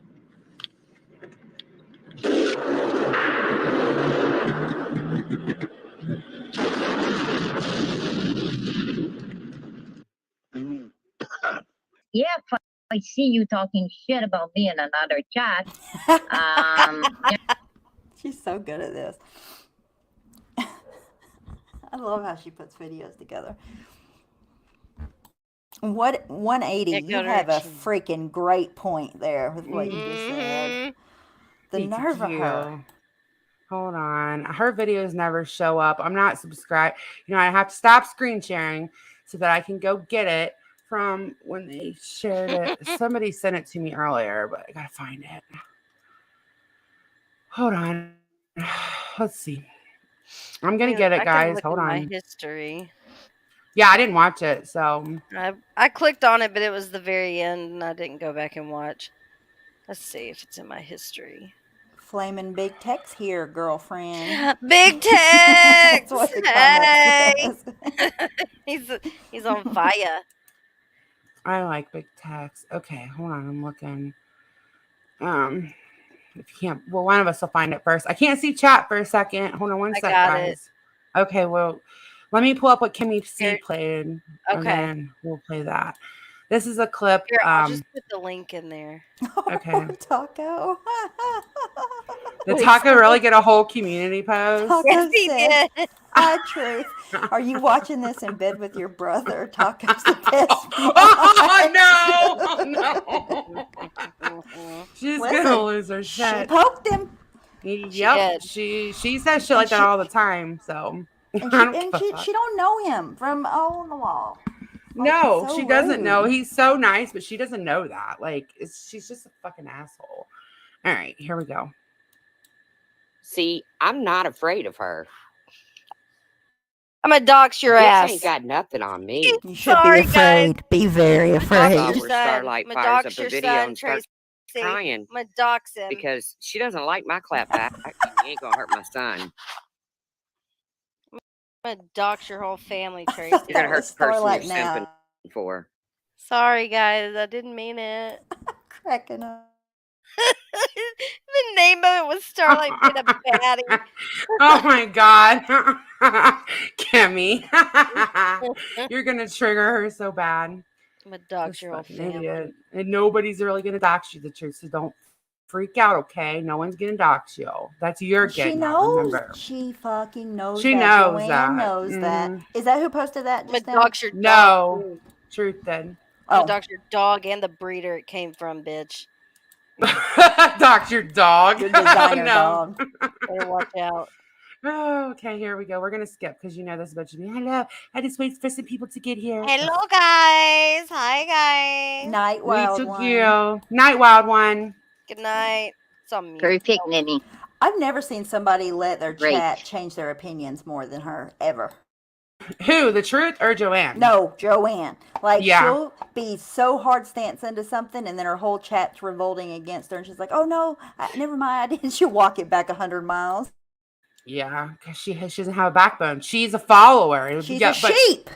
yeah, if I see you talking shit about me in another chat, She's so good at this. I love how she puts videos together. What 180? Yeah, You go to have a her. freaking great point there with what you just said. Mhm. The Thank nerve of you. her. Hold on. Her videos never show up. I'm not subscribed. You know, I have to stop screen sharing so that I can go get it from when they shared it. Somebody sent it to me earlier, but I gotta find it. Hold on. Let's see. I'm gonna get I it, can guys. look Hold in my on. history. Yeah, I didn't watch it, so I clicked on it, but it was the very end, and I didn't go back and watch. Let's see if it's in my history. Flaming big text here, girlfriend. Big That's Tex! what the Hey! comment says. He's on fire. I like big text. Okay, hold on. I'm looking. If you can't, well, one of us will find it first. I can't see chat for a second. Hold on one I sec, got it. guys. Okay, well, let me pull up what Kimmy C Here. played, and Okay. then we'll play that. This is a clip. Here, I'll just put the link in there. Okay. Taco. Did Taco really get a whole community post? Taco Yes, he said, did. "Hi, Truth. Are you watching this in bed with your brother? Taco's the best." Oh no! She's Listen, gonna lose her she shit. poked him, Yep, she says shit like that all the time. So and I don't give a fuck. she don't know him from on the wall. No, so she doesn't know. rude. He's so nice, but she doesn't know that. Like, she's just a fucking asshole. All right, here we go. See, I'm not afraid of her. I'm gonna dox your Bitch ass. ain't got nothing on me. You should Sorry, be afraid. Be very I afraid. saw Your where son. Starlight I'm fires gonna up dox a your video son, and starts Tracy. crying I'm gonna dox him. because she doesn't like my clap back. And you ain't gonna hurt my son. I'm gonna dox your whole family, Tracy. You're gonna That hurt was the person Starlight you're simping now. for. Sorry, guys. I didn't mean it. Cracking up. The name of it was Starlight being a baddie. Oh my god, Kimmy, you're gonna trigger her so bad. I'm gonna dox This your whole fucking family. idiot, and nobody's really gonna dox you. The truth, so don't freak out, okay? No one's gonna dox you. That's your She gig now. knows. Remember, She fucking knows she that. knows Joanne that. knows that. Is that who posted that I'm just gonna now? dox your dog. No, too. Truth did. I'm Oh, gonna dox your dog and the breeder it came from, bitch. Dox your dog. your designer No. dog. Better watch out. Oh, okay, here we go. We're gonna skip because you know this about me. Hello, I just wait for some people to get here. Hello, guys. Hi, guys. Night We Wild took one. you. Night Wild One. Good night. It's on mute. Perfect, Nini. I've never seen somebody let their Great. chat change their opinions more than her ever. Who, the Truth or Joanne? No, Joanne. Like, Yeah. she'll be so hard stance into something, and then her whole chat's revolting against her, and she's like, "Oh no, never mind," and she'll walk it back 100 miles. Yeah, because she doesn't have a backbone. She's a follower. She's Yeah, a but sheep.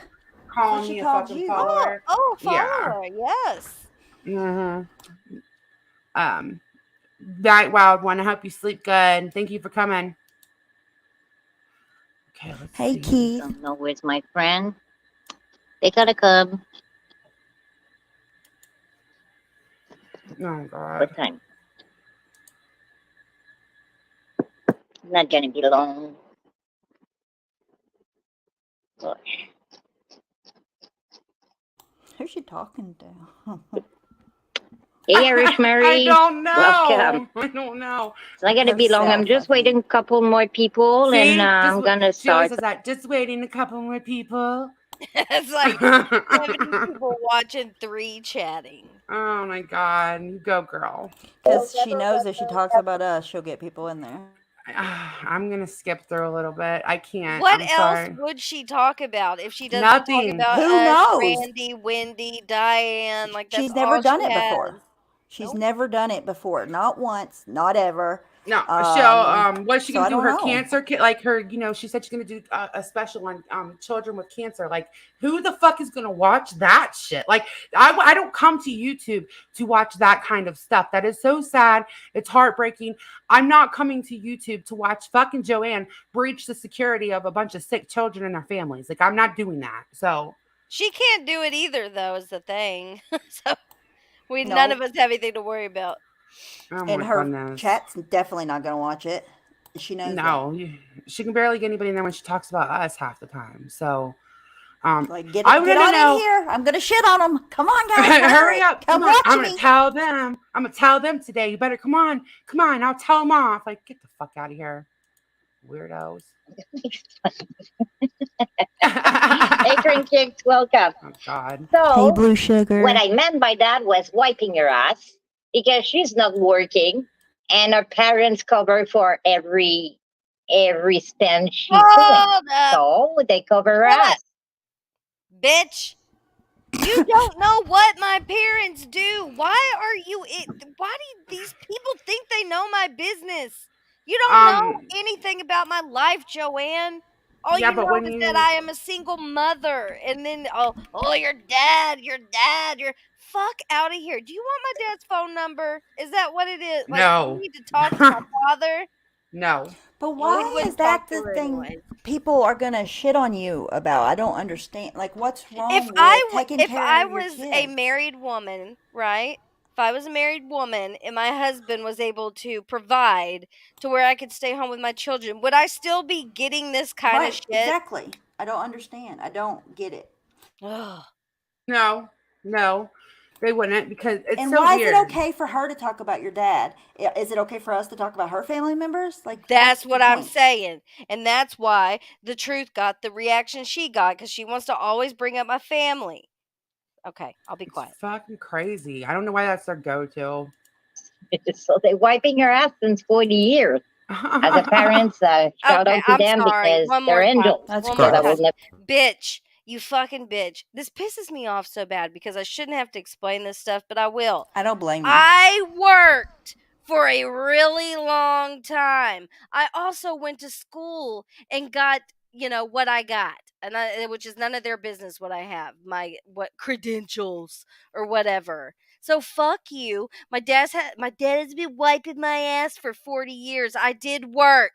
calling she me a called fucking you. follower. Oh, Yeah. follower. Yes. Mm-hmm. Night Wild One. I hope you sleep good. Thank you for coming. Okay, let's Hey, see. Keith. Don't know where's my friend. They gotta come. Oh God. What time? Not gonna be long. Gosh. Who's she talking to? Hey, Irish Mary. I don't know. Welcome. I don't know. It's not gonna be long. I'm just Herself, I think. waiting a couple more people, See, and I'm gonna she always start. says that. Just waiting a couple more people. It's like 70 people watching, 3 chatting. Oh my God. You go, girl. Because she knows if she talks about us, she'll get people in there. I'm going to skip through a little bit. I can't. What I'm else sorry. would she talk about if she doesn't Nothing. talk about Who us, knows? Randy, Wendy, Diane? Like, that's She's never all done she it before. has. She's Nope. never done it before. Not once. Not ever. No, what's she so gonna I do? don't Her know. cancer kit, like her, she said she's gonna do a special on children with cancer. Like, who the fuck is gonna watch that shit? Like, I don't come to YouTube to watch that kind of stuff. That is so sad. It's heartbreaking. I'm not coming to YouTube to watch fucking Joanne breach the security of a bunch of sick children and their families. Like, I'm not doing that. So She can't do it either, though, is the thing. So No. none of us have anything to worry about. oh And my her goodness. chat's definitely not going to watch it. She knows that. No, she can barely get anybody in there when she talks about us half the time. So, Like, get I on wanna know- in here. I'm going to shit on them. Come on, guys. hurry up! Come Come on! watch I'm me. gonna tell them. I'm gonna tell them today. You better come on! Come on! I'll tell them off. Like, get the fuck out of here, weirdos! Akron Chicks, welcome. Oh God! So, Hey, Blue Sugar. what I meant by that was wiping your ass because she's not working and her parents cover for every spend she's doing. Hold up, So they cover her What? ass. bitch. You don't know what my parents do. Why are you? Why do these people think they know my business? You don't know anything about my life, Joanne. All Yeah, you but know when is you- that I am a single mother, and then your dad, you're fuck out of here. Do you want my dad's phone number? Is that what it is? Like, No. you need to talk to my father. No. But Wood why wouldn't is that talk to the her thing anyways. people are gonna shit on you about? I don't understand. Like, what's If wrong with taking if care I of your was a kids? married woman, right? If I was a married woman and my husband was able to provide to where I could stay home with my children, would I still be getting this kind of Right, shit? exactly. I don't understand. I don't get it. Ugh. No. No. They wouldn't because it's And so why is it weird. okay for her to talk about your dad? Is it okay for us to talk about her family members? Like, That's what's the what I'm point? saying. And that's why the truth got the reaction she got because she wants to always bring up my family. Okay, I'll be It's quiet. fucking crazy. I don't know why that's their go-to. So they're wiping your ass since 40 years. As a parent, shout Okay, out to I'm them sorry. because One they're more time. angels. That's One So more that gross. will time. never. Bitch, you fucking bitch. This pisses me off so bad because I shouldn't have to explain this stuff, but I will. I don't blame you. I worked for a really long time. I also went to school and got, what I got. Which is none of their business what I have. What credentials or whatever. So fuck you. My dad has been wiping my ass for 40 years. I did work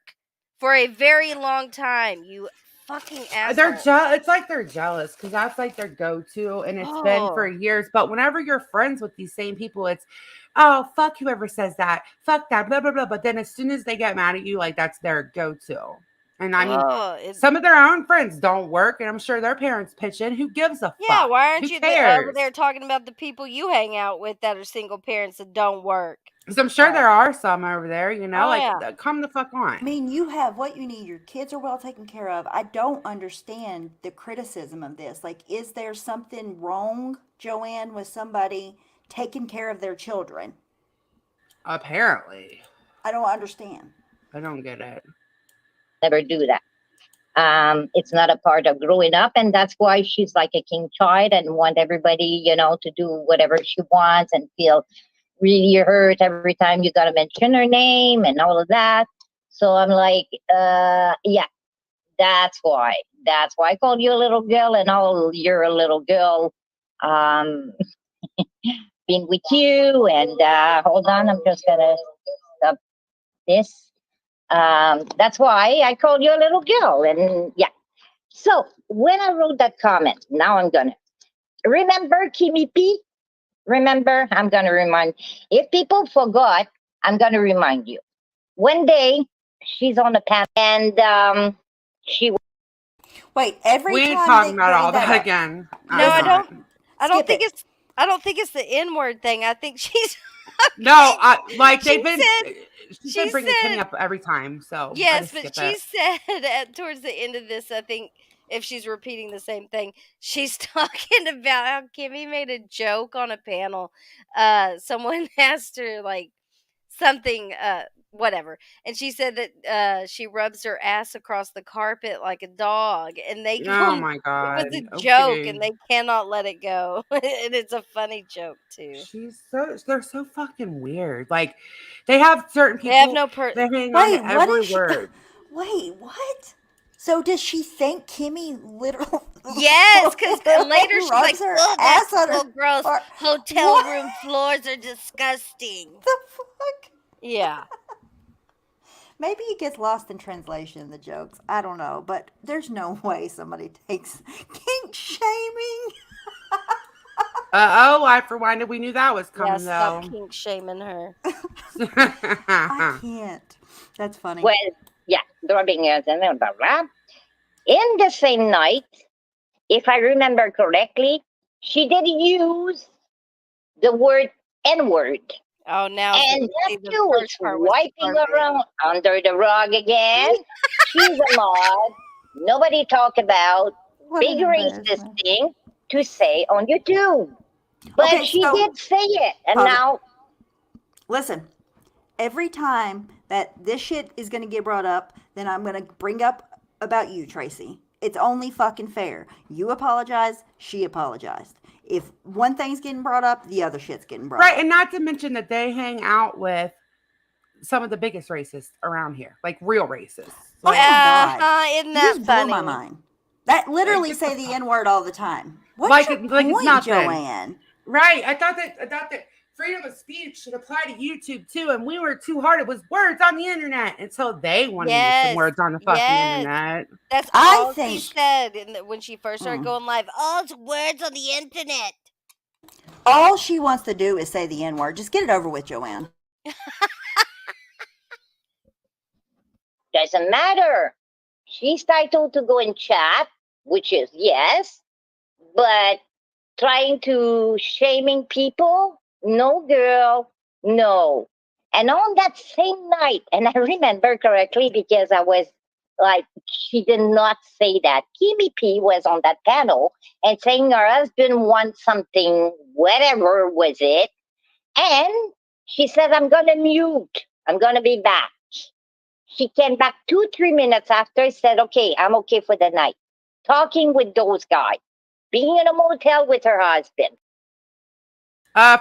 for a very long time. You fucking They're asshole. It's like they're jealous because that's like their go-to, and it's been for Oh. years. But whenever you're friends with these same people, it's oh fuck whoever says that, fuck that, blah blah blah. But then as soon as they get mad at you, like that's their go-to. And I mean, Oh, some of their own friends don't work, and I'm sure their parents pitch in. Who gives a yeah, fuck? why aren't Who you over cares? there talking about the people you hang out with that are single parents that don't work? Because I'm sure Right. there are some over there, Oh, like yeah. come the fuck on. I mean, you have what you need. Your kids are well taken care of. I don't understand the criticism of this. Like, is there something wrong, Joanne, with somebody taking care of their children? Apparently, I don't understand. I don't get it. Never do that. It's not a part of growing up, and that's why she's like a king child and want everybody, to do whatever she wants and feel really hurt every time you gotta mention her name and all of that. So I'm like, yeah, that's why. That's why I called you a little girl, and all you're a little girl. Um, been with you, and hold on, I'm just gonna stop this. That's why I called you a little girl, and yeah. So when I wrote that comment, now I'm gonna remember Kimmy P. Remember, I'm gonna remind. If people forgot, I'm gonna remind you. One day, she's on the panel, and she. Wait, every We ain't time they talking about bring all that that up, again. No, I'm I listen, not. don't. I don't skip think it. it's. I don't think it's the N word thing. I think she's. No, like She said. she's been She bringing Kimmy said. up every time, so I Yes, just but skip she it. said towards the end of this, I think if she's repeating the same thing, she's talking about how Kimmy made a joke on a panel. Someone asked her like something, whatever, and she said that she rubs her ass across the carpet like a dog, and they Oh will. my It god. was a joke, Okay. and they cannot let it go, and it's a funny joke too. They're so fucking weird. Like they have certain They have people no that hang on Wait, to what every is she? word. Wait, what? So does she think Kimmy literally, Yes, because later she's like, rubs her "Oh, ass that's on so her gross. car? Hotel What room floors are disgusting." the fuck? Yeah. Maybe it gets lost in translation in the jokes. I don't know, but there's no way somebody takes kink shaming. I rewinded. We knew that was Yeah, coming stop though. kink shaming her. I can't. That's funny. Well, yeah, dropping it and then blah blah. In the same night, if I remember correctly, she did use the word N word. Oh, now And see, that the too was first part was wiping garbage. around under the rug again. She's a mod. Nobody talk about What big an racist embarrassment. thing to say on YouTube. But Okay, she so did say it. And pause it. now, Listen, every time that this shit is going to get brought up, then I'm going to bring up about you, Tracy. It's only fucking fair. You apologize, she apologized. If one thing's getting brought up, the other shit's getting brought Right, up. and not to mention that they hang out with some of the biggest racists around here, like real racists. Oh Like, my God. Isn't You that just blew my funny? mind. That literally get the say the fuck- N word all the time. What's your like it's point, nothing. Joanne? Right. I thought that freedom of speech should apply to YouTube too, and we were too hard. It was words on the internet until they wanted to use some Yes, words on the fucking yes. internet. That's I all she think said when she first started Mm. going live. Oh, it's words on the internet. all she wants to do is say the N word. Just get it over with, Joanne. Doesn't matter. She's titled to go and chat, which is yes, but trying to shaming people, no, girl, no. And on that same night, and I remember correctly because I was like, she did not say that. Kimmy P was on that panel and saying her husband wants something, whatever was it. And she said, I'm going to mute. I'm going to be back. She came back 2-3 minutes after, said, okay, I'm okay for the night. Talking with those guys, being in a motel with her husband.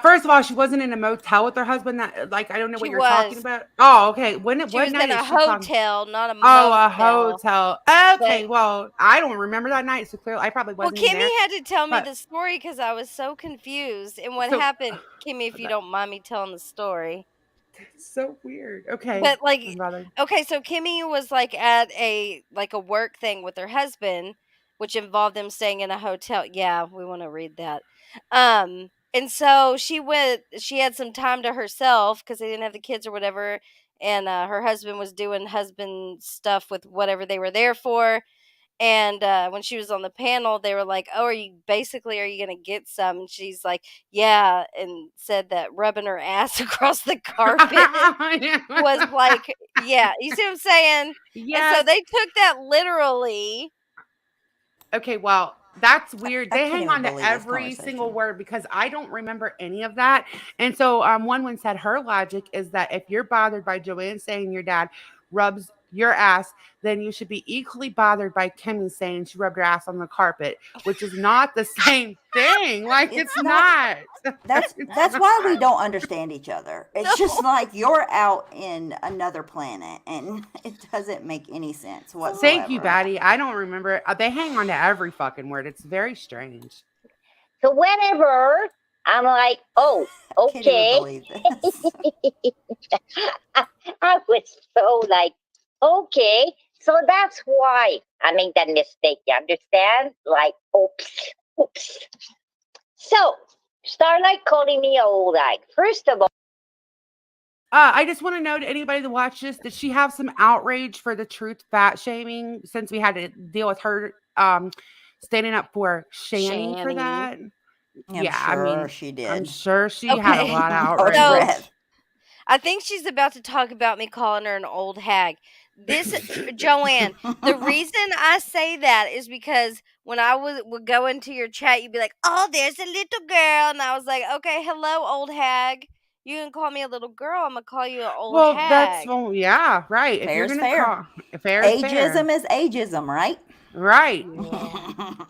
First of all, she wasn't in a motel with her husband. That like I don't know what She you're talking was. about. Oh, okay. She What was night in a is she talking? hotel, not a Oh, a motel. hotel. Okay, But well, I don't remember that night, so clearly I probably well, wasn't even Kimmy there. had to tell me But the story because I was so confused. And what so happened, Kimmy, if you that, don't mind me telling the story. that's so weird. Okay, But I'm like, bothered. okay, so Kimmy was like at a work thing with her husband, which involved them staying in a hotel. Yeah, we want to read that. And so she had some time to herself because they didn't have the kids or whatever, and her husband was doing husband stuff with whatever they were there for. And when she was on the panel, they were like, "Oh, are you gonna get some?" And she's like, "Yeah," and said that rubbing her ass across the carpet was like, yeah, you see what I'm saying? And so Yes. they took that literally. Okay, well, that's weird. I They can't hang even on to believe this every single conversation. word because I don't remember any of that. And so one said her logic is that if you're bothered by Joanne saying your dad rubs your ass, then you should be equally bothered by Kimmy saying she rubbed her ass on the carpet, which is not the same thing. Like It's it's not. not. That's It's why we not. don't understand each other. It's just No. like you're out in another planet, and it doesn't make any sense Thank you, whatsoever. Batty. I don't remember. They hang on to every fucking word. It's very strange. So whenever I'm like, oh, I can't even okay. believe this. I was so like, okay. So that's why I made that mistake. You understand? Like, oops. So Starlight calling me old. Like, first of all, I just want to know to anybody that watched this, did she have some outrage for the truth fat shaming since we had to deal with her standing up for Shanny for Shanny. that? I'm Yeah, I sure mean, she I'm did. sure she had a Okay. lot of Out of outrage. So breath. I think she's about to talk about me calling her an old hag. This, Joanne, the reason I say that is because when I would go into your chat, you'd be like, "Oh, there's a little girl," and I was like, "Okay, hello, old hag. You can call me a little girl. I'm gonna call you an old Well, hag." yeah, right. If you're Fair's gonna fair. call fair is fair. Ageism is ageism, right? Right. Yeah.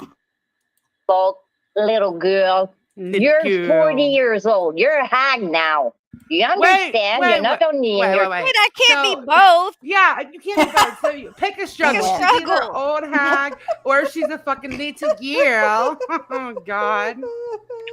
little girl, Little you're 40 girl. years old. You're a hag now. You Wait, understand? You're not only in your Wait, I can't be both. Yeah, you can't be both. So you pick a Pick struggle. a She's either struggle. old hag or she's a fucking little girl. Oh God.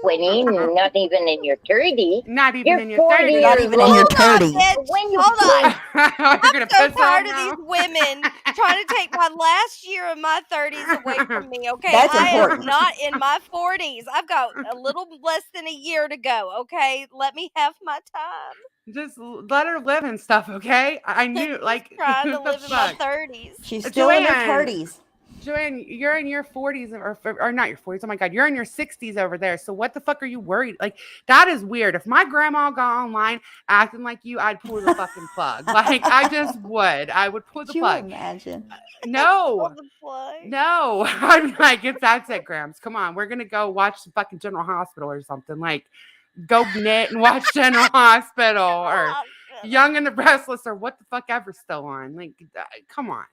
20, not even in your 30. Not even You're in your 40 30s. Not years even in your old. Hold on, 30s. bitch. When you Hold on. You're I'm gonna so piss tired off of now? these women trying to take my last year of my 30s away from me. Okay, That's I am important. not in my 40s. I've got a little less than a year to go. Okay, let me have my time. Just let her live and stuff, okay? I I'm knew, just like, trying to what the live in my fuck? 30s. She's still in her Joanne, 30s. Joanne, you're in your 40s or not your 40s. Oh my God, you're in your 60s over there. So what the fuck are you worried? Like, that is weird. If my grandma got online acting like you, I'd pull the fucking plug. Like, I just would. I would pull the Could you plug. imagine? No. Pull the plug. No. I'm like, that's it, Grams. Come on. We're going to go watch the fucking General Hospital or something. Like, go knit and watch General Hospital or Young and the Restless or what the fuck ever still on. Like, come on.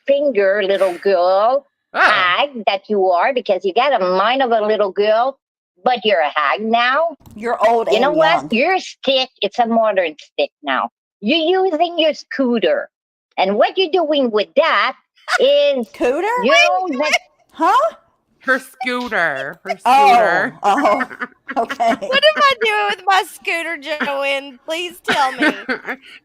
Finger, little girl, Oh. hag that you are, because you got a mind of a little girl, but you're a hag now. You're old You and know what? young. Your stick, it's a modern stick now. You're using your scooter. And what you're doing with that is, Cooter? you know, that Huh? Her scooter. Her Oh, scooter. okay. What am I doing with my scooter, Joanne? Please tell me.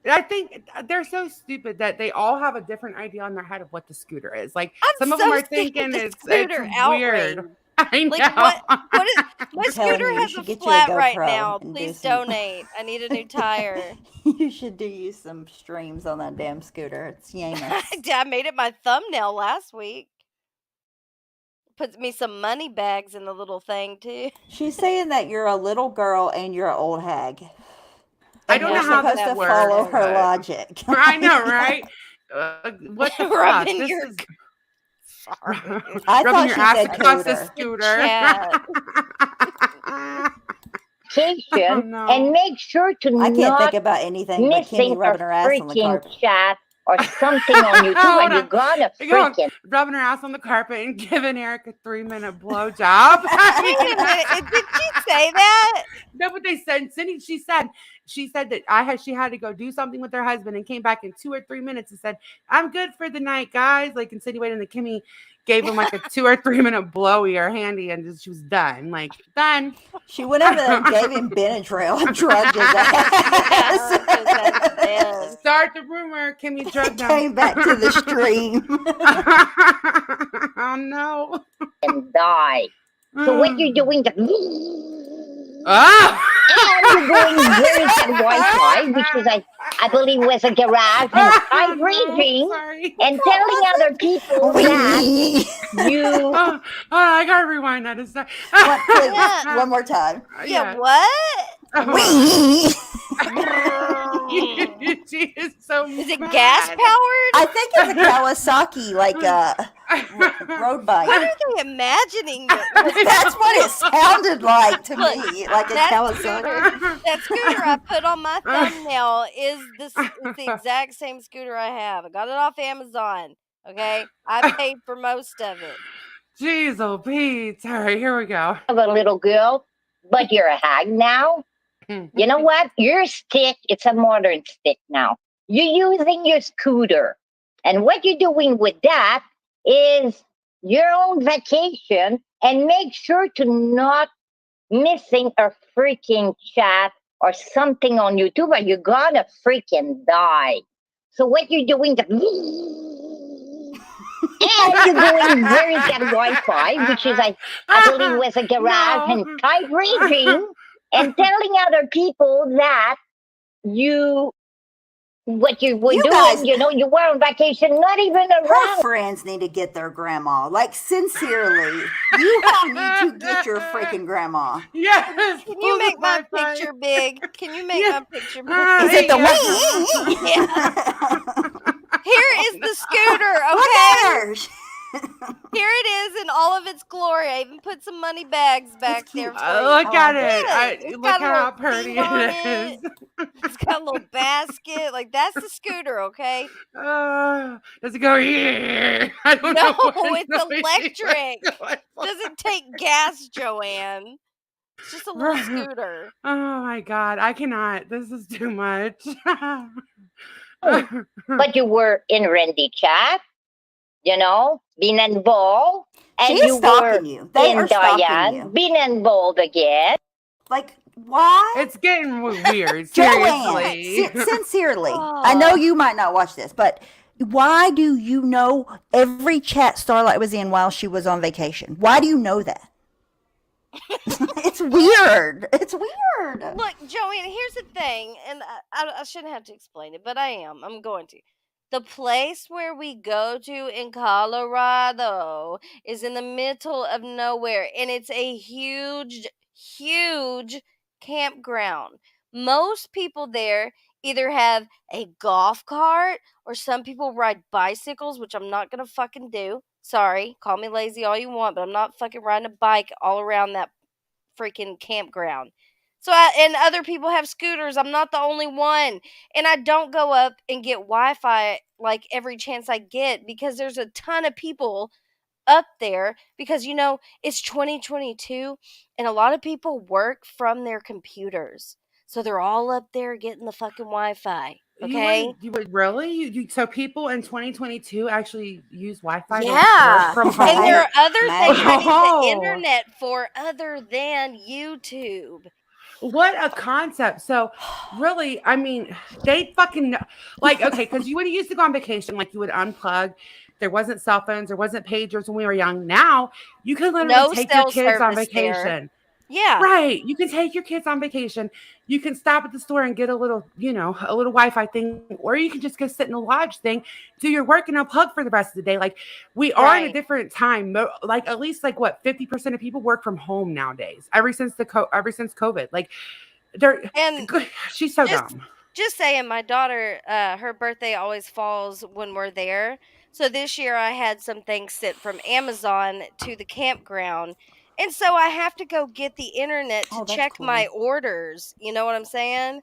I think they're so stupid that they all have a different idea in their head of what the scooter is. Like I'm some of so them are sick of thinking the it's scooter weird. outrage. I know. Like what is my I'm telling scooter you, you has should a get you a flat right GoPro now. and do Please some. donate. I need a new tire. You should do you some streams on that damn scooter. It's Yamus. I made it my thumbnail last week. Puts me some money bags in the little thing too. She's saying that you're a little girl and you're an old hag. I And don't you're know how supposed this to works. follow her but- logic. I know, right? What the fuck? Rubbing This your is Sorry. I rubbing thought your she ass said across the cooter. scooter. Chat. Oh, no. And make sure to I can't not think about anything but Kimmy missing a rubbing her ass on the freaking carpet. chat or something on YouTube, Hold and you're on. gonna Hang on. freaking Rubbing her ass on the carpet and giving Eric a 3-minute blowjob. Wait a minute. Did she say that? That's what they said. Cindy, she said that she had to go do something with her husband and came back in 2 or 3 minutes and said, "I'm good for the night, guys." Like insinuating that Kimmy gave him like a 2 or 3-minute blowy or handy, and just, she was done. Like done. She went over there and gave him Benadryl and drugged his ass. Start the rumor. Kimmy drugged him. Came back to the stream. Oh no. and die. So what you're doing, Ah! and you're going very bad Wi-Fi, which is I believe was a garage, and I'm raging Sorry. and telling other people that you. Oh, I gotta rewind that a sec. Please, Yeah. one more time. Yeah, what? She is so Is it mad. gas powered? I think it's a Kawasaki, like road bike. What are they imagining? That's what it sounded like to me, like a That Kawasaki. That scooter I put on my thumbnail is the exact same scooter I have. I got it off Amazon. Okay, I paid for most of it. Jeez, oh Pete. All right, here we go. Of a little girl, but you're a hag now. You know what? Your stick, it's a modern stick now. You're using your scooter. And what you're doing with that is your own vacation, and make sure to not missing a freaking chat or something on YouTube, or you're gonna freaking die. So what you're doing, and you're doing very bad Wi-Fi, which is I believe was a garage, No. and type raging and telling other people that what you were You doing, guys- you were on vacation, not even Her around. friends need to get their grandma. Like, sincerely, you all need to get your freaking grandma. Yes. Can you make my Wi-Fi. picture big? Can you make Yeah. my picture big? Is it the Yeah. Here is the scooter, Look okay? at her. Here it is in all of its glory. I even put some money bags back It's cute. there for you. Look at like it. It's Look got a how little pretty thing on it is. It's got a little basket. Like, that's the scooter, okay? Does it go? Yeah. I don't No, know. what it's noise electric. it was. Doesn't take gas, Joanne. It's just a little scooter. Oh my god, I cannot. This is too much. But you were in Randy chat, being involved. And She's you stalking were you. They in are stalking Diane, you. being involved again. Like, why? It's getting weird. Joanne, Seriously. sincerely, I know you might not watch this, but why do you know every chat Starlight was in while she was on vacation? Why do you know that? It's weird. It's weird. Look, Joanne, here's the thing, and I shouldn't have to explain it, but I am. I'm going to. The place where we go to in Colorado is in the middle of nowhere, and it's a huge, huge campground. Most people there either have a golf cart or some people ride bicycles, which I'm not going to fucking do. Sorry, call me lazy all you want, but I'm not fucking riding a bike all around that freaking campground. And other people have scooters. I'm not the only one. And I don't go up and get Wi-Fi like every chance I get, because there's a ton of people up there, because it's 2022 and a lot of people work from their computers. So they're all up there getting the fucking Wi-Fi. Okay. You would really? So people in 2022 actually use Wi-Fi to work Yeah. from And there home? are other things I Imagine. need the Oh, internet for other than YouTube. what a concept. So really, I mean, they fucking like, okay, because you would used to go on vacation, like you would unplug. There wasn't cell phones, there wasn't pagers when we were young. Now you can literally No take your cell kids on service there. vacation. Yeah. Right. You can take your kids on vacation. You can stop at the store and get a little, a little Wi-Fi thing, or you can just go sit in the lodge thing, do your work and unplug for the rest of the day. Like we are in a Right. different time. Like at least like what 50% of people work from home nowadays. Ever since COVID. Like they're And she's so just dumb. just saying, my daughter, her birthday always falls when we're there. So this year I had some things sent from Amazon to the campground. And so I have to go get the internet to Oh, that's check my cool. orders. You know what I'm saying?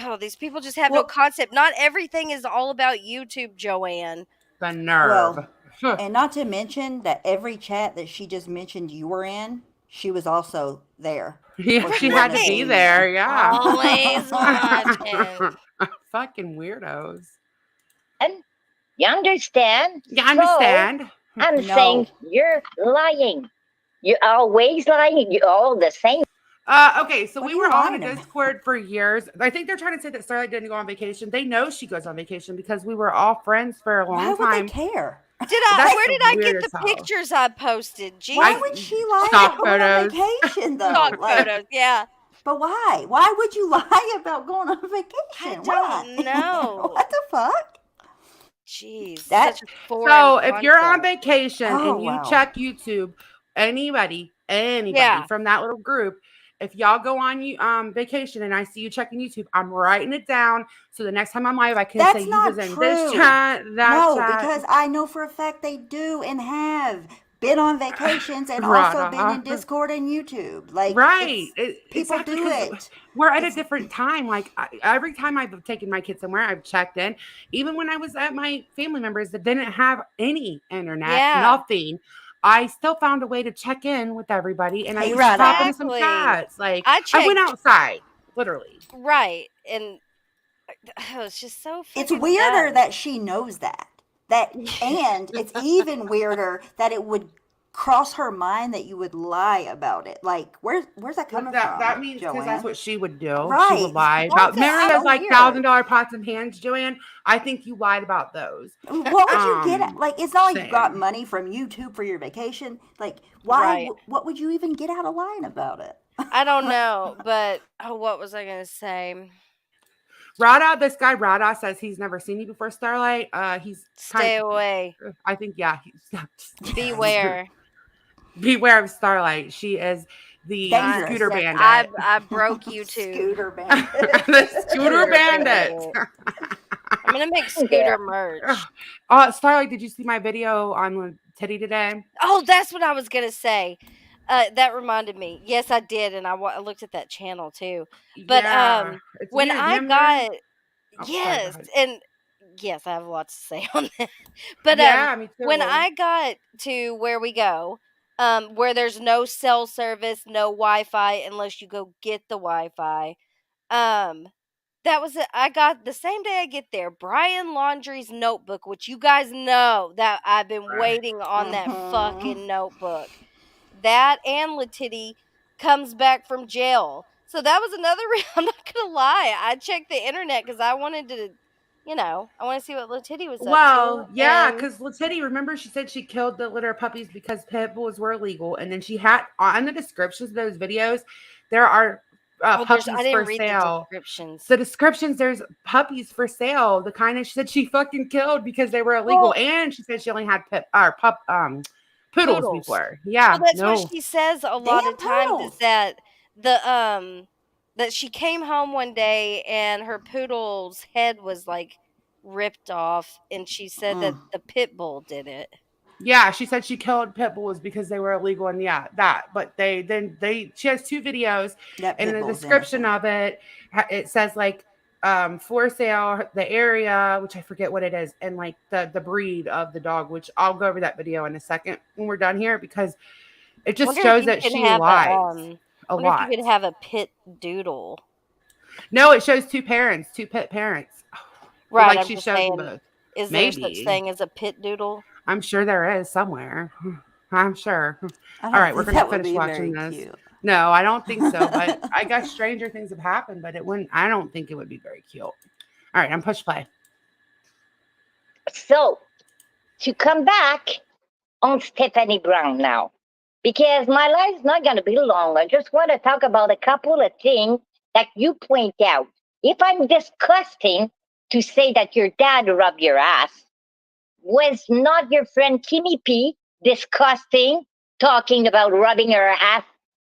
Oh, these people just have no Well, concept. Not everything is all about YouTube, Joanne. The nerve. well, and not to mention that every chat that she just mentioned you were in, she was also there, Yeah, or she she wouldn't had to have be seen you. there. Yeah. Always watching. Fucking weirdos. And you understand? You So understand? I'm saying No, you're lying. You're always lying. You're all the same. Okay, so what we are you were all in a lying about? Discord for years. I think they're trying to say that Starlight didn't go on vacation. They know she goes on vacation because we were all friends for a Why long would they time. care? That's Where did I get weird the as hell. pictures I posted? Why I would Jesus. she lie stock about going on photos. vacation Stock though? Like, photos. Yeah. but why? Why would you lie about going on I vacation? Why? don't know. What the fuck? Jeez, That. such a foreign So if you're on concept. vacation Oh and you wow. check YouTube, anybody Yeah. from that little group, if y'all go on you vacation and I see you checking YouTube, I'm writing it down so the next time I'm live I can say That's you was not in this true. chat, that No, chat. because I know for a fact they do and have been on vacations and also been Rada. in Discord and YouTube. Like Right. it's people Exactly. do Because it. we're at a It's different time. Like every time I've taken my kids somewhere, I've checked in. Even when I was at my family members that didn't have any internet, Yeah. nothing, I still found a way to check in with everybody. And I hey used to pop Rada. into some Exactly. chats. Like I I went checked outside, literally. right, and it's just so It's fucking weirder dumb. that she knows that. And it's even weirder that it would cross her mind that you would lie about it. Like where's that Well, coming that from, means because that's Joanne? what she would do. She would Right. lie Why about. is that Remember those so like weird? $1,000 pots and pans, Joanne? I think you lied about those. What would you get? Like, it's not like you got Same. money from YouTube for your vacation. Like, why? Right. What would you even get out of lying about it? I don't know, but what was I gonna say? This guy Rada says he's never seen you before, Starlight. He's kind. Stay away. I think Beware. beware of Starlight. She is the Dangerous. scooter Yes, I bandit. I broke YouTube. Scooter bandit. The scooter bandit. I'm gonna make scooter merch. Starlight, did you see my video on Titty today? Oh, that's what I was gonna say. That reminded me. Yes, I did, and I looked at that channel too. But Yeah, it's when weird. I Him there. got Oh, sorry. Go yes, ahead. and yes, I have a lot to say on that. But Yeah, me when too. I got to where we go, where there's no cell service, no Wi-Fi unless you go get the Wi-Fi. Um, that was it. I got the same day I get there, Brian Laundrie's notebook, which you guys know that I've been waiting on that Mm-hmm. fucking notebook. That and Letitty comes back from jail. So that was another I'm not gonna lie. I checked the internet because I wanted to, I want to see what Letitty was up to. Well, yeah, And because Letty, remember she said she killed the litter of puppies because pit bulls were illegal, and then she had on the descriptions of those videos, there are I puppies didn't for read the sale. descriptions. The descriptions, there's puppies for sale. The kind of she said she fucking killed because they were illegal, Well, and she said she only had poodles poodles. before. Yeah, Well, that's what no, she says a lot Damn of times is poodles. that that she came home one day and her poodle's head was like ripped off, and she said that Mm, the pit bull did it. yeah, she said she killed pit bulls because they were illegal, and yeah, that. But she has two videos, that and in pit the bull's description innocent. of it, it says like for sale, the area, which I forget what it is, and like the breed of the dog, which I'll go over that video in a second when we're done here because it just Wonder if shows you that can she have lies a wonder if you lot. could have a pit doodle. No, it shows two parents, two pet parents. Right, Like I'm she just showed them saying, both. is there such Maybe. thing as a pit doodle? I'm sure there is somewhere. I'm sure. I All don't right, we're think gonna that would finish be watching very this. cute. No, I don't think so. But I guess stranger things have happened, but it wouldn't. I don't think it would be very cute. All right, I'm push play. So, to come back on Stephanie Brown now, because my life's not going to be long. I just want to talk about a couple of things that you point out. If I'm disgusting to say that your dad rubbed your ass, was not your friend Kimmy P disgusting talking about rubbing her ass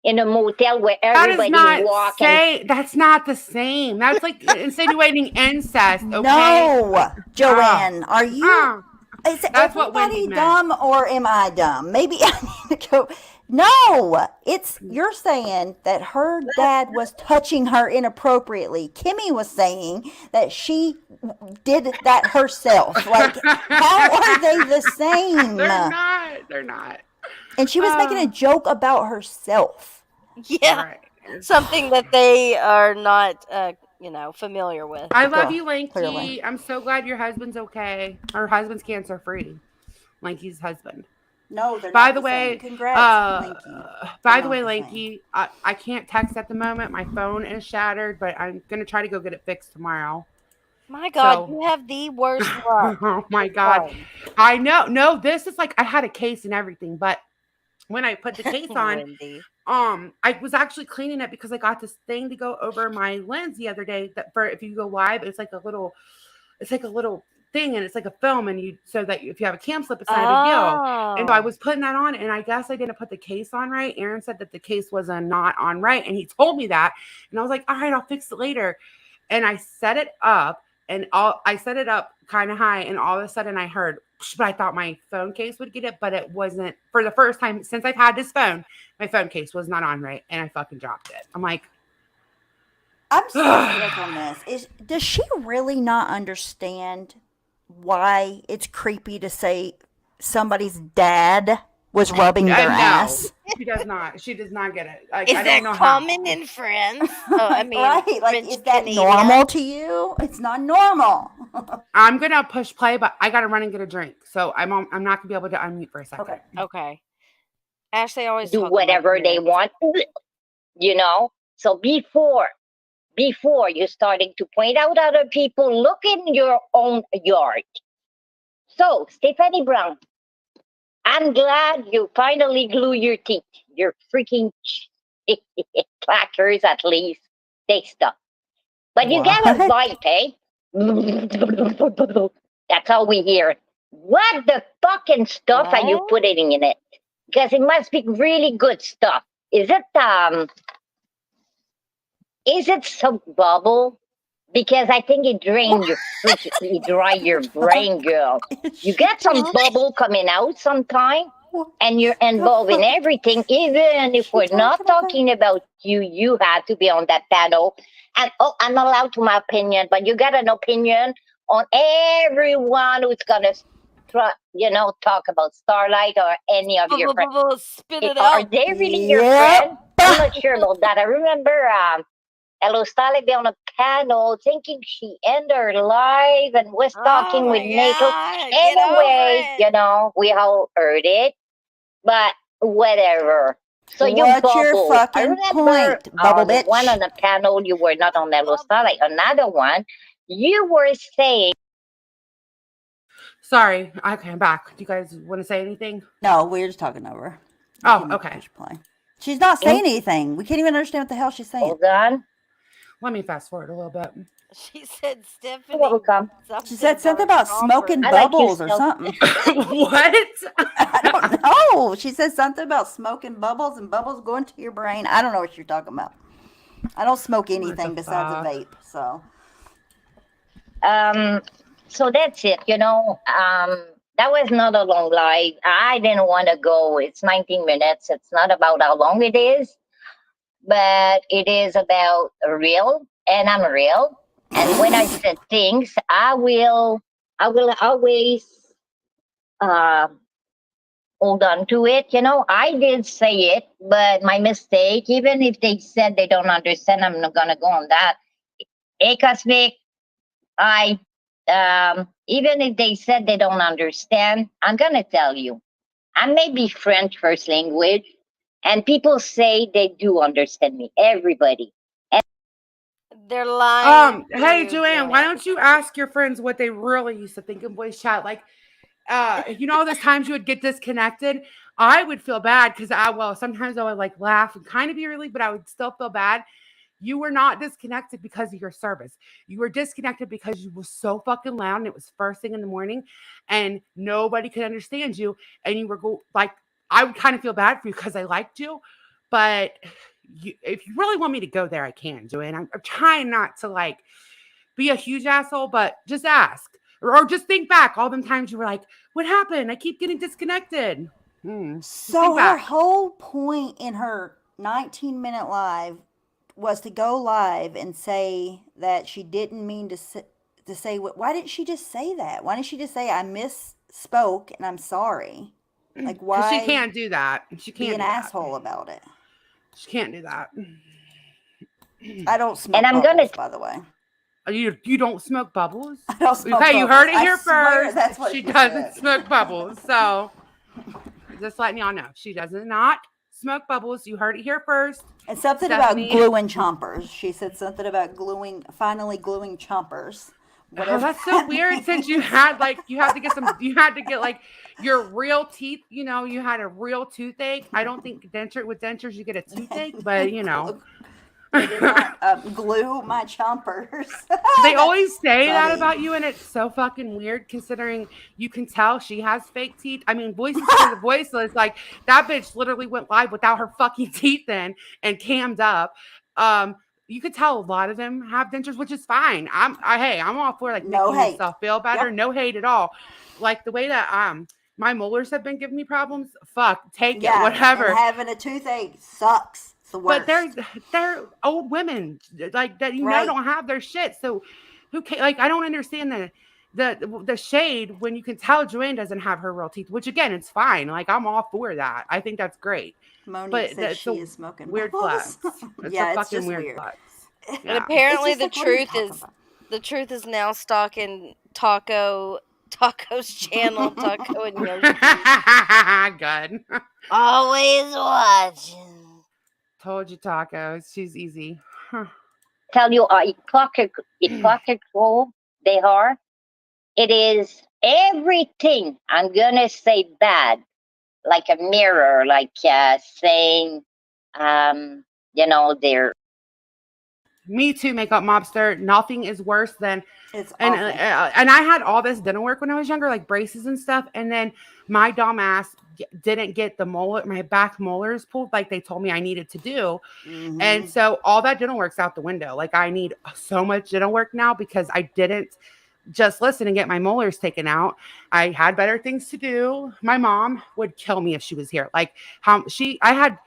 in a motel where That is everybody not walk and that's not the same. That's like insinuating incest, okay? No, Joanne, are you? Is That's what Wendy everybody meant. dumb or am I dumb? Maybe I need to go. No, it's you're saying that her dad was touching her inappropriately. Kimmy was saying that she did that herself. Like, how are they the same? They're not. They're not. And she was making a joke about herself. Yeah, Right. something that they are not, familiar with. I love Well, you, Lanky. clearly. I'm so glad your husband's okay. Her husband's cancer free. Lanky's husband. No, they're By not the the same. way, Congrats, Linky. by They're the not way, the same. Lanky, I can't text at the moment. My phone is shattered, but I'm gonna try to go get it fixed tomorrow. My God, So, you have the worst luck. oh my with God, phones. I know. No, this is like I had a case and everything, but when I put the case on, Wendy. I was actually cleaning it because I got this thing to go over my lens the other day that for if you go live, it's like a little thing and it's like a film and you so that if you have a cam slip, it's not a big deal. And so I Oh. was putting that on and I guess I didn't put the case on right. Aaron said that the case was not on right and he told me that. And I was like, all right, I'll fix it later. And I set it up I set it up kind of high and all of a sudden I heard, but I thought my phone case would get it, but it wasn't. For the first time since I've had this phone, my phone case was not on right and I fucking dropped it. I'm like, I'm so sick on this. Does she really not understand why it's creepy to say somebody's dad was rubbing their no, ass? she does not. She does not get it. Like, Is I that don't know common how. in friends? Oh, I mean, right? Like, French is that Canadian. normal to you? It's not normal. I'm gonna push play, but I gotta run and get a drink, so I'm not gonna be able to unmute for a second. Okay. Okay. Ashley always do talk about whatever they kids. want, you know? So before you're starting to point out other people, look in your own yard. So, Stephanie Brown, I'm glad you finally glue your teeth. Your freaking clackers, at least, they stuck. But you got a What? vibe, eh? That's all we hear. What the fucking stuff are you What? putting in it? Because it must be really good stuff. Is it some bubble? Because I think it drained your freaking, it dry your brain, girl. You get some bubble coming out sometime, and you're involved in everything. Even if we're not talking about you, you have to be on that panel. And I'm not allowed to my opinion, but you got an opinion on everyone who's gonna, talk about Starlight or any of your friends. Spit it Are out. they really your Yep. friend? I'm not sure about that. I remember Hello Starlight be on a panel thinking she ended her live and was talking Oh with my NATO. God, get over Anyway, it. we all heard it, but whatever. So you What's your bubble. I fucking remember point, bubble the one bitch? on the panel, you were not on Hello Starlight. Another one, you were saying. Sorry. Okay, I'm back. Do you guys want to say anything? No, we're just talking over. Oh, okay. Push play. She's not saying anything. We can't even understand what the hell she's saying. Hold on. Let me fast forward a little bit. She said Stephanie. What will come? She said something about smoking I like bubbles or yourself. something. What? I don't know. She said something about smoking bubbles and bubbles going to your brain. I don't know what you're talking about. I don't smoke anything besides a vape, so. So that's it, that was not a long live. I didn't want to go. It's 19 minutes. It's not about how long it is, but it is about real, and I'm real. And when I said things, I will always hold on to it. I did say it, but my mistake, even if they said they don't understand, I'm not gonna go on that. Hey, Cosmic, I, even if they said they don't understand, I'm going to tell you. I may be French first language, and people say they do understand me. Everybody. They're lying to Hey you, Joanne, why don't you ask your friends what they really used to think in voice chat? Like, those times you would get disconnected, I would feel bad because sometimes I would like laugh and kind of be relieved, but I would still feel bad. You were not disconnected because of your service. You were disconnected because you were so fucking loud and it was first thing in the morning and nobody could understand you. And you were like, I would kind of feel bad for you because I liked you. But if you really want me to go there, I can, Joanne. I'm trying not to like be a huge asshole, but just ask. Or just think back all the times you were like, what happened? I keep getting disconnected. Just think So her back. whole point in her 19-minute live was to go live and say that she didn't mean to say what. Why didn't she just say that? Why didn't she just say I misspoke and I'm sorry? Like, Because she why can't do that. She be can't an do that. asshole about it? She can't do that. I don't And smoke I'm going bubbles, to, by the way. You don't smoke bubbles? I don't smoke Okay, you bubbles. heard it I here swear first. that's what She she doesn't said. smoke bubbles. So just letting y'all know. She does not smoke bubbles. You heard it here first. And something about Stephanie. gluing chompers. She said something about finally gluing chompers. Oh, Whatever that's so that weird since means. you had to get like your real teeth, you had a real toothache. I don't think with dentures you get a toothache, but They did not glue my chompers. They That's always say that funny. about you, and it's so fucking weird considering you can tell she has fake teeth. I mean, voices for the voiceless, like that bitch literally went live without her fucking teeth in and cammed up. Um, you could tell a lot of them have dentures, which is fine. Hey, I'm all for like No making hate. yourself feel better. Yep. No hate at all. Like the way that my molars have been giving me problems. Fuck, take it, Yeah, and whatever. having a toothache sucks. It's the But worst. they're old women like that Right. don't have their shit. So who can like I don't understand the shade when you can tell Joanne doesn't have her real teeth, which again it's fine. Like I'm all for that. I think that's great. Monique But says it's she a is smoking weird bubbles. flex. It's a Yeah, it's fucking just weird weird. flex. And Yeah. It's apparently just like, what are you talking about? the truth is now stalking Taco's channel, Taco and Yoshi. Good. Always watching. Told you tacos. She's easy. Huh. tell you, hypocritical they are. It is everything I'm going to say bad, like a mirror, like saying, they're Me too, makeup mobster. Nothing is worse than It's and awful. and I had all this dental work when I was younger, like braces and stuff. And then my dumb ass didn't get my back molars pulled like they told me I needed to do. And Mm-hmm. so all that dental work's out the window. Like I need so much dental work now because I didn't just listen and get my molars taken out. I had better things to do. My mom would kill me if she was here. Like I had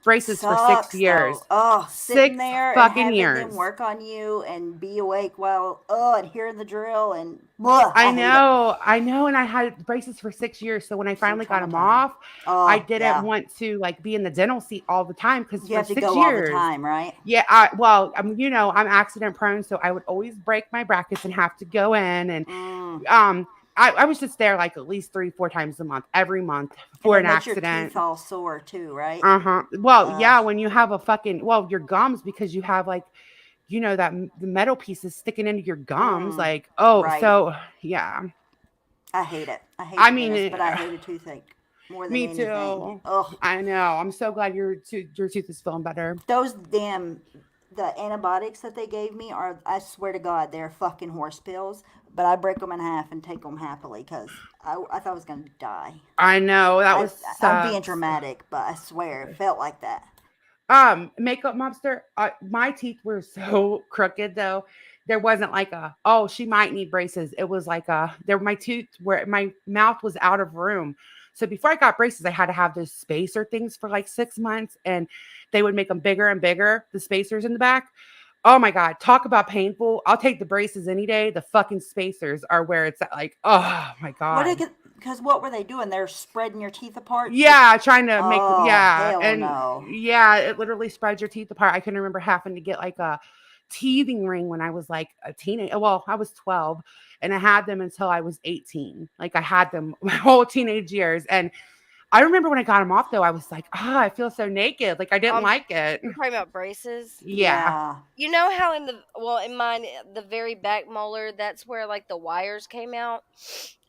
braces for 6 Sucks years. though. Oh, sitting 6 there and fucking having them years. work on you and be awake while and hearing the drill and ugh, I I hate it. know, and I had braces for 6 years. So when I So finally got them traumatizing. off, I Oh didn't yeah, want to like be in the dental seat all the time because you for have to six go all the years, time, right? yeah, I'm accident prone, so I would always break my brackets and have to go in, and Mm. um, I was just there like at least 3-4 times a month, every month And for it an makes your accident. teeth all sore too, right? Well, Ugh. yeah, when you have your gums because you have like that the metal pieces sticking into your gums, Mm. like Right. so yeah. I hate it. I hate I the dentist, mean, but I hate a toothache more than me anything. too. Ugh. I know. I'm so glad your tooth is feeling better. Those the antibiotics that they gave me are, I swear to God, they're fucking horse pills. But I break them in half and take them happily because I thought I was gonna die. I know that I was I'm being sucks. dramatic, but I swear it felt like that. Makeup mobster. My teeth were so crooked though. There wasn't like she might need braces. It was like my tooth where my mouth was out of room. So before I got braces, I had to have those spacer things for like 6 months, and they would make them bigger and bigger. The spacers in the back. Oh my God, talk about painful. I'll take the braces any day. The fucking spacers are where it's at, like, oh my God. Because what were they doing? They're spreading your teeth apart. Yeah, trying to make Oh yeah, hell and no. yeah, it literally spreads your teeth apart. I can remember having to get like a teething ring when I was like a teenager. Well, I was 12 and I had them until I was 18. Like I had them my whole teenage years. And I remember when I got them off though, I was like, I feel so naked. Like I didn't like it. You're talking about braces? Yeah. You know how in mine, the very back molar, that's where like the wires came out.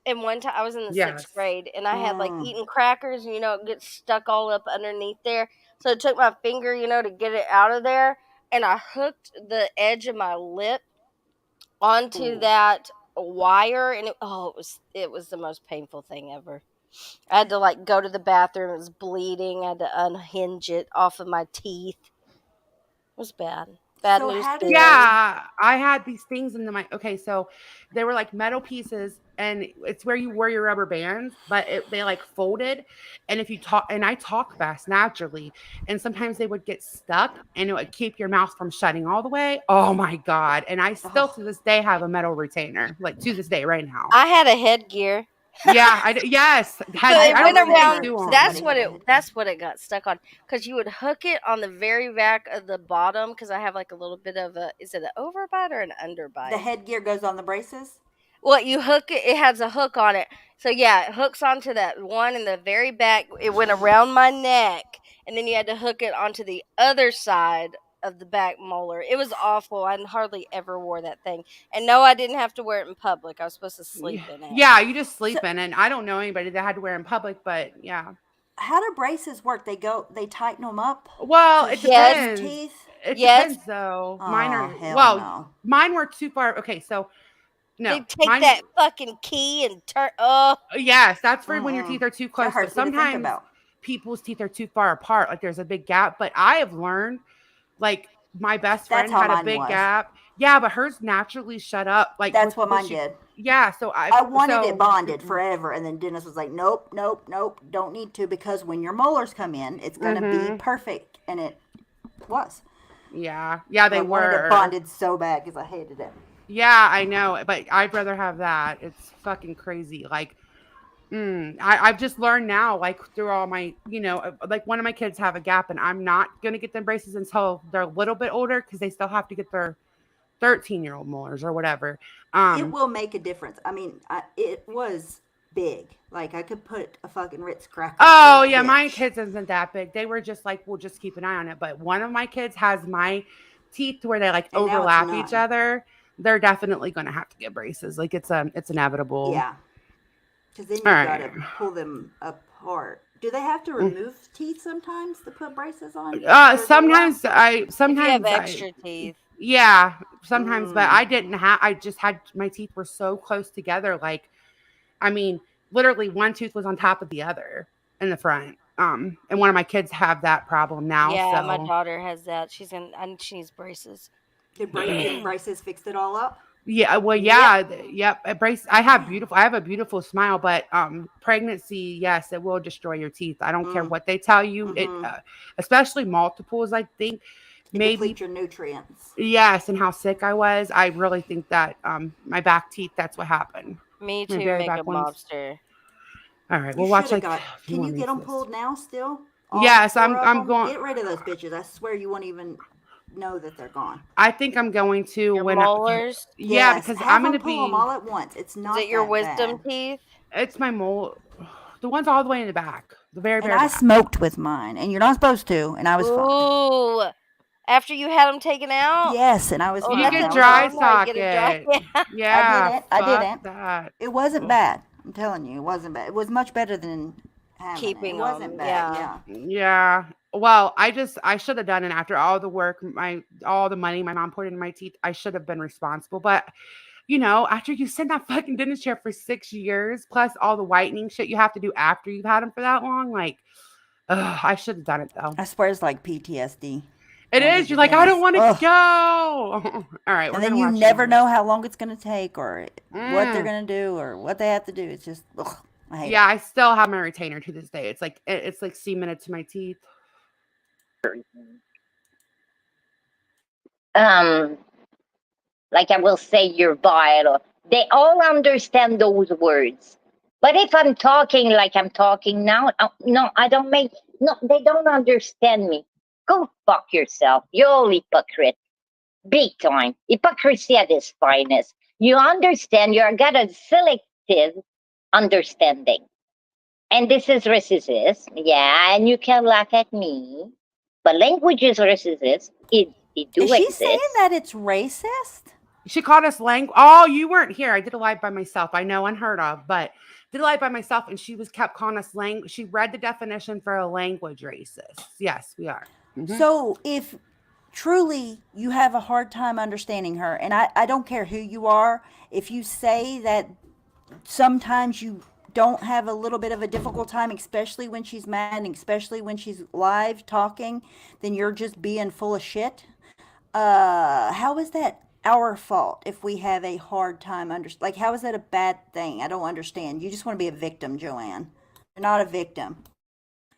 And one time I was in the Yes. 6th grade and I had like eaten crackers and it gets stuck all up underneath there. So I took my finger, to get it out of there, and I hooked the edge of my lip onto that wire, and it was the most painful thing ever. I had to like go to the bathroom. It was bleeding. I had to unhinge it off of my teeth. It was bad. Bad So news. how did Yeah, I had these things in my okay, so they were like metal pieces and it's where you wear your rubber bands, but they like folded. And if you talk, and I talk fast naturally, and sometimes they would get stuck and it would keep your mouth from shutting all the way. Oh my God. And I still to this day have a metal retainer, like to this day right now. I had a headgear. Yeah, yes. So it I went don't around. think they do That's them. what it got stuck on. Because you would hook it on the very back of the bottom. Because I have like a little bit of is it an overbite or an underbite? the headgear goes on the braces? Well, you hook it. It has a hook on it. So yeah, it hooks onto that one in the very back. It went around my neck, and then you had to hook it onto the other side of the back molar. It was awful. I hardly ever wore that thing. And no, I didn't have to wear it in public. I was supposed to sleep in it. Yeah, you just sleep in it. I don't know anybody that had to wear in public, but yeah. How do braces work? They tighten them up? Well, it depends. Teeth? It depends though. Mine were too far. Okay, so no. They take that fucking key and turn. Oh. Yes, that's for when your teeth are too close. That hurts me to think about. People's teeth are too far apart. Like there's a big gap. But I have learned, like my best friend had a big gap. Yeah, but hers naturally shut up. Like that's what mine did. Yeah, so I wanted it bonded forever, and then Dennis was like, "Nope, don't need to, because when your molars come in, it's gonna be perfect," and it was. Yeah, they were. I wanted it bonded so bad because I hated it. Yeah, I know, but I'd rather have that. It's fucking crazy. Like, I've just learned now, like through all my, like one of my kids have a gap, and I'm not gonna get them braces until they're a little bit older because they still have to get their 13-year-old molars or whatever. It will make a difference. I mean, it was big. Like I could put a fucking Ritz cracker. Oh yeah, my kids isn't that big. They were just like, we'll just keep an eye on it. But one of my kids has my teeth where they like overlap each other. They're definitely going to have to get braces. Like it's inevitable. Yeah. Because then you got to pull them apart. Do they have to remove teeth sometimes to put braces on? Sometimes if you have extra teeth. Yeah, sometimes, but I didn't have. I just had my teeth were so close together. Like, I mean, literally one tooth was on top of the other in the front. And one of my kids have that problem now. Yeah, my daughter has that. She needs braces. Did braces fix it all up? Yeah, well, yeah, yep. I have a beautiful smile, but pregnancy, yes, it will destroy your teeth. I don't care what they tell you. It, especially multiples, I think. Maybe deplete your nutrients. Yes, and how sick I was. I really think that my back teeth. That's what happened. Me too. Make a mobster. All right, we'll watch like. Can you get them pulled now? Still? Yes, I'm going. Get rid of those bitches. I swear you won't even know that they're gone. I think I'm going to your molars. Yeah, because I'm going to pull them all at once. It's not. Is it your wisdom teeth? It's my mole. The ones all the way in the back. The very back. I smoked with mine, and you're not supposed to, and I was fine. Ooh. After you had them taken out? Yes, and I was. You get dry socket. Yeah, I didn't. It wasn't bad. I'm telling you, it wasn't bad. It was much better than keeping it. Wasn't bad. Yeah. Well, I should have done it after all the work, all the money my mom poured into my teeth. I should have been responsible, but after you sit in that fucking dentist chair for 6 years, plus all the whitening shit you have to do after you've had them for that long, like, I should have done it though. I swear it's like PTSD. It is. You're like, I don't want to go. All right. And then you never know how long it's going to take or what they're going to do or what they have to do. It's just, I hate it. I still have my retainer to this day. It's like cemented to my teeth. Like I will say, you're vile. They all understand those words. But if I'm talking like I'm talking now, no, they don't understand me. Go fuck yourself. You're all hypocrite. big time. Hypocrisy at its finest. You understand, you got a selective understanding. And this is racist, yeah, and you can laugh at me. But language is racist. It do Is she saying exist. that it's racist? She called us Oh, you weren't here. I did a live by myself. I know, unheard of, but did a live by myself, and she was kept calling us She read the definition for a language racist. Yes, we are. Mhm. So if truly you have a hard time understanding her, and I don't care who you are, if you say that sometimes you don't have a little bit of a difficult time, especially when she's mad and especially when she's live talking, then you're just being full of shit. How is that our fault if we have a hard time like how is that a bad thing? I don't understand. You just want to be a victim, Joanne. You're not a victim.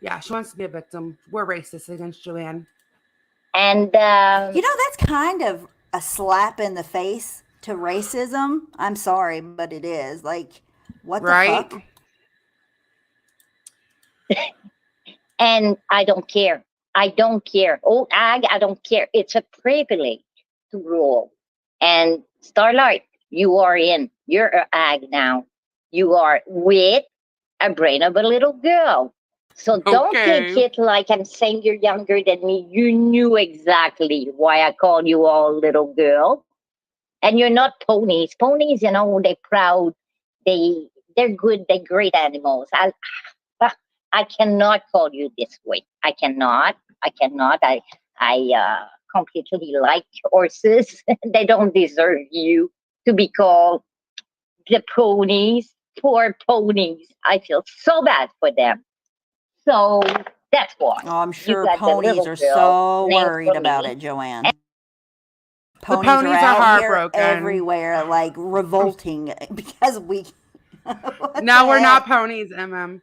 Yeah, she wants to be a victim. We're racist against Joanne. And You know, that's kind of a slap in the face to racism. I'm sorry, but it is. Like, what Right? the fuck? and I don't care. I don't care. Old ag, I don't care. It's a privilege to rule. And Starlight, you are in. You're a ag now. You are with a brain of a little girl. So don't take Okay. it like I'm saying you're younger than me. You knew exactly why I called you all little girl. And you're not ponies. Ponies, you know, they're proud. They're good. They're great animals. I cannot call you this way. I cannot. I cannot. I completely like horses. They don't deserve you to be called the ponies. Poor ponies. I feel so bad for them. So that's why Oh, I'm you sure got the ponies little are girl so named worried for about me. it, Joanne. The Ponies are ponies are out here heartbroken. everywhere, like revolting because we. What No, the we're not heck? ponies, MM.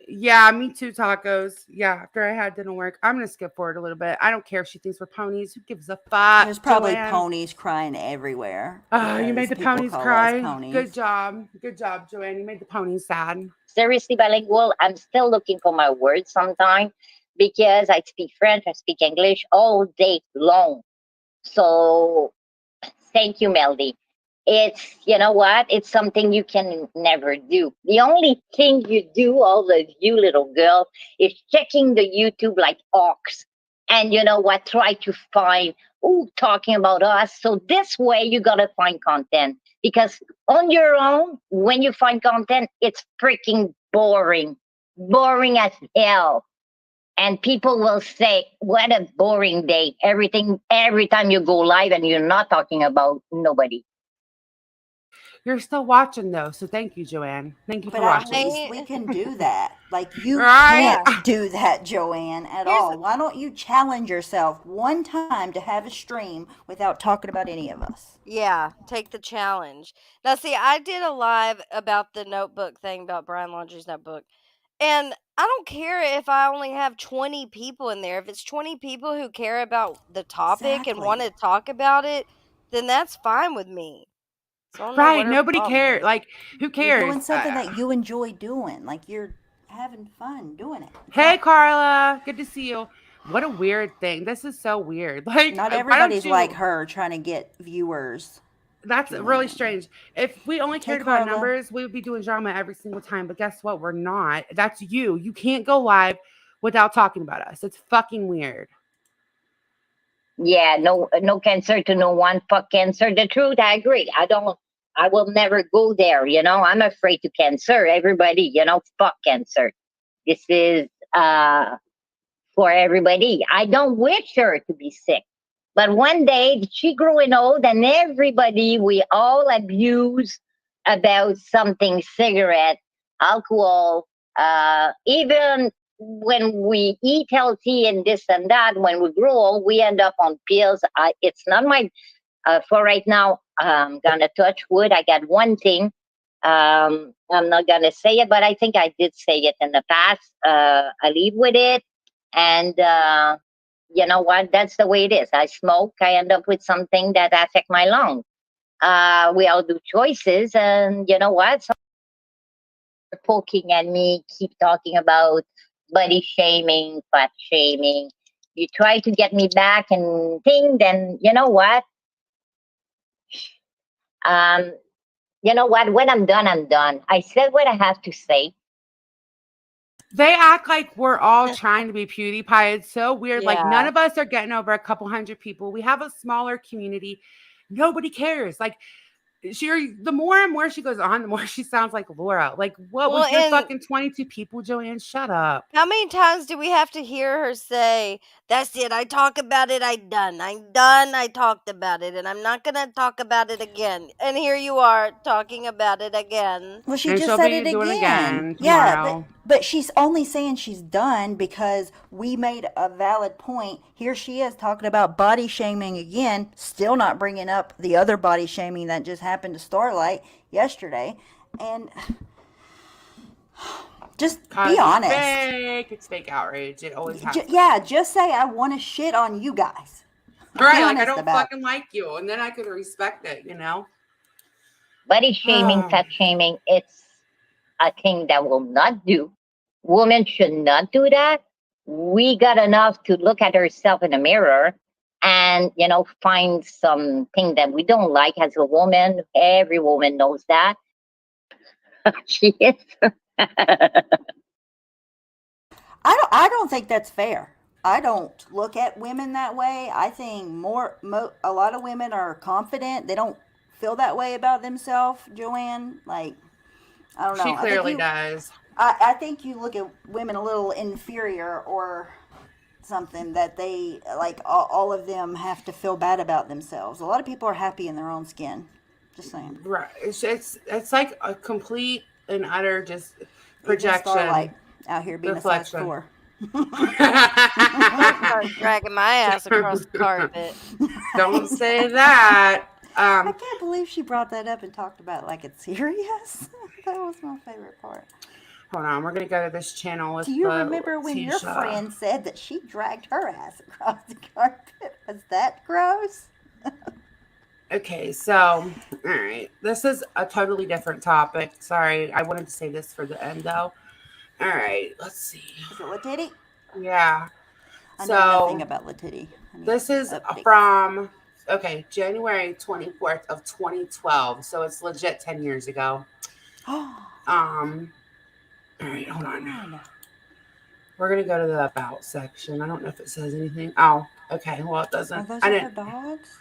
Yeah, me too, tacos. Yeah, after I had dinner work, I'm gonna skip forward a little bit. I don't care if she thinks we're ponies. Who gives a fuck, There's probably Joanne? ponies crying everywhere Oh, you made because the people ponies call us cry. Good ponies. job. Good job, Joanne. You made the ponies sad. Seriously bilingual. I'm still looking for my words sometimes because I speak French, I speak English all day long. So thank you, Melody. It's, you know what? It's something you can never do. The only thing you do, all of you little girl, is checking the YouTube like hawks. And you know what? Try to find, oh, talking about us. So this way you got to find content. Because on your own, when you find content, it's freaking boring. Boring as hell. And people will say, what a boring day. Everything, every time you go live and you're not talking about nobody. You're still watching though, so thank you, Joanne. Thank you But for at watching. least we can do that. Like, you Right? can't do that, Joanne, at Here's all. Why don't you challenge yourself one time to have a stream without talking about any of us? Yeah, take the challenge. Now, see, I did a live about the notebook thing about Brian Laundrie's notebook. And I don't care if I only have 20 people in there. If it's 20 people who care about the topic and want Exactly. to talk about it, then that's fine with me. So I don't know what Right. her Nobody problem cares. is. Like, who You're cares? doing something that you enjoy doing. Like, you're having fun doing it. It's Hey, not, Carla. Good to see you. What a weird thing. This is so weird. Like, not why don't everybody's like you? her trying to get viewers, That's really Joanne. strange. If we only Hey, cared about Carla. numbers, we would be doing drama every single time. But guess what? We're not. That's you. You can't go live without talking about us. It's fucking weird. Yeah, no, no cancer to no one. Fuck cancer. The truth, I agree. I will never go there. You know, I'm afraid to cancer. Everybody, you know, fuck cancer. This is for everybody. I don't wish her to be sick. But one day she growing old and everybody, we all abuse about something, cigarette, alcohol, even when we eat healthy and this and that, when we grow old, we end up on pills. It's not my, for right now, I'm going to touch wood. I got one thing. I'm not going to say it, but I think I did say it in the past. I leave with it. And, you know what? That's the way it is. I smoke. I end up with something that affect my lung. We all do choices, and you know what? Some are poking at me, keep talking about body shaming, fat shaming. you try to get me back and thing, then you know what? Um, you know what? When I'm done, I'm done. I said what I have to say. They act like we're all trying to be PewDiePie. It's so weird. Like none Yeah. of us are getting over a couple hundred people. We have a smaller community. Nobody cares. Like the more and more she goes on, the more she sounds like Laura. Like, what Well, was your and fucking 22 people, Joanne? Shut up. how many times do we have to hear her say, "That's it, I talk about it, I'm done. I'm done, I talked about it, and I'm not gonna talk about it again." And here you are talking about it again. Well, she And just she'll said be it doing again. again Yeah, tomorrow. but she's only saying she's done because we made a valid point. Here she is talking about body shaming again, still not bringing up the other body shaming that just happened to Starlight yesterday. And just be Because honest. it's fake outrage. It always has been. Yeah, just say I want to shit on you guys. Right, Be like I honest don't about it. fucking like you. And then I could respect it, you know? Body shaming, fat shaming, it's a thing that will not do. Women should not do that. We got enough to look at ourselves in the mirror and, you know, find something that we don't like as a woman. Every woman knows that. She is. I don't think that's fair. I don't look at women that way. I think a lot of women are confident. They don't feel that way about themselves, Joanne. Like, I don't know. She clearly does. I think you look at women a little inferior or something, that they, like, all of them have to feel bad about themselves. A lot of people are happy in their own skin. Just saying. Right. It's like a complete and utter just Even projection. Starlight out here being Reflection. a size 4. Start dragging my ass across the carpet. Don't say that. I can't believe she brought that up and talked about it like it's serious. That was my favorite part. Hold on, we're gonna go to this channel with Do you remember when your friend said that she dragged her ass across the carpet? Was that gross? Okay, so all right, this is a totally different topic. Sorry, I wanted to say this for the end though. All right, let's see. Is it Latiti? Yeah. I know nothing about Latiti. This is from January 24th of 2012. So it's legit 10 years ago. All right, hold on. We're gonna go to the about section. I don't know if it says anything. Oh, okay. Well, it doesn't. Are those her dogs?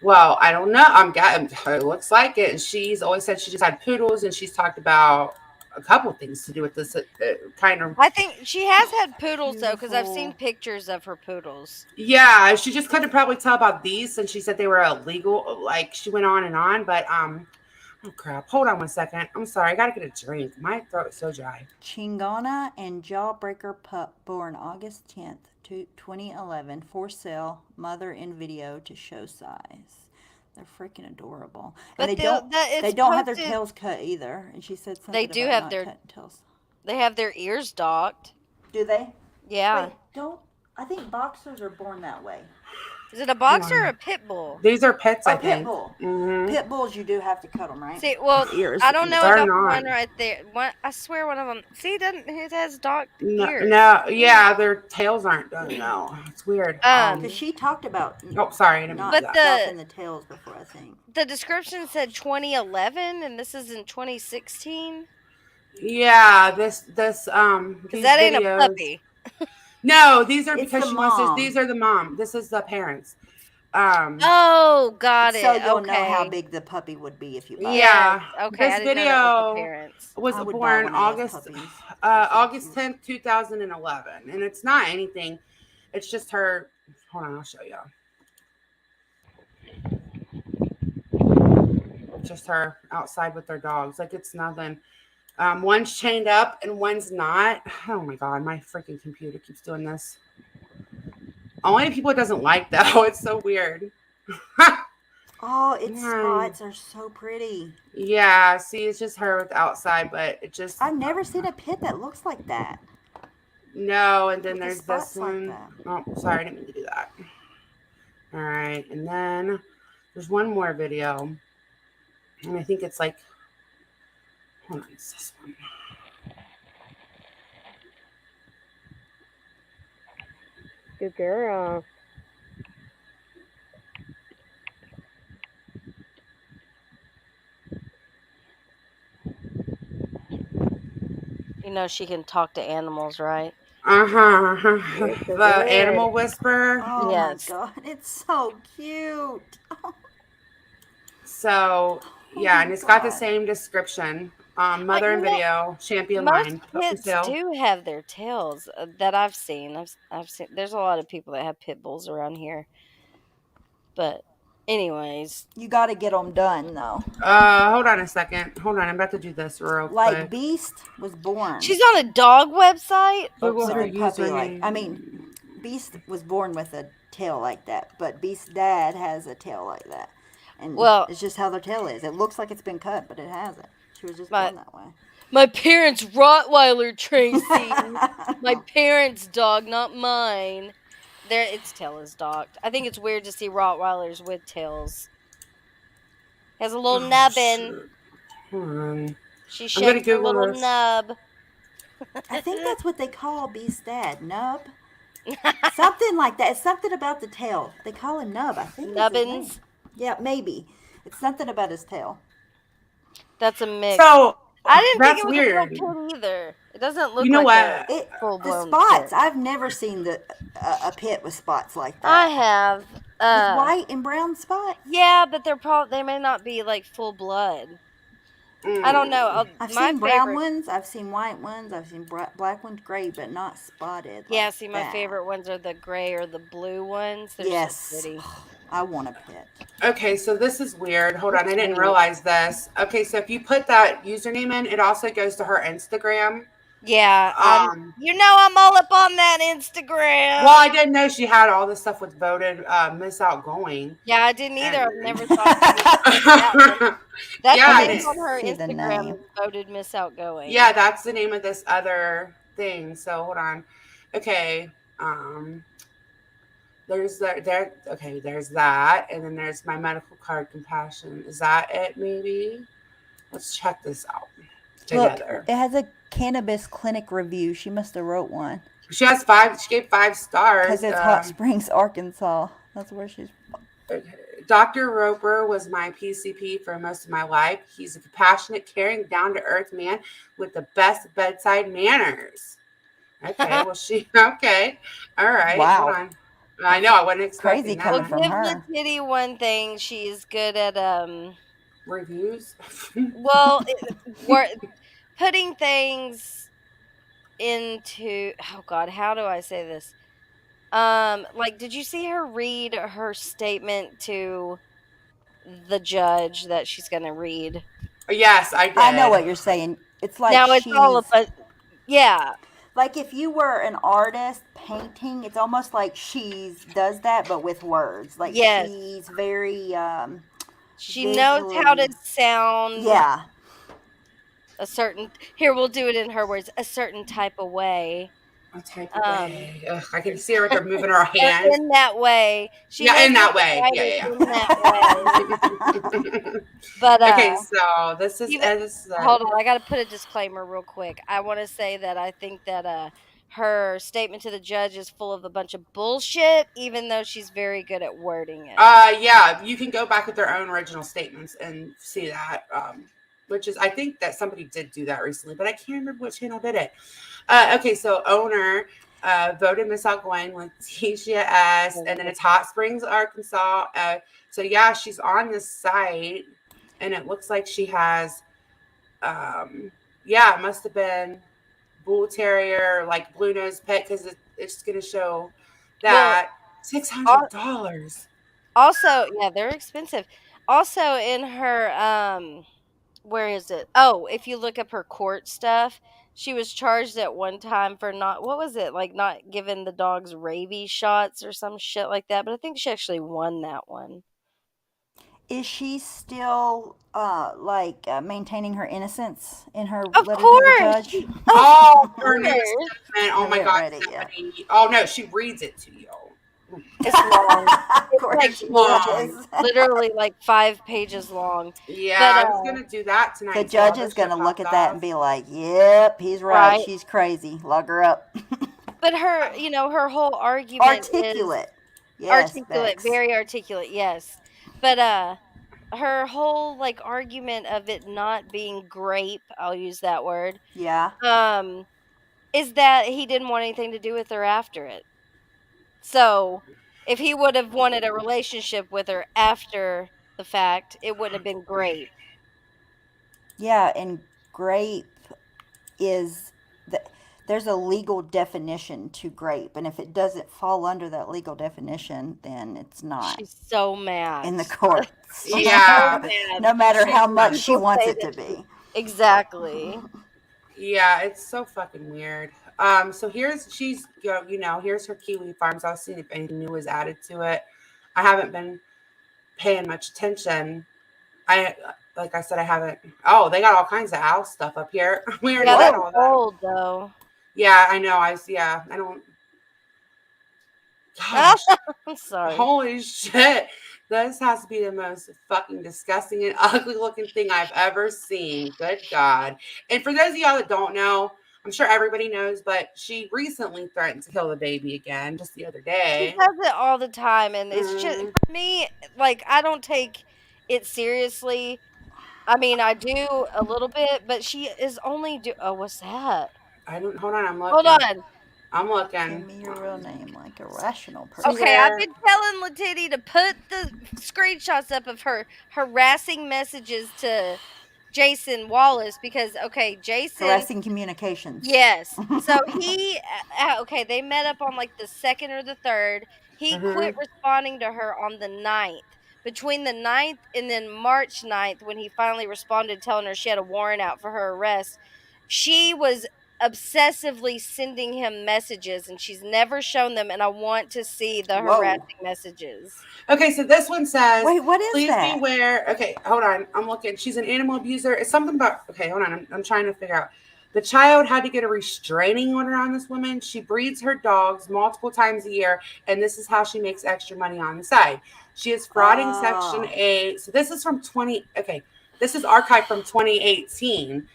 Well, I don't know. It looks like it. And she's always said she just had poodles, and she's talked about a couple things to do with this kind of. I think she has had poodles though, because I've seen pictures of her poodles. Yeah, she just couldn't probably tell about these, and she said they were illegal. Like she went on and on, but oh crap! Hold on one second. I'm sorry. I gotta get a drink. My throat is so dry. Chingana and Jawbreaker pup, born August 10th, 2011, for sale. Mother in video to show size. They're freaking adorable. But And they don't have their tails cut either. And she said something they do about have not their cutting tails. They have their ears docked. Do they? Yeah. Wait, I think boxers are born that way. Is it a boxer or a pit bull? These are pets, I think. Pit bull. Mm-hmm. Pit bulls, you do have to cut them, right? See, well, ears. I don't know They're about the not. one right there. I swear one of them. See, it has docked ears. No, yeah, their tails aren't done. No, it's weird. Because she talked about sorry, I didn't not mean that. stopping the tails before, I think. The description said 2011, and this is in 2016. Yeah, this Because these that ain't a videos- puppy. No, these are It's because the she wants to. mom. These are the mom. This is the parents. Oh, got it. So you'll okay. know how big the puppy would be if you buy Yeah. Okay. This I didn't know that was the video parents. was I would buy born one of those August puppies. August 10th, 2011, and it's not anything. It's just her. Hold on, I'll show you. Just her outside with their dogs. Like it's nothing. One's chained up and one's not. Oh my god, my freaking computer keeps doing this. Only people doesn't like that. Oh, it's so weird. Oh, its spots are so pretty. Yeah, see, it's just her with outside, but it just. I've never seen a pit that looks like that. No, and then With the there's spots this like one. that. Oh, sorry, I didn't mean to do that. All right, and then there's one more video, and I think it's like. Hold on, it's this one. Good girl. You know she can talk to animals, right? Uh-huh. So The good. animal whisperer. Oh Yes. my god, it's so cute. So Oh yeah, my and it's got the god. same description. Like, Mother and you know, video, champion most line, puppy pits tail. do have their tails that I've seen. I've seen. There's a lot of people that have pit bulls around here. But, anyways, You got to get them done though. Hold on a second. Hold on, I'm about to do this real Like quick. Beast was born she's on a dog website. Oh, Google with her a sorry. puppy like. I username. mean, Beast was born with a tail like that, but Beast's dad has a tail like that. And Well, it's just how their tail is. It looks like it's been cut, but it hasn't. She was just my born that way. my parents' Rottweiler, Tracy. My parents' dog, not mine. Its tail is docked. I think it's weird to see Rottweilers with tails. Has a little Oh, nubbin. shoot. Hold on. She I'm gonna shakes her Google little this. nub. I think that's what they call Beast's dad, Nub. Something like that. It's something about the tail. They call him Nub. I think that's his name. Nubbins. Yeah, maybe. It's something about his tail. That's a mix. So I didn't think that's it was weird. a real pit either. It doesn't look You know like a what? It full the blown spots. pit. I've never seen a pit with spots like I that. have. With white and brown spots. Yeah, but they may not be like full blood. I don't know. I've My seen brown favorite. ones. I've seen white ones. I've seen black ones, gray, but not spotted. Yeah, like see, my that. favorite ones are the gray or the blue ones. They're Yes. so pretty. I want a pit. Okay, so this is weird. Hold on, I didn't weird. realize this. Okay, so if you put that username in, it also goes to her Instagram. Yeah, Um, I'm all up on that Instagram. well, I didn't know she had all this stuff with voted Miss Outgoing. Yeah, I didn't either. And- I've never thought that one. That's Yeah, the and name it's- on her see the Instagram. name. Is voted Miss Outgoing. Yeah, that's the name of this other thing. So hold on. Okay. There's there. Okay, there's that, and then there's my medical card compassion. Is that it? Maybe. Let's check this out together. Look, it has a cannabis clinic review. She must have wrote one. She has 5. She gave 5 stars. Because it's Hot Springs, Arkansas. That's where she's. Dr. Roper was my PCP for most of my life. He's a compassionate, caring, down-to-earth man with the best bedside manners. Okay, well, okay. All right, Wow. hold on. I know, I wasn't expecting Crazy that. coming Well, from give her. the titty one thing. She's good at Reviews? Well, putting things into. Oh God, how do I say this? Like, did you see her read her statement to the judge that she's gonna read? Yes, I did. I know what you're saying. It's like Now it's all she's. about. Yeah, Like if you were an artist painting, it's almost like does that, but with words. Like Yes. she's very. she knows how to visually- sound Yeah. a certain. Here, we'll do it in her words. A certain type of way. A type of way. Ugh, I can see her with her moving her Or hands. in that way. She Yeah, knows in how that to way. write Yeah, it yeah, in that way. But okay, so this is. hold on, I got to put a disclaimer real quick. I want to say that I think that her statement to the judge is full of a bunch of bullshit, even though she's very good at wording it. Yeah, you can go back with their own original statements and see that. Which is, I think that somebody did do that recently, but I can't remember what channel did it. Okay, so owner voted Miss Outgoing with Tisha S, and then it's Hot Springs, Arkansas. So yeah, she's on this site, and it looks like she has, it must have been Bull Terrier, like Blue Nose Pet, because it's going to show that $600. Also, yeah, they're expensive. Also, in her where is it? Oh, if you look up her court stuff, she was charged at one time for not giving the dogs rabies shots or some shit like that. But I think she actually won that one. Is she still maintaining her innocence in her Of letter course. to the judge? Oh, her newest course. statement. Oh my haven't God. read it yet. Stephanie. Oh no, she reads it to you. It's long. Of course like she long. does. Literally like 5 pages long. Yeah, But, I was gonna do that tonight. The until all judge this is going to shit look at popped that off. and be like, yep, he's right. Right. She's crazy. Lock her up. But her, her whole argument is Articulate. Yes, articulate, Bex. very articulate, yes. But her whole like argument of it not being grape, I'll use that word, Yeah. is that he didn't want anything to do with her after it. So, if he would have wanted a relationship with her after the fact, it wouldn't have been grape. Yeah, and grape is the, there's a legal definition to grape, and if it doesn't fall under that legal definition, then it's not She's so mad. in the courts. She's Yeah. so mad. No matter how much she People wants say it to that be. Exactly. Yeah, it's so fucking weird. So she's here's her kiwi farms. I'll see if anything new was added to it. I haven't been paying much attention. Like I said, I haven't. Oh, they got all kinds of owl stuff up here. We already Yeah, read that's all that. old though. Yeah, I know. I don't. Gosh, I'm sorry. holy shit! This has to be the most fucking disgusting and ugly looking thing I've ever seen. Good God! And for those of y'all that don't know, I'm sure everybody knows, but she recently threatened to kill the baby again just the other She day. does it all the time, and it's just Mhm. for me. Like I don't take it seriously. I mean, I do a little bit, but she is only do. Oh, what's that? I don't. Hold on, I'm Hold looking. on. I'm Give looking. me your real name like a rational See person. Okay, I've where? been telling Letiti to put the screenshots up of her harassing messages to Jason Wallace because Jason. Harassing communications. Yes. So he okay, they met up on like the 2nd or the 3rd. He quit Mhm. responding to her on the 9th. Between the 9th and then March 9th when he finally responded telling her she had a warrant out for her arrest, she was obsessively sending him messages and she's never shown them and I want to see the Whoa. harassing messages. Okay, so this one says, Wait, what is please that? beware. Okay, hold on. I'm looking. She's an animal abuser. It's something about, okay, hold on. I'm trying to figure out. The child had to get a restraining order on this woman. She breeds her dogs multiple times a year, and this is how she makes extra money on the side. She is frauding Section Oh. 8. So this is from this is archived from 2018.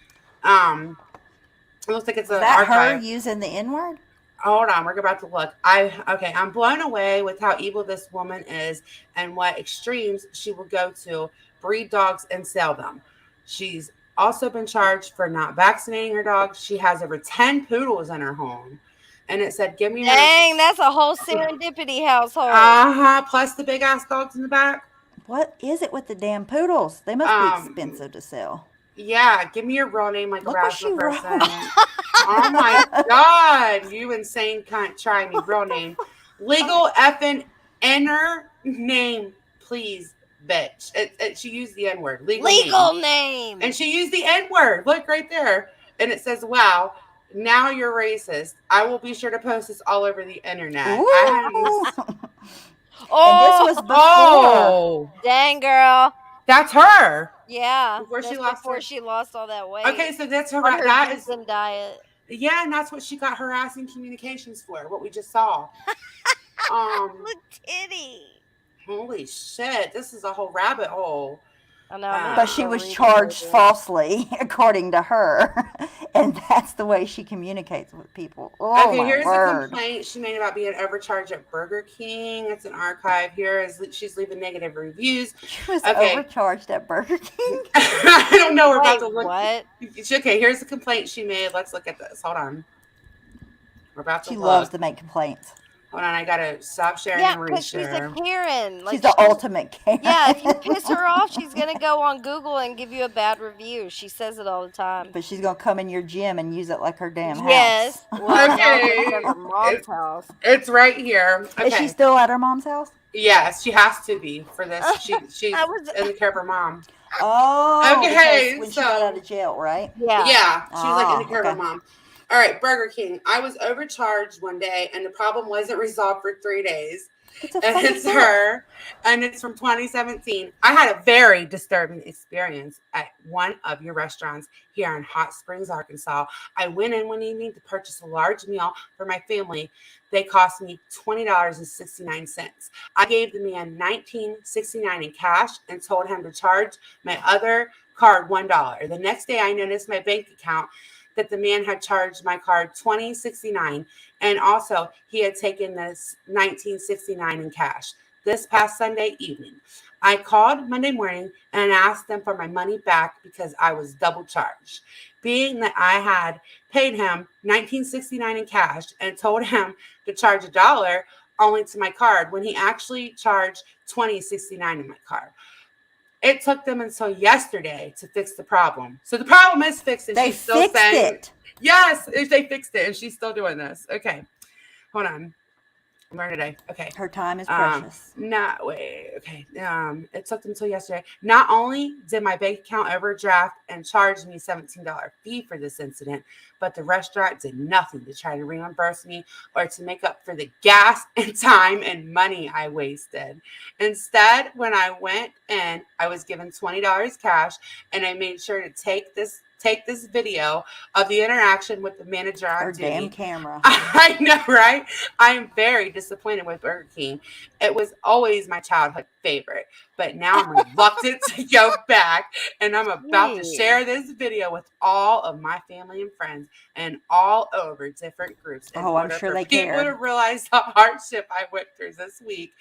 It looks like it's Was an that her archive. using the N word? Hold on, we're about to look. I'm blown away with how evil this woman is and what extremes she will go to breed dogs and sell them. She's also been charged for not vaccinating her dogs. She has over 10 poodles in her home. And it said, give me her Dang, that's a whole serendipity household. plus the big ass dogs in the back. What is it with the damn poodles? They must be expensive to sell. Yeah, give me your real name like Look a what she rational person. wrote. Oh my God, you insane cunt. Try me. Real name. Legal effing inner name, please, bitch. She used the N word. Legal name. name. And she used the N word. Look right there. And it says, wow, now you're racist. I will be sure to post this all over the internet. Ooh. Oh, And this was before. Oh, dang girl. that's her. Yeah. Before she that's lost before her- she lost all that weight. Okay, so that's her. On her That is vegan diet. Yeah, and that's what she got harassing communications for, what we just saw. Look titty. Holy shit, this is a whole rabbit hole. I know. I'm But she was charged falsely, according to her. And that's the way she communicates with people. Oh, Okay, my here's word. a complaint she made about being overcharged at Burger King. It's an archive here. She's leaving negative reviews. She was Okay. overcharged at Burger King? I don't know. We're Wait, about to look. what? Okay, here's the complaint she made. Let's look at this. Hold on. We're about to She look. loves to make complaints. Hold on, I gotta stop sharing Yeah, and because she's a reshare. Karen. She's the ultimate Karen. Yeah, if you piss her off, she's gonna go on Google and give you a bad review. She says it all the time. But she's going to come in your gym and use it like her damn house. Yes. Well, now Okay. it's at her mom's house. It's right here. Okay. Is she still at her mom's house? Yes, she has to be for this. She's I was- in the care of her mom. Oh, Okay, because when she got so- out of jail, right? Yeah. Yeah, she was like in the Ah, care of okay. her mom. All right, Burger King. I was overcharged one day, and the problem wasn't resolved for 3 days. It's a And fucking it's book. her, and it's from 2017. I had a very disturbing experience at one of your restaurants here in Hot Springs, Arkansas. I went in one evening to purchase a large meal for my family. They cost me $20.69. I gave the man $19.69 in cash and told him to charge my other card $1. The next day, I noticed my bank account that the man had charged my card $20.69, and also he had taken this $19.69 in cash this past Sunday evening. I called Monday morning and asked them for my money back because I was double charged. Being that I had paid him $19.69 in cash and told him to charge $1 only to my card when he actually charged $20.69 in my card. It took them until yesterday to fix the problem. So the problem is fixed, and They she's still fixed saying, it. yes, they fixed it, and she's still doing this. Okay, hold on. Where did I? Okay. Her time is precious. Okay. It took them until yesterday. Not only did my bank account overdraft and charge me $17 fee for this incident, but the restaurant did nothing to try to reimburse me or to make up for the gas and time and money I wasted. Instead, when I went in, I was given $20 cash, and I made sure to take this video of the interaction with the manager on Her duty. damn camera. I know, right? I am very disappointed with Burger King. It was always my childhood favorite, but now I'm reluctant to go back, and I'm about to share this video with all of my family and friends and all over different groups in Oh, I'm order sure for they people care. to realize the hardship I went through this week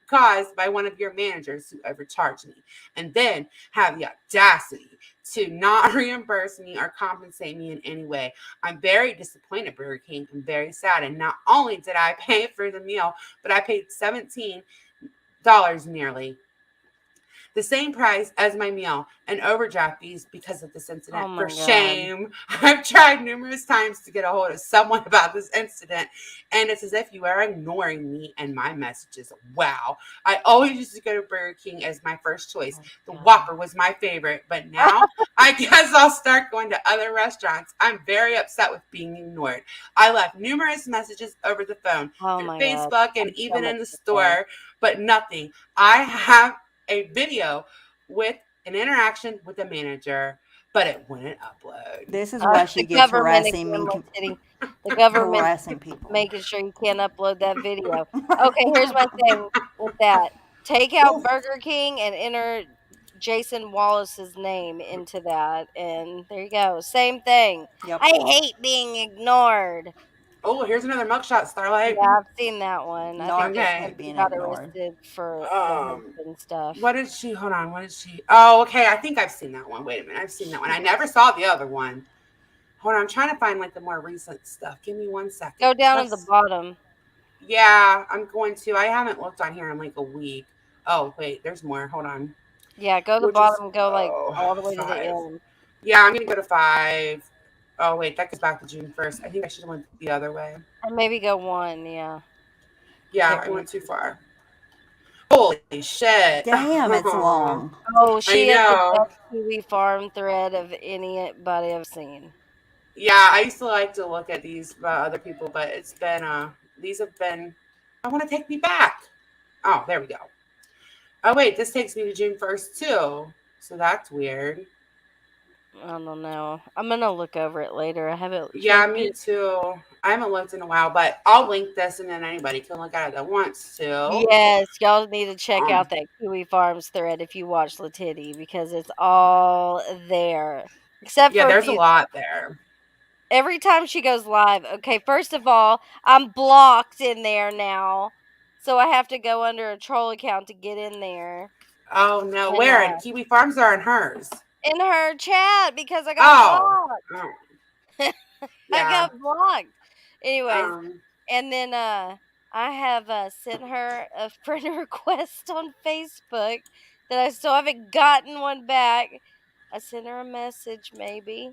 caused by one of your managers who overcharged me, and then have the audacity to not reimburse me or compensate me in any way. I'm very disappointed, Burger King. I'm very sad. And not only did I pay for the meal, but I paid $17 nearly, the same price as my meal, and overdraft fees because of this incident. Oh my For God. shame. I've tried numerous times to get a hold of someone about this incident, and it's as if you are ignoring me and my messages. Wow. I always used to go to Burger King as my first choice. The Whopper was my favorite, but now I guess I'll start going to other restaurants. I'm very upset with being ignored. I left numerous messages over the phone, Oh through my God. Facebook, and I'm so even in the much better. store, but nothing. I have a video with an interaction with the manager, but it wouldn't upload. This is why The she gets government harassing me. again, Lake City. The government Harassing people. making sure you can't upload that video. Okay, here's my thing with that. Take out Oof. Burger King and enter Jason Wallace's name into that, and there you go. Same thing. Yep. I hate being ignored. Oh, here's another mugshot, Starlight. Yeah, I've seen that one. I think Narcissists Okay. hate being got ignored. arrested for the husband stuff. What did she? Hold on. What did she? Oh, okay. I think I've seen that one. Wait a minute. I've seen that one. I never saw the other one. Hold on. I'm trying to find like the more recent stuff. Give me 1 second. Go down at the bottom. Yeah, I'm going to. I haven't looked on here in like a week. Oh, wait. There's more. Hold on. Yeah, go to the Which bottom is- and go like oh, all the way to the 5. end. Yeah, I'm going to go to 5. Oh, wait. That goes back to June 1st. I think I should have went the other way. Or maybe go 1, yeah. Yeah, I went too far. Holy shit. Damn, it's long. Oh, she is the know. best Kiwi farm thread of anybody I've seen. Yeah, I used to like to look at these other people, but it's been these have been. I want to take me back. Oh, there we go. Oh wait, this takes me to June 1st too, so that's weird. I don't know. I'm gonna look over it later. I haven't. Yeah, me too. I haven't looked in a while, but I'll link this, and then anybody can look at it that wants to. Yes, y'all need to check out that Kiwi Farms thread if you watch Latiti because it's all there. Except Yeah, for there's a lot there. every time she goes live. Okay, first of all, I'm blocked in there now, so I have to go under a troll account to get in there. Oh no, And, where? And Kiwi Farms are in hers. In her chat because I got blocked. Oh. I Yeah. got blocked. Anyways, and then I have sent her a friend request on Facebook that I still haven't gotten one back. I sent her a message maybe.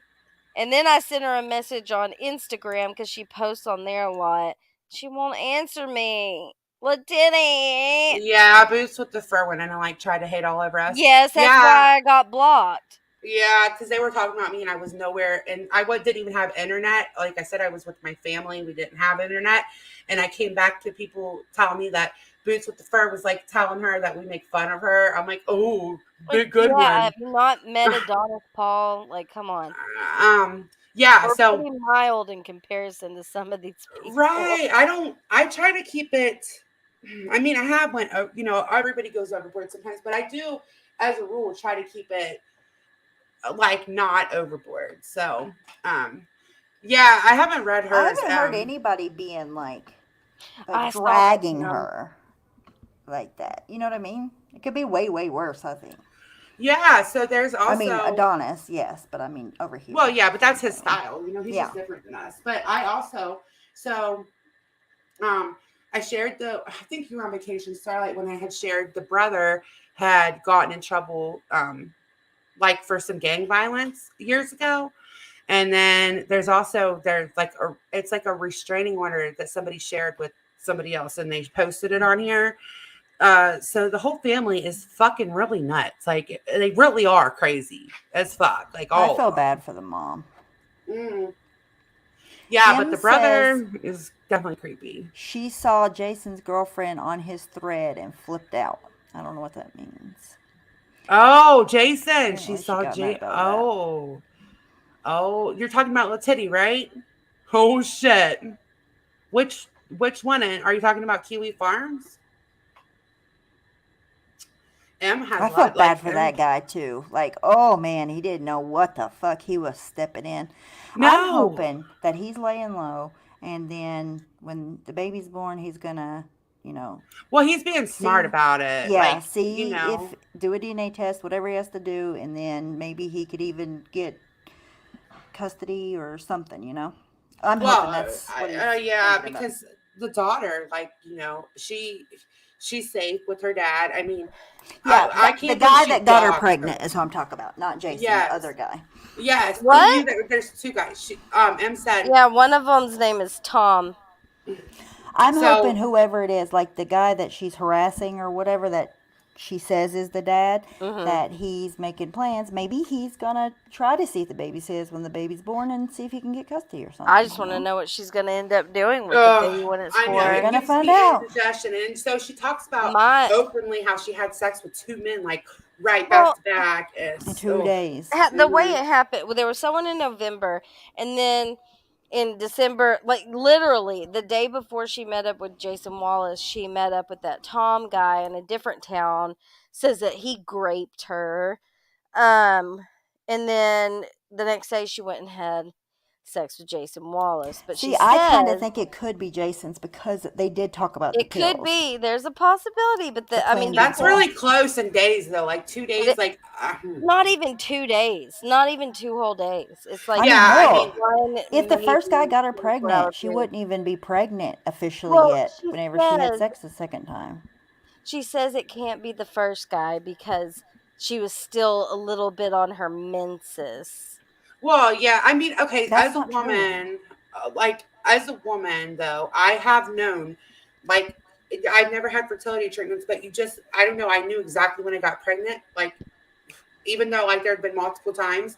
And then I sent her a message on Instagram because she posts on there a lot. She won't answer me. Latini. Yeah, Boots with the fur went in and like tried to hate all over us. Yes, that's why I got blocked. Yeah, because they were talking about me and I was nowhere, and I didn't even have internet. Like I said, I was with my family. We didn't have internet, and I came back to people telling me that Boots with the fur was like telling her that we make fun of her. I'm like, oh, good one. Have you not met Adonis Paul? Like, come on. Yeah, We're so pretty mild in comparison to some of these people. Right. I try to keep it. I mean, I have went, everybody goes overboard sometimes, but I do, as a rule, try to keep it like not overboard. So, Yeah, I haven't read I hers. haven't heard anybody being like I saw dragging them. her like that. You know what I mean? It could be way, way worse, I think. Yeah, so there's I mean, also Adonis, yes, but I mean, over here. well, yeah, but that's his You know what I mean? style. You know, he's Yeah. just different than us. But I also so um I shared I think you were on vacation, Starlight, when I had shared the brother had gotten in trouble like for some gang violence years ago. And then there's like it's like a restraining order that somebody shared with somebody else and they posted it on here. So the whole family is fucking really nuts. Like they really are crazy as fuck. Like I all feel of them. bad for the mom. Mm. Yeah, but Kim the says brother is definitely creepy. she saw Jason's girlfriend on his thread and flipped out. I don't know what that means. Oh, Jason. She Apparently, she saw got mad Jay. about that. Oh, you're talking about Letitty, right? Oh shit. Which one? Are you talking about Kiwi Farms? M has I a lot of felt bad like for that guy too. Like, oh man, he didn't know what the fuck he was stepping in. I'm no. hoping that he's laying low, and then when the baby's born, he's gonna, you know, Well, he's being smart see, about it. yeah, Like, see if do a DNA test, whatever he has to do, and then maybe he could even get custody or something. I'm hoping well, that's what he's yeah, thinking about. because the daughter, like, she's safe with her dad. I mean, Yeah, I the can't believe guy she that got her doxed pregnant her. is who I'm talking about, not Jason, the Yes, other guy. yes. What? There's two guys. M said Yeah, one of them's name is Tom. I'm hoping so. whoever it is, like the guy that she's harassing or whatever that she says is the dad, Hmm. that he's making plans. Maybe he's gonna try to see if the baby's his when the baby's born and see if he can get custody or something. I just want to know what she's going to end up doing with the baby when it's I know We're born. it gonna gives find me out. indigestion, and so she talks about My openly how she had sex with two men, like right well, back to back. In It's 2 days. the way it happened, well, there was someone in November, and then in December, like literally the day before she met up with Jason Wallace, she met up with that Tom guy in a different town. Says that he graped her, and then the next day she went and had sex with Jason Wallace. But she See, I kind of says think it could be Jason's because they did talk about the it could pills. be. There's a possibility, but The I mean, Plan you B That's can't. pill. really close in days, though. Like 2 days, It, like not even 2 days. Not even 2 whole days. It's like I mean, yeah. I mean, hell, one, if the first guy maybe got her 24 hour pregnant, she period. wouldn't even be pregnant officially Well, yet whenever she had sex the second time. she says it can't be the first guy because she was still a little bit on her menses. well, yeah. I mean, okay. That's not true. As a woman, though, I have known, like, I've never had fertility treatments, but I don't know. I knew exactly when I got pregnant, like, even though like there had been multiple times.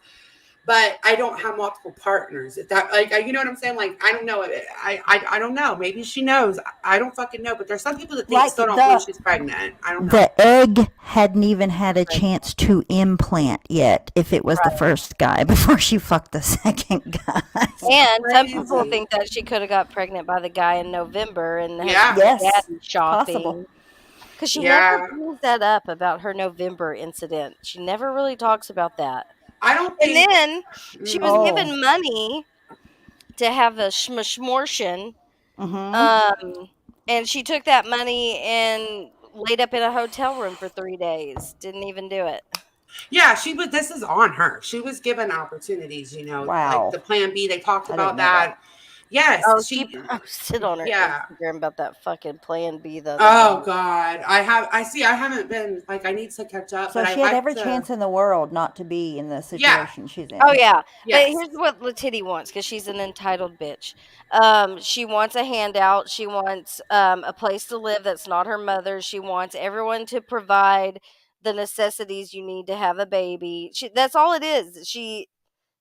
But I don't have multiple partners. If that, like, you know what I'm saying? Like, I don't know. I don't know. Maybe she knows. I don't fucking know. But there's some people that Like still don't believe she's pregnant. I don't know. the egg hadn't even had a chance to implant yet if it was the first guy before she fucked the second guy. And some people Crazy. think that she could have got pregnant by the guy in November and had Yeah. Yes, daddy possible. shopping. Because she Yeah. never brings that up about her November incident. She never really talks about that. I don't And think. then she was Oh. given money to have a schmortion. And she took that money and laid up in a hotel room for 3 days. Didn't even do it. Yeah, she was. This is on her. She was given opportunities. Like Wow. the Plan B. They talked I about didn't know that. Yes, Oh, she posted on her Yeah. Instagram about that fucking Plan B the other Oh day. God, I haven't been like I need to catch up. So but she I had like every to, chance in the world not to be in the situation she's in. Oh yeah, Yes. but here's what Letitty wants because she's an entitled bitch. She wants a handout. She wants a place to live that's not her mother's. She wants everyone to provide the necessities you need to have a baby. That's all it is. She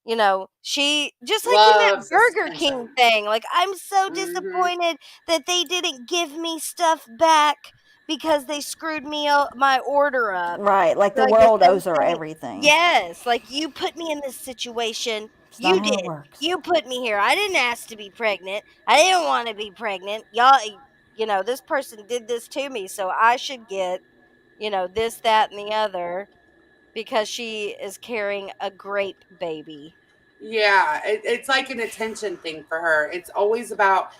just like in that Loves Burger King attention. thing. Like, I'm so Mhm. disappointed that they didn't give me stuff back because they screwed me my order up. Right, like the Like the world same owes her thing. everything. Yes, like you put me in this situation. It's not You how it did. works. You put me here. I didn't ask to be pregnant. I didn't want to be pregnant. Y'all, this person did this to me, so I should get, this, that, and the other because she is carrying a grape baby. Yeah, it's like an attention thing for her. It's always about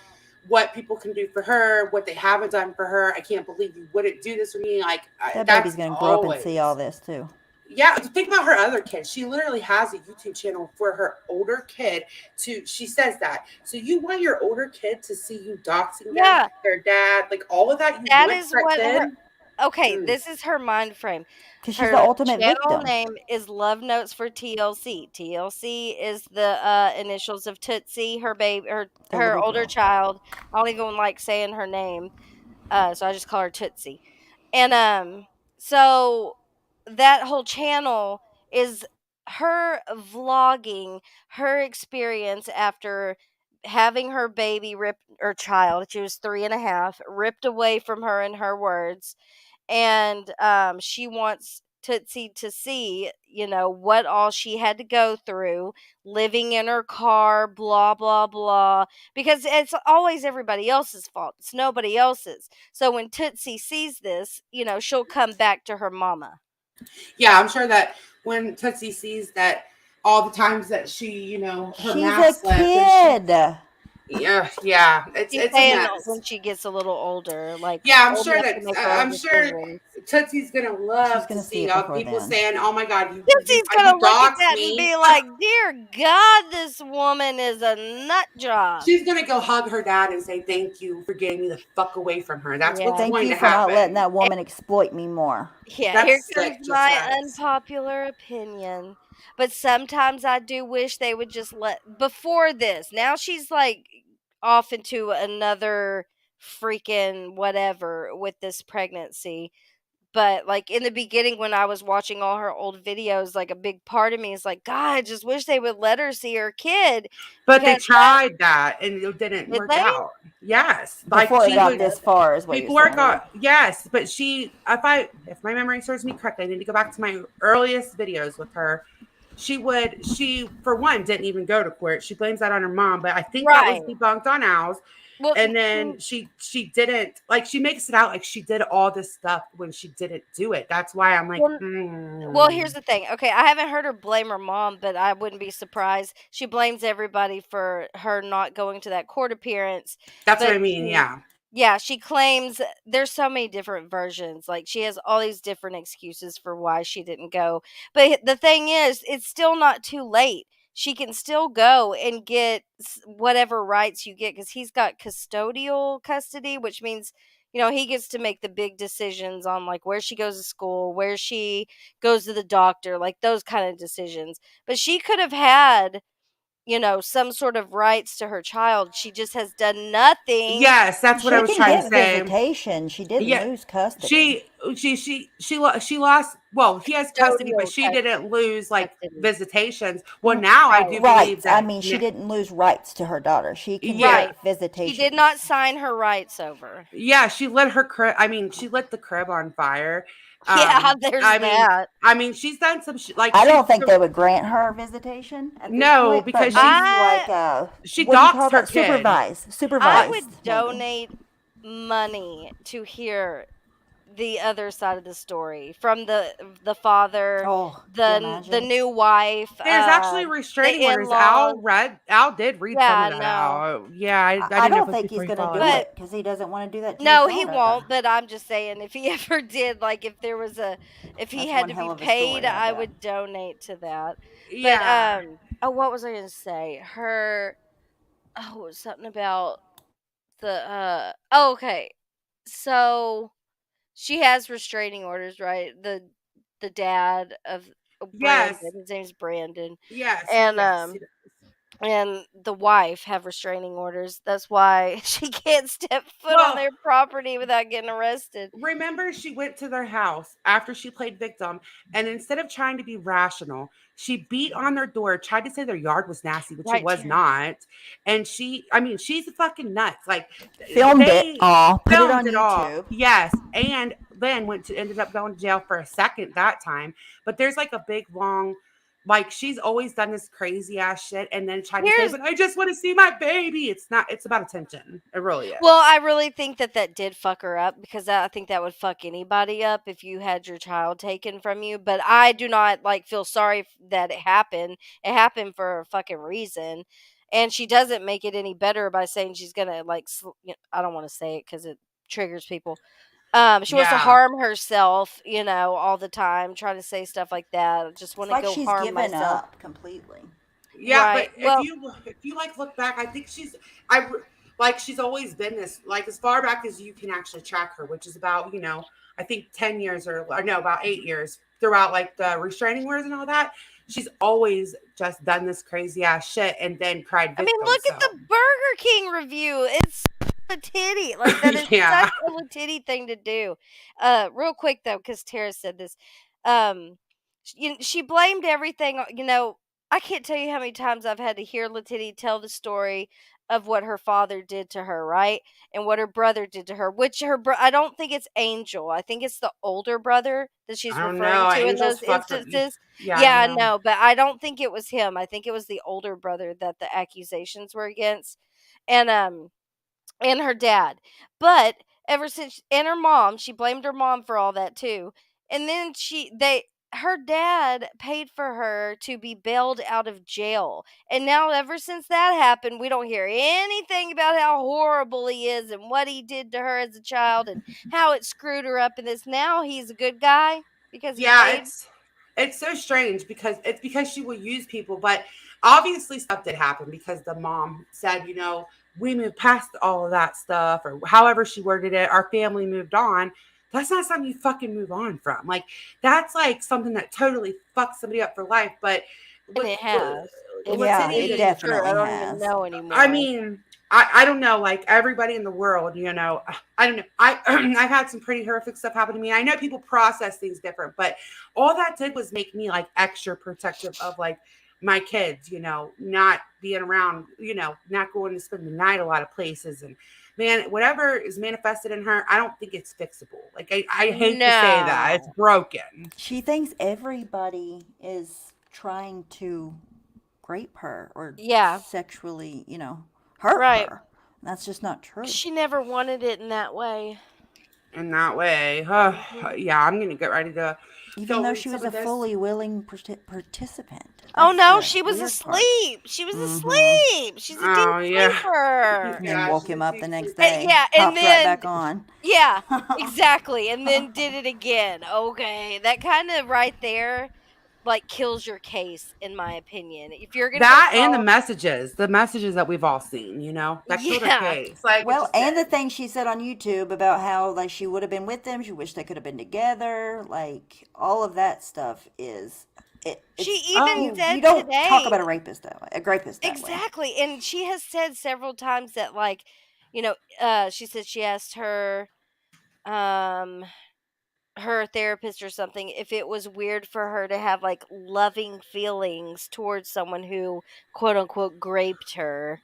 what people can do for her, what they haven't done for her. I can't believe you wouldn't do this for me. Like That baby's that's gonna grow up and see all always. this too. Yeah, think about her other kids. She literally has a YouTube channel for her older kid to. She says that. So you want your older kid to see you doxing them, Yeah, their dad, like all of that you that want is back what her. then. Okay, Mm. this is her mind frame. Because she's the Her ultimate channel victim. name is Love Notes for TLC. TLC is the initials of Tootsie, her baby, The her little older girl. child. I don't even like saying her name, so I just call her Tootsie. And so that whole channel is her vlogging her experience after having her baby ripped, or child, she was 3.5, ripped away from her, in her words. And she wants Tootsie to see, what all she had to go through living in her car, blah, blah, blah, because it's always everybody else's fault. It's nobody else's. So when Tootsie sees this, she'll come back to her mama. Yeah, I'm sure that when Tootsie sees that all the times that she, her She's a mask slipped and she, kid. yeah, She's it's a saying mess. when she gets a little older, like Yeah, I'm old sure enough that to make her own I'm sure decisions. Tootsie's gonna She's love to gonna see see it all before people then. saying, "Oh my God, Tootie's gonna you look at doxed that and me." be like, "Dear God, this woman is a nut job." She's gonna go hug her dad and say, "Thank you for getting me the fuck away from her." That's what's Yeah. Thank going you to for not letting happen. that woman exploit me more. Yeah, here That's comes sick, just my facts. unpopular opinion. But sometimes I do wish they would just let before this. Now she's like off into another freaking whatever with this pregnancy. But like in the beginning when I was watching all her old videos, like a big part of me is like, God, I just wish they would let her see her kid But they because that tried that and it didn't did work they? out. Yes, like Before it she got would this far, is what you're before it saying. got yes, but she if my memory serves me correctly, I need to go back to my earliest videos with her. She for one didn't even go to court. She blames that on her mom, but I think that was Right. debunked on Al's. Well, And then she didn't like she makes it out like she did all this stuff when she didn't do it. That's why I'm like, well, here's the thing. Okay, I haven't heard her blame her mom, but I wouldn't be surprised. She blames everybody for her not going to that court appearance. that's what But I mean. Yeah. yeah, she claims there's so many different versions. Like she has all these different excuses for why she didn't go. But the thing is, it's still not too late. She can still go and get whatever rights you get because he's got custodial custody, which means he gets to make the big decisions on like where she goes to school, where she goes to the doctor, like those kind of decisions. But she could have had some sort of rights to her child. She just has done nothing. Yes, that's what I She was can trying to get say. visitation. She didn't Yeah, lose custody. she lost. Well, he has custody, but Custodial she didn't lose like custody. visitations. Well, now I Right. do believe Rights. I that. mean, she didn't lose rights to her daughter. She can Yeah, Right. get She visitation. did not sign her rights over. yeah, she lit her crib. I mean, she lit the crib on fire. Yeah, there's I mean, that. she's done some like I she's don't think they would grant her visitation at this no point, but because she's maybe like she what do you call doxed her that? kid. I Supervised, would maybe. donate money to hear the other side of the story from the father, Oh, can you the imagine? new wife, There's actually the restraining orders. in-laws. Al did read some Yeah, of I that know. out. Yeah, I I didn't know if don't it was think before he's you gonna followed do up. But it because he doesn't want to do that to his no, he daughter. won't, but I'm just saying if he ever did, like if there was if he That's had one to hell be of a paid, story, I I bet. would donate to that. But Yeah. oh, what was I going to say? It was something about the oh, okay. So she has restraining orders, right? The dad of Yes. Brandon, his name's Brandon. Yes. And Yes. and the wife have restraining orders. That's why she can't step foot on Well, their property without getting arrested. remember, she went to their house after she played victim, and instead of trying to be rational, she beat on their door, tried to say their yard was nasty, which it Right, was Terry. not. And I mean, she's fucking nuts. Like, Filmed it they all, put it filmed on it all. YouTube. Yes. And then ended up going to jail for a second that time. But there's like a big, long like she's always done this crazy ass shit and then tried to say, Here's but I just want to see my baby. It's not, it's about attention. It really is. Well, I really think that did fuck her up because I think that would fuck anybody up if you had your child taken from you. But I do not like feel sorry that it happened. It happened for a fucking reason, and she doesn't make it any better by saying she's gonna like. I don't want to say it because it triggers people. She wants to Yeah. harm herself, all the time, trying to say stuff like that. I just want It's to like go she's harm given myself. up completely. Yeah, Right. but Well, if you like look back, I think I like she's always been this, like as far back as you can actually track her, which is about, I think 10 years or no, about 8 years throughout like the restraining orders and all that. She's always just done this crazy ass shit and then cried I mean, victim. look at So the Burger King review. It's a titty. Like that is yeah. such a titty thing to do. Real quick though, because Tara said this. She blamed everything. I can't tell you how many times I've had to hear Latitty tell the story of what her father did to her, right, and what her brother did to her. Which I don't think it's Angel. I think it's the older brother that she's I don't referring know. to in Angels those fucked her. instances. Yeah, I Yeah, don't I know. know, but I don't think it was him. I think it was the older brother that the accusations were against, and and her dad. But ever since, and her mom, she blamed her mom for all that too. And then her dad paid for her to be bailed out of jail. And now ever since that happened, we don't hear anything about how horrible he is and what he did to her as a child and how it screwed her up in this. Now he's a good guy because he Yeah, paid. it's so strange because it's because she will use people, but obviously stuff did happen because the mom said, we moved past all of that stuff, or however she worded it, our family moved on. That's not something you fucking move on from. Like that's like something that totally fucks somebody up for life. But And with it has. Yeah, It it Latini, is true. I definitely don't even has. know I anymore. mean, I don't know, like everybody in the world, I don't know. I've had some pretty horrific stuff happen to me. I know people process things different, but all that did was make me like extra protective of like my kids, not being around, not going to spend the night a lot of places. And man, whatever is manifested in her, I don't think it's fixable. Like I hate to say that. It's No. broken. She thinks everybody is trying to rape her or Yeah. sexually, hurt Right. her. That's just not true. She never wanted it in that way. In that way. Mhm. Yeah, I'm gonna get ready to Even go though read she some was of a this. fully willing participant. Oh That's no, the she was weird part. asleep. She was Mm-hmm. asleep. She's a deep Oh yeah. sleeper. And then Yeah, woke she's a him up deep the next sleeper. day. Yeah, and Popped right then back on. yeah, exactly. And then did it again. Okay. That kind of right there like kills your case in my opinion. If you're going to go That and call the messages that we've all seen, that killed her Yeah. case. Like it Well, just and the did. thing she said on YouTube about how like she would have been with them, she wished they could have been together, like all of that stuff is She it's even Oh, you said don't talk today. about a rapist that way, a rapist that way. Exactly. And she has said several times that like, she said she asked um her therapist or something if it was weird for her to have like loving feelings towards someone who quote unquote graped her.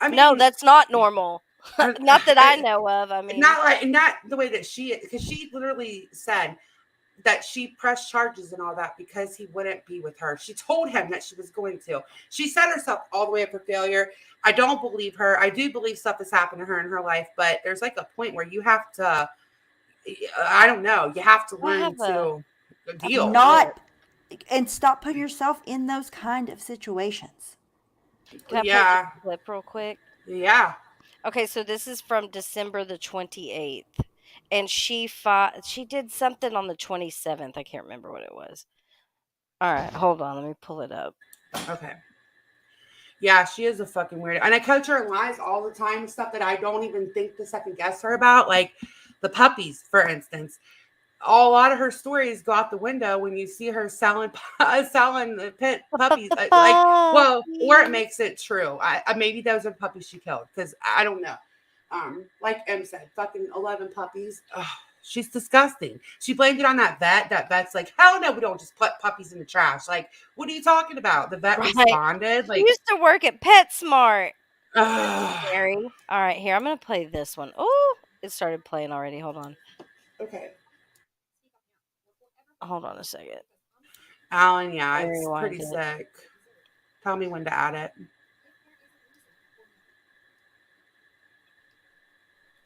I No, mean, that's not normal. Not that I know of. I mean, not the way that because she literally said that she pressed charges and all that because he wouldn't be with her. She told him that she was going to. She set herself all the way up for failure. I don't believe her. I do believe stuff has happened to her in her life, but there's like a point where you have to, I don't know, you have to I learn have a to deal. Not and stop putting yourself in those kind of situations. Can I play this Yeah. clip real quick? Yeah. Okay, so this is from December the 28th. And she did something on the 27th. I can't remember what it was. All right, hold on. Let me pull it up. Okay. Yeah, she is a fucking weirdo. And I coach her in lies all the time, stuff that I don't even think to second guess her about. Like the puppies, for instance. A lot of her stories go out the window when you see her selling the puppies. Or it makes it true. Maybe those are puppies she killed because I don't know. Like M said, fucking 11 puppies. Ugh, she's disgusting. She blamed it on that vet. That vet's like, hell no, we don't just put puppies in the trash. Like, what are you talking about? The vet Right. responded She like, used to work at PetSmart. ugh. Scary. All right, here. I'm going to play this one. Oh, it started playing already. Hold on. Okay. Hold on a second. Alan, yeah, Let me it's rewind pretty it. sick. Tell me when to add it.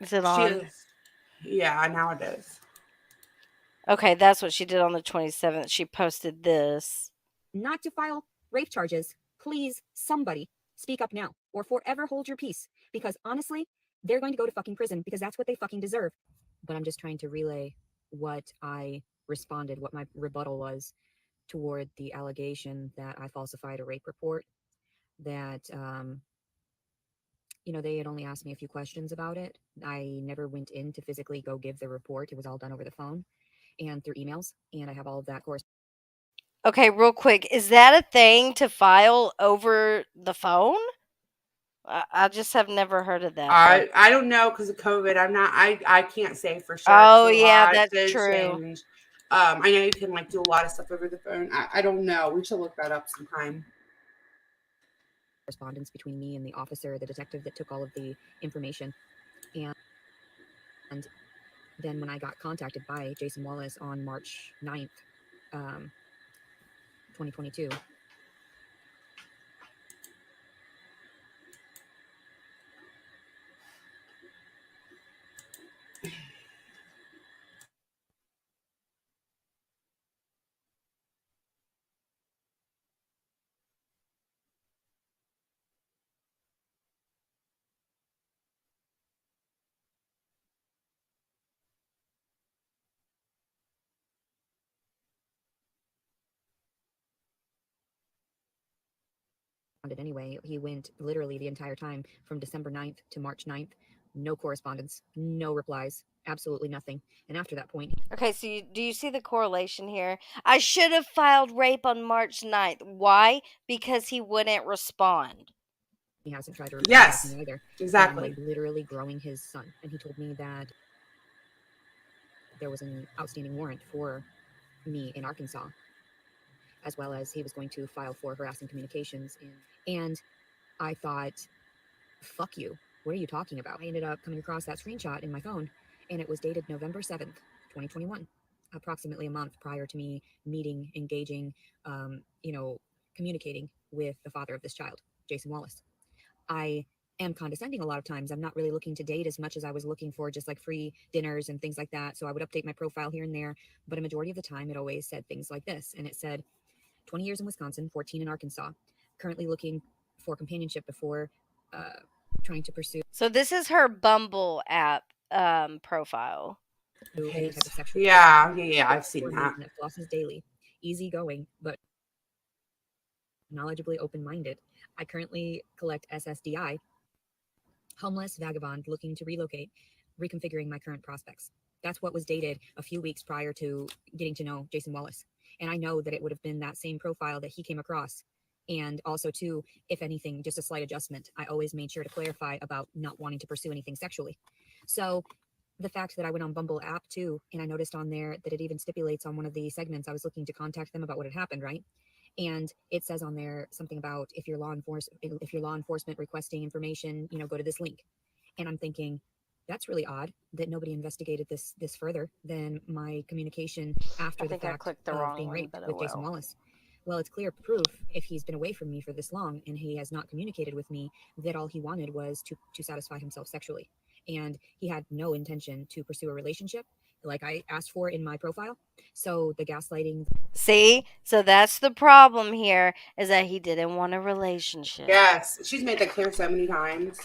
Is it She on? is. Yeah, now it is. Okay, that's what she did on the 27th. She posted this. Not to file rape charges. Please, somebody, speak up now or forever hold your peace. Because honestly, they're going to go to fucking prison because that's what they fucking deserve. But I'm just trying to relay what I responded, what my rebuttal was toward the allegation that I falsified a rape report, that, they had only asked me a few questions about it. I never went in to physically go give the report. It was all done over the phone and through emails, and I have all of that correspondence. Okay, real quick. Is that a thing to file over the phone? I just have never heard of that. I don't know because of COVID. I can't say for sure. Oh, It's a yeah, lot that's to true. change. I know you can do a lot of stuff over the phone. I don't know. We should look that up sometime. Correspondence between me and the officer, the detective that took all of the information. And then when I got contacted by Jason Wallace on March 9th, 2022, anyway, he went literally the entire time from December 9th to March 9th. No correspondence, no replies, absolutely nothing. And after that point, Okay, so do you see the correlation here? I should have filed rape on March 9th. Why? Because he wouldn't respond. he hasn't tried to Yes, me either. exactly. I'm literally growing his son, and he told me that there was an outstanding warrant for me in Arkansas, as well as he was going to file for harassing communications. And I thought, fuck you. What are you talking about? I ended up coming across that screenshot in my phone, and it was dated November 7th, 2021, approximately a month prior to me meeting, engaging, communicating with the father of this child, Jason Wallace. I am condescending a lot of times. I'm not really looking to date as much as I was looking for just like free dinners and things like that. So I would update my profile here and there, but a majority of the time it always said things like this. And it said 20 years in Wisconsin, 14 in Arkansas, currently looking for companionship before trying to pursue. So this is her Bumble app profile. Okay. Any type of sexual Yeah, I've seen that. that flosses daily, easygoing, but knowledgeably open-minded. I currently collect SSDI, homeless vagabond looking to relocate, reconfiguring my current prospects. That's what was dated a few weeks prior to getting to know Jason Wallace. And I know that it would have been that same profile that he came across. And also, too, if anything, just a slight adjustment. I always made sure to clarify about not wanting to pursue anything sexually. So the fact that I went on Bumble app too, and I noticed on there that it even stipulates on one of the segments I was looking to contact them about what had happened, right? And it says on there something about if you're law enforcement requesting information, go to this link. And I'm thinking, that's really odd that nobody investigated this further than my communication after the fact of being raped with Jason Wallace. Well, it's clear proof if he's been away from me for this long and he has not communicated with me that all he wanted was to satisfy himself sexually. And he had no intention to pursue a relationship like I asked for in my profile. So the gaslighting. See? So that's the problem here, is that he didn't want a relationship. Yes, she's made that clear so many times.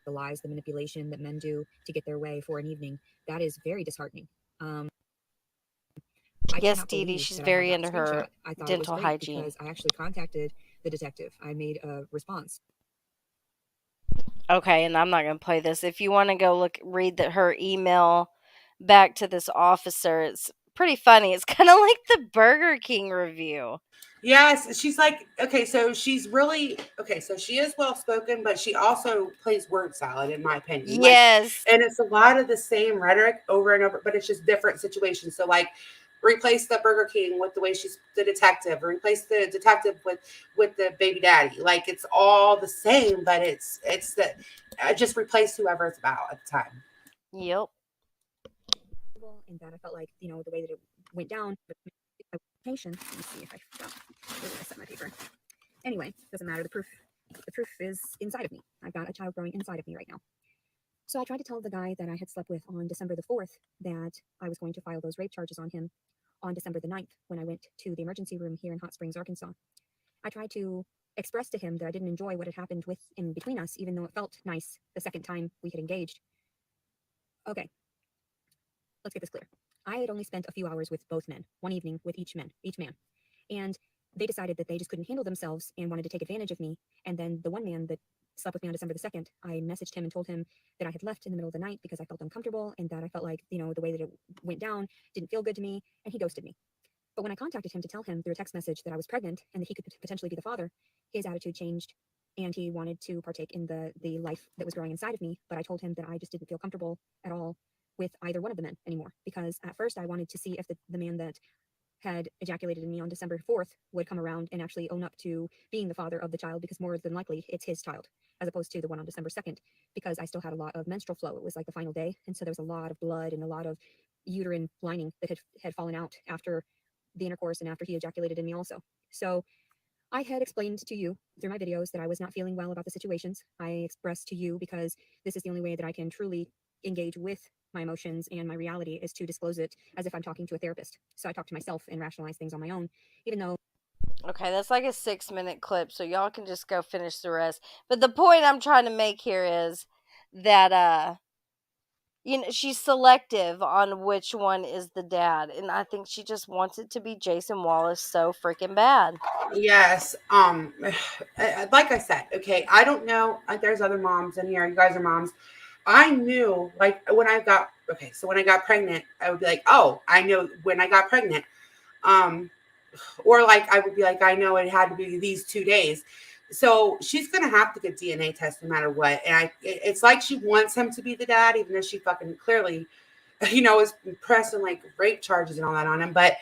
The lies, the manipulation that men do to get their way for an evening, that is very disheartening. Yes, Dee Dee, she's very into her dental hygiene. Because I actually contacted the detective. I made a response. Okay, and I'm not going to play this. If you want to go read her email back to this officer, it's pretty funny. It's kind of like the Burger King review. Yes, she's like, okay, so she's really, so she is well-spoken, but she also plays word salad, in my opinion. Yes. And it's a lot of the same rhetoric over and over, but it's just different situations. So, replace the Burger King with the way she's the detective, replace the detective with the baby daddy. It's all the same, but it's just replace whoever it's about at the time. Yep. And that I felt like, the way that it went down, Let me see if I forgot where I set my paper. Anyway, doesn't matter. The proof is inside of me. I've got a child growing inside of me right now. So I tried to tell the guy that I had slept with on December the 4th that I was going to file those rape charges on him on December the 9th when I went to the emergency room here in Hot Springs, Arkansas. I tried to express to him that I didn't enjoy what had happened with in between us, even though it felt nice the second time we had engaged. Okay, let's get this clear. I had only spent a few hours with both men, one evening with each man. And they decided that they just couldn't handle themselves and wanted to take advantage of me. And then the one man that slept with me on December the 2nd, I messaged him and told him that I had left in the middle of the night because I felt uncomfortable and that I felt like, the way that it went down didn't feel good to me, and he ghosted me. But when I contacted him to tell him through a text message that I was pregnant and that he could potentially be the father, his attitude changed and he wanted to partake in the life that was growing inside of me. But I told him that I just didn't feel comfortable at all with either one of the men anymore, because at first I wanted to see if the man that had ejaculated in me on December 4th would come around and actually own up to being the father of the child, because more than likely it's his child, as opposed to the one on December 2nd, because I still had a lot of menstrual flow. It was like the final day, and so there was a lot of blood and a lot of uterine lining that had fallen out after the intercourse and after he ejaculated in me also. So I had explained to you through my videos that I was not feeling well about the situations. I expressed to you because this is the only way that I can truly engage with my emotions and my reality, is to disclose it as if I'm talking to a therapist. So I talk to myself and rationalize things on my own, even though. Okay, that's like a 6-minute clip, so y'all can just go finish the rest. But the point I'm trying to make here is that she's selective on which one is the dad, and I think she just wants it to be Jason Wallace so freaking bad. Yes. Like I said, okay, I don't know. There's other moms in here. You guys are moms. I knew, like, when I got pregnant, I would be like, oh, I know when I got pregnant. Or like I would be like, I know it had to be these 2 days. So she's gonna have to get DNA test no matter what. And it's like she wants him to be the dad, even though she fucking clearly, is pressing like rape charges and all that on him. But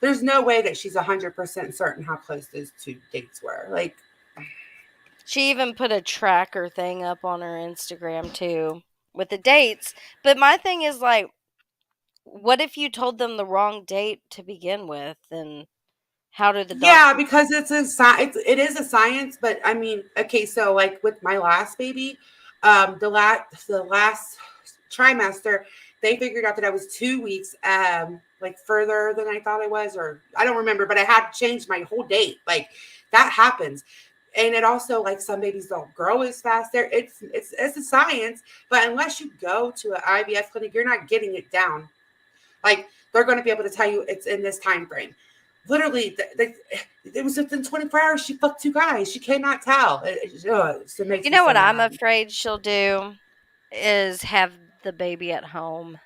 there's no way that she's 100% certain how close those 2 dates were. Like, she even put a tracker thing up on her Instagram too with the dates. But my thing is, like, what if you told them the wrong date to begin with? And how did the yeah, doctor? because it is a science. But I mean, okay, so like with my last baby, the last trimester, they figured out that I was 2 weeks like further than I thought I was, or I don't remember, but I had to change my whole date. Like, that happens. And it also, like, some babies don't grow as fast. There, it's a science, but unless you go to an IVF clinic, you're not getting it down. Like, they're going to be able to tell you it's in this time frame. Literally, it was within 24 hours. She fucked 2 guys. She cannot tell. It makes You me know so what I'm mad. afraid she'll do is have the baby at home.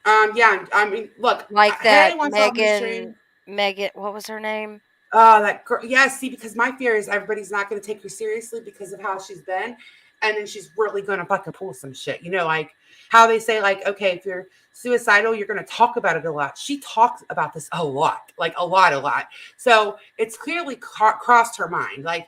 Yeah. I mean, look, Like hey, that what's up, Miss Jane? Megan, what was her name? That girl. Yeah, see, because my fear is everybody's not going to take her seriously because of how she's been, and then she's really going to fucking pull some shit. Like how they say, like, okay, if you're suicidal, you're going to talk about it a lot. She talks about this a lot, like a lot. So it's clearly crossed her mind. Like,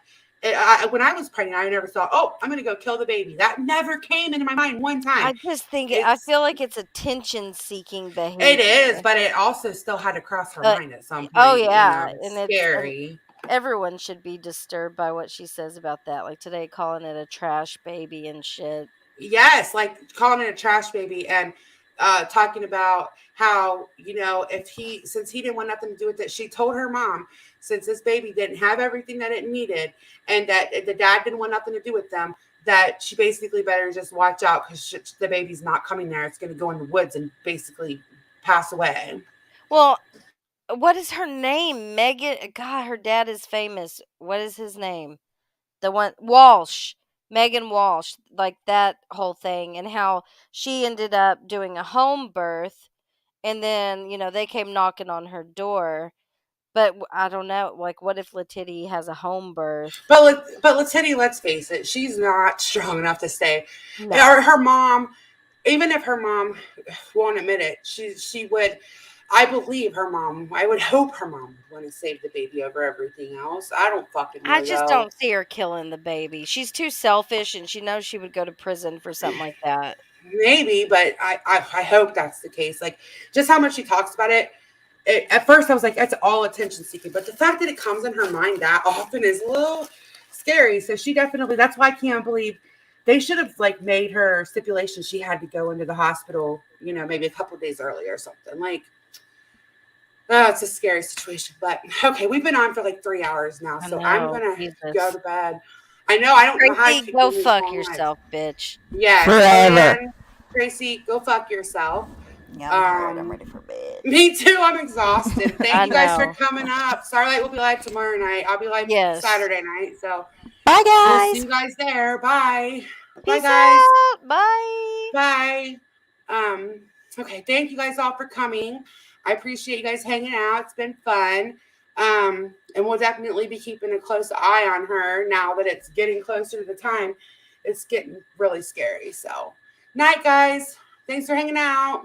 when I was pregnant, I never thought, oh, I'm going to go kill the baby. That never came into my mind one time. I just think I It's feel like it's attention-seeking it is, behavior. but it also still had to cross her Uh, mind at some oh point. yeah, It's and scary. everyone should be disturbed by what she says about that. Like today, calling it a trash baby and shit. Yes, like calling it a trash baby, and talking about how, since he didn't want nothing to do with it, she told her mom, since this baby didn't have everything that it needed, and that the dad didn't want nothing to do with them, that she basically better just watch out because the baby's not coming there. It's going to go in the woods and basically pass away. Well, what is her name? Megan. God, her dad is famous. What is his name? The one Walsh. Megan Walsh. Like that whole thing, and how she ended up doing a home birth, and then they came knocking on her door. But I don't know. Like, what if Letiti has a home birth? But Letty, let's face it, she's not strong enough to stay. No. Or her mom, even if her mom won't admit it, she would. I believe her mom. I would hope her mom would want to save the baby over everything else. I don't fucking I know just though. don't see her killing the baby. She's too selfish, and she knows she would go to prison for something like that. Maybe, but I hope that's the case. Like, just how much she talks about it. at first I was like, that's all attention seeking. But the fact that it comes in her mind that often is a little scary. So she definitely, that's why I can't believe they should have like made her stipulation she had to go into the hospital, you know, maybe a couple of days earlier or something. Like, oh, it's a scary situation. But okay, we've been on for like 3 hours now. I So I'm know. going to Jesus. go to bed. I know I don't know how I Tracy, keep go doing these fuck long lives. yourself, bitch. Yes, Forever. and Tracy, go fuck yourself. Yeah, I'm tired. I'm ready for bed. Me too. I'm exhausted. I Thank you guys for know. coming up. Starlight will be live tomorrow night. I'll be live Yes. Saturday night. So Bye, we'll see guys. you guys there. Bye. Bye, Peace guys. out. Bye. Bye. Okay. Thank you guys all for coming. I appreciate you guys hanging out. It's been fun. And we'll definitely be keeping a close eye on her now that it's getting closer to the time. It's getting really scary. So, night, guys. Thanks for hanging out.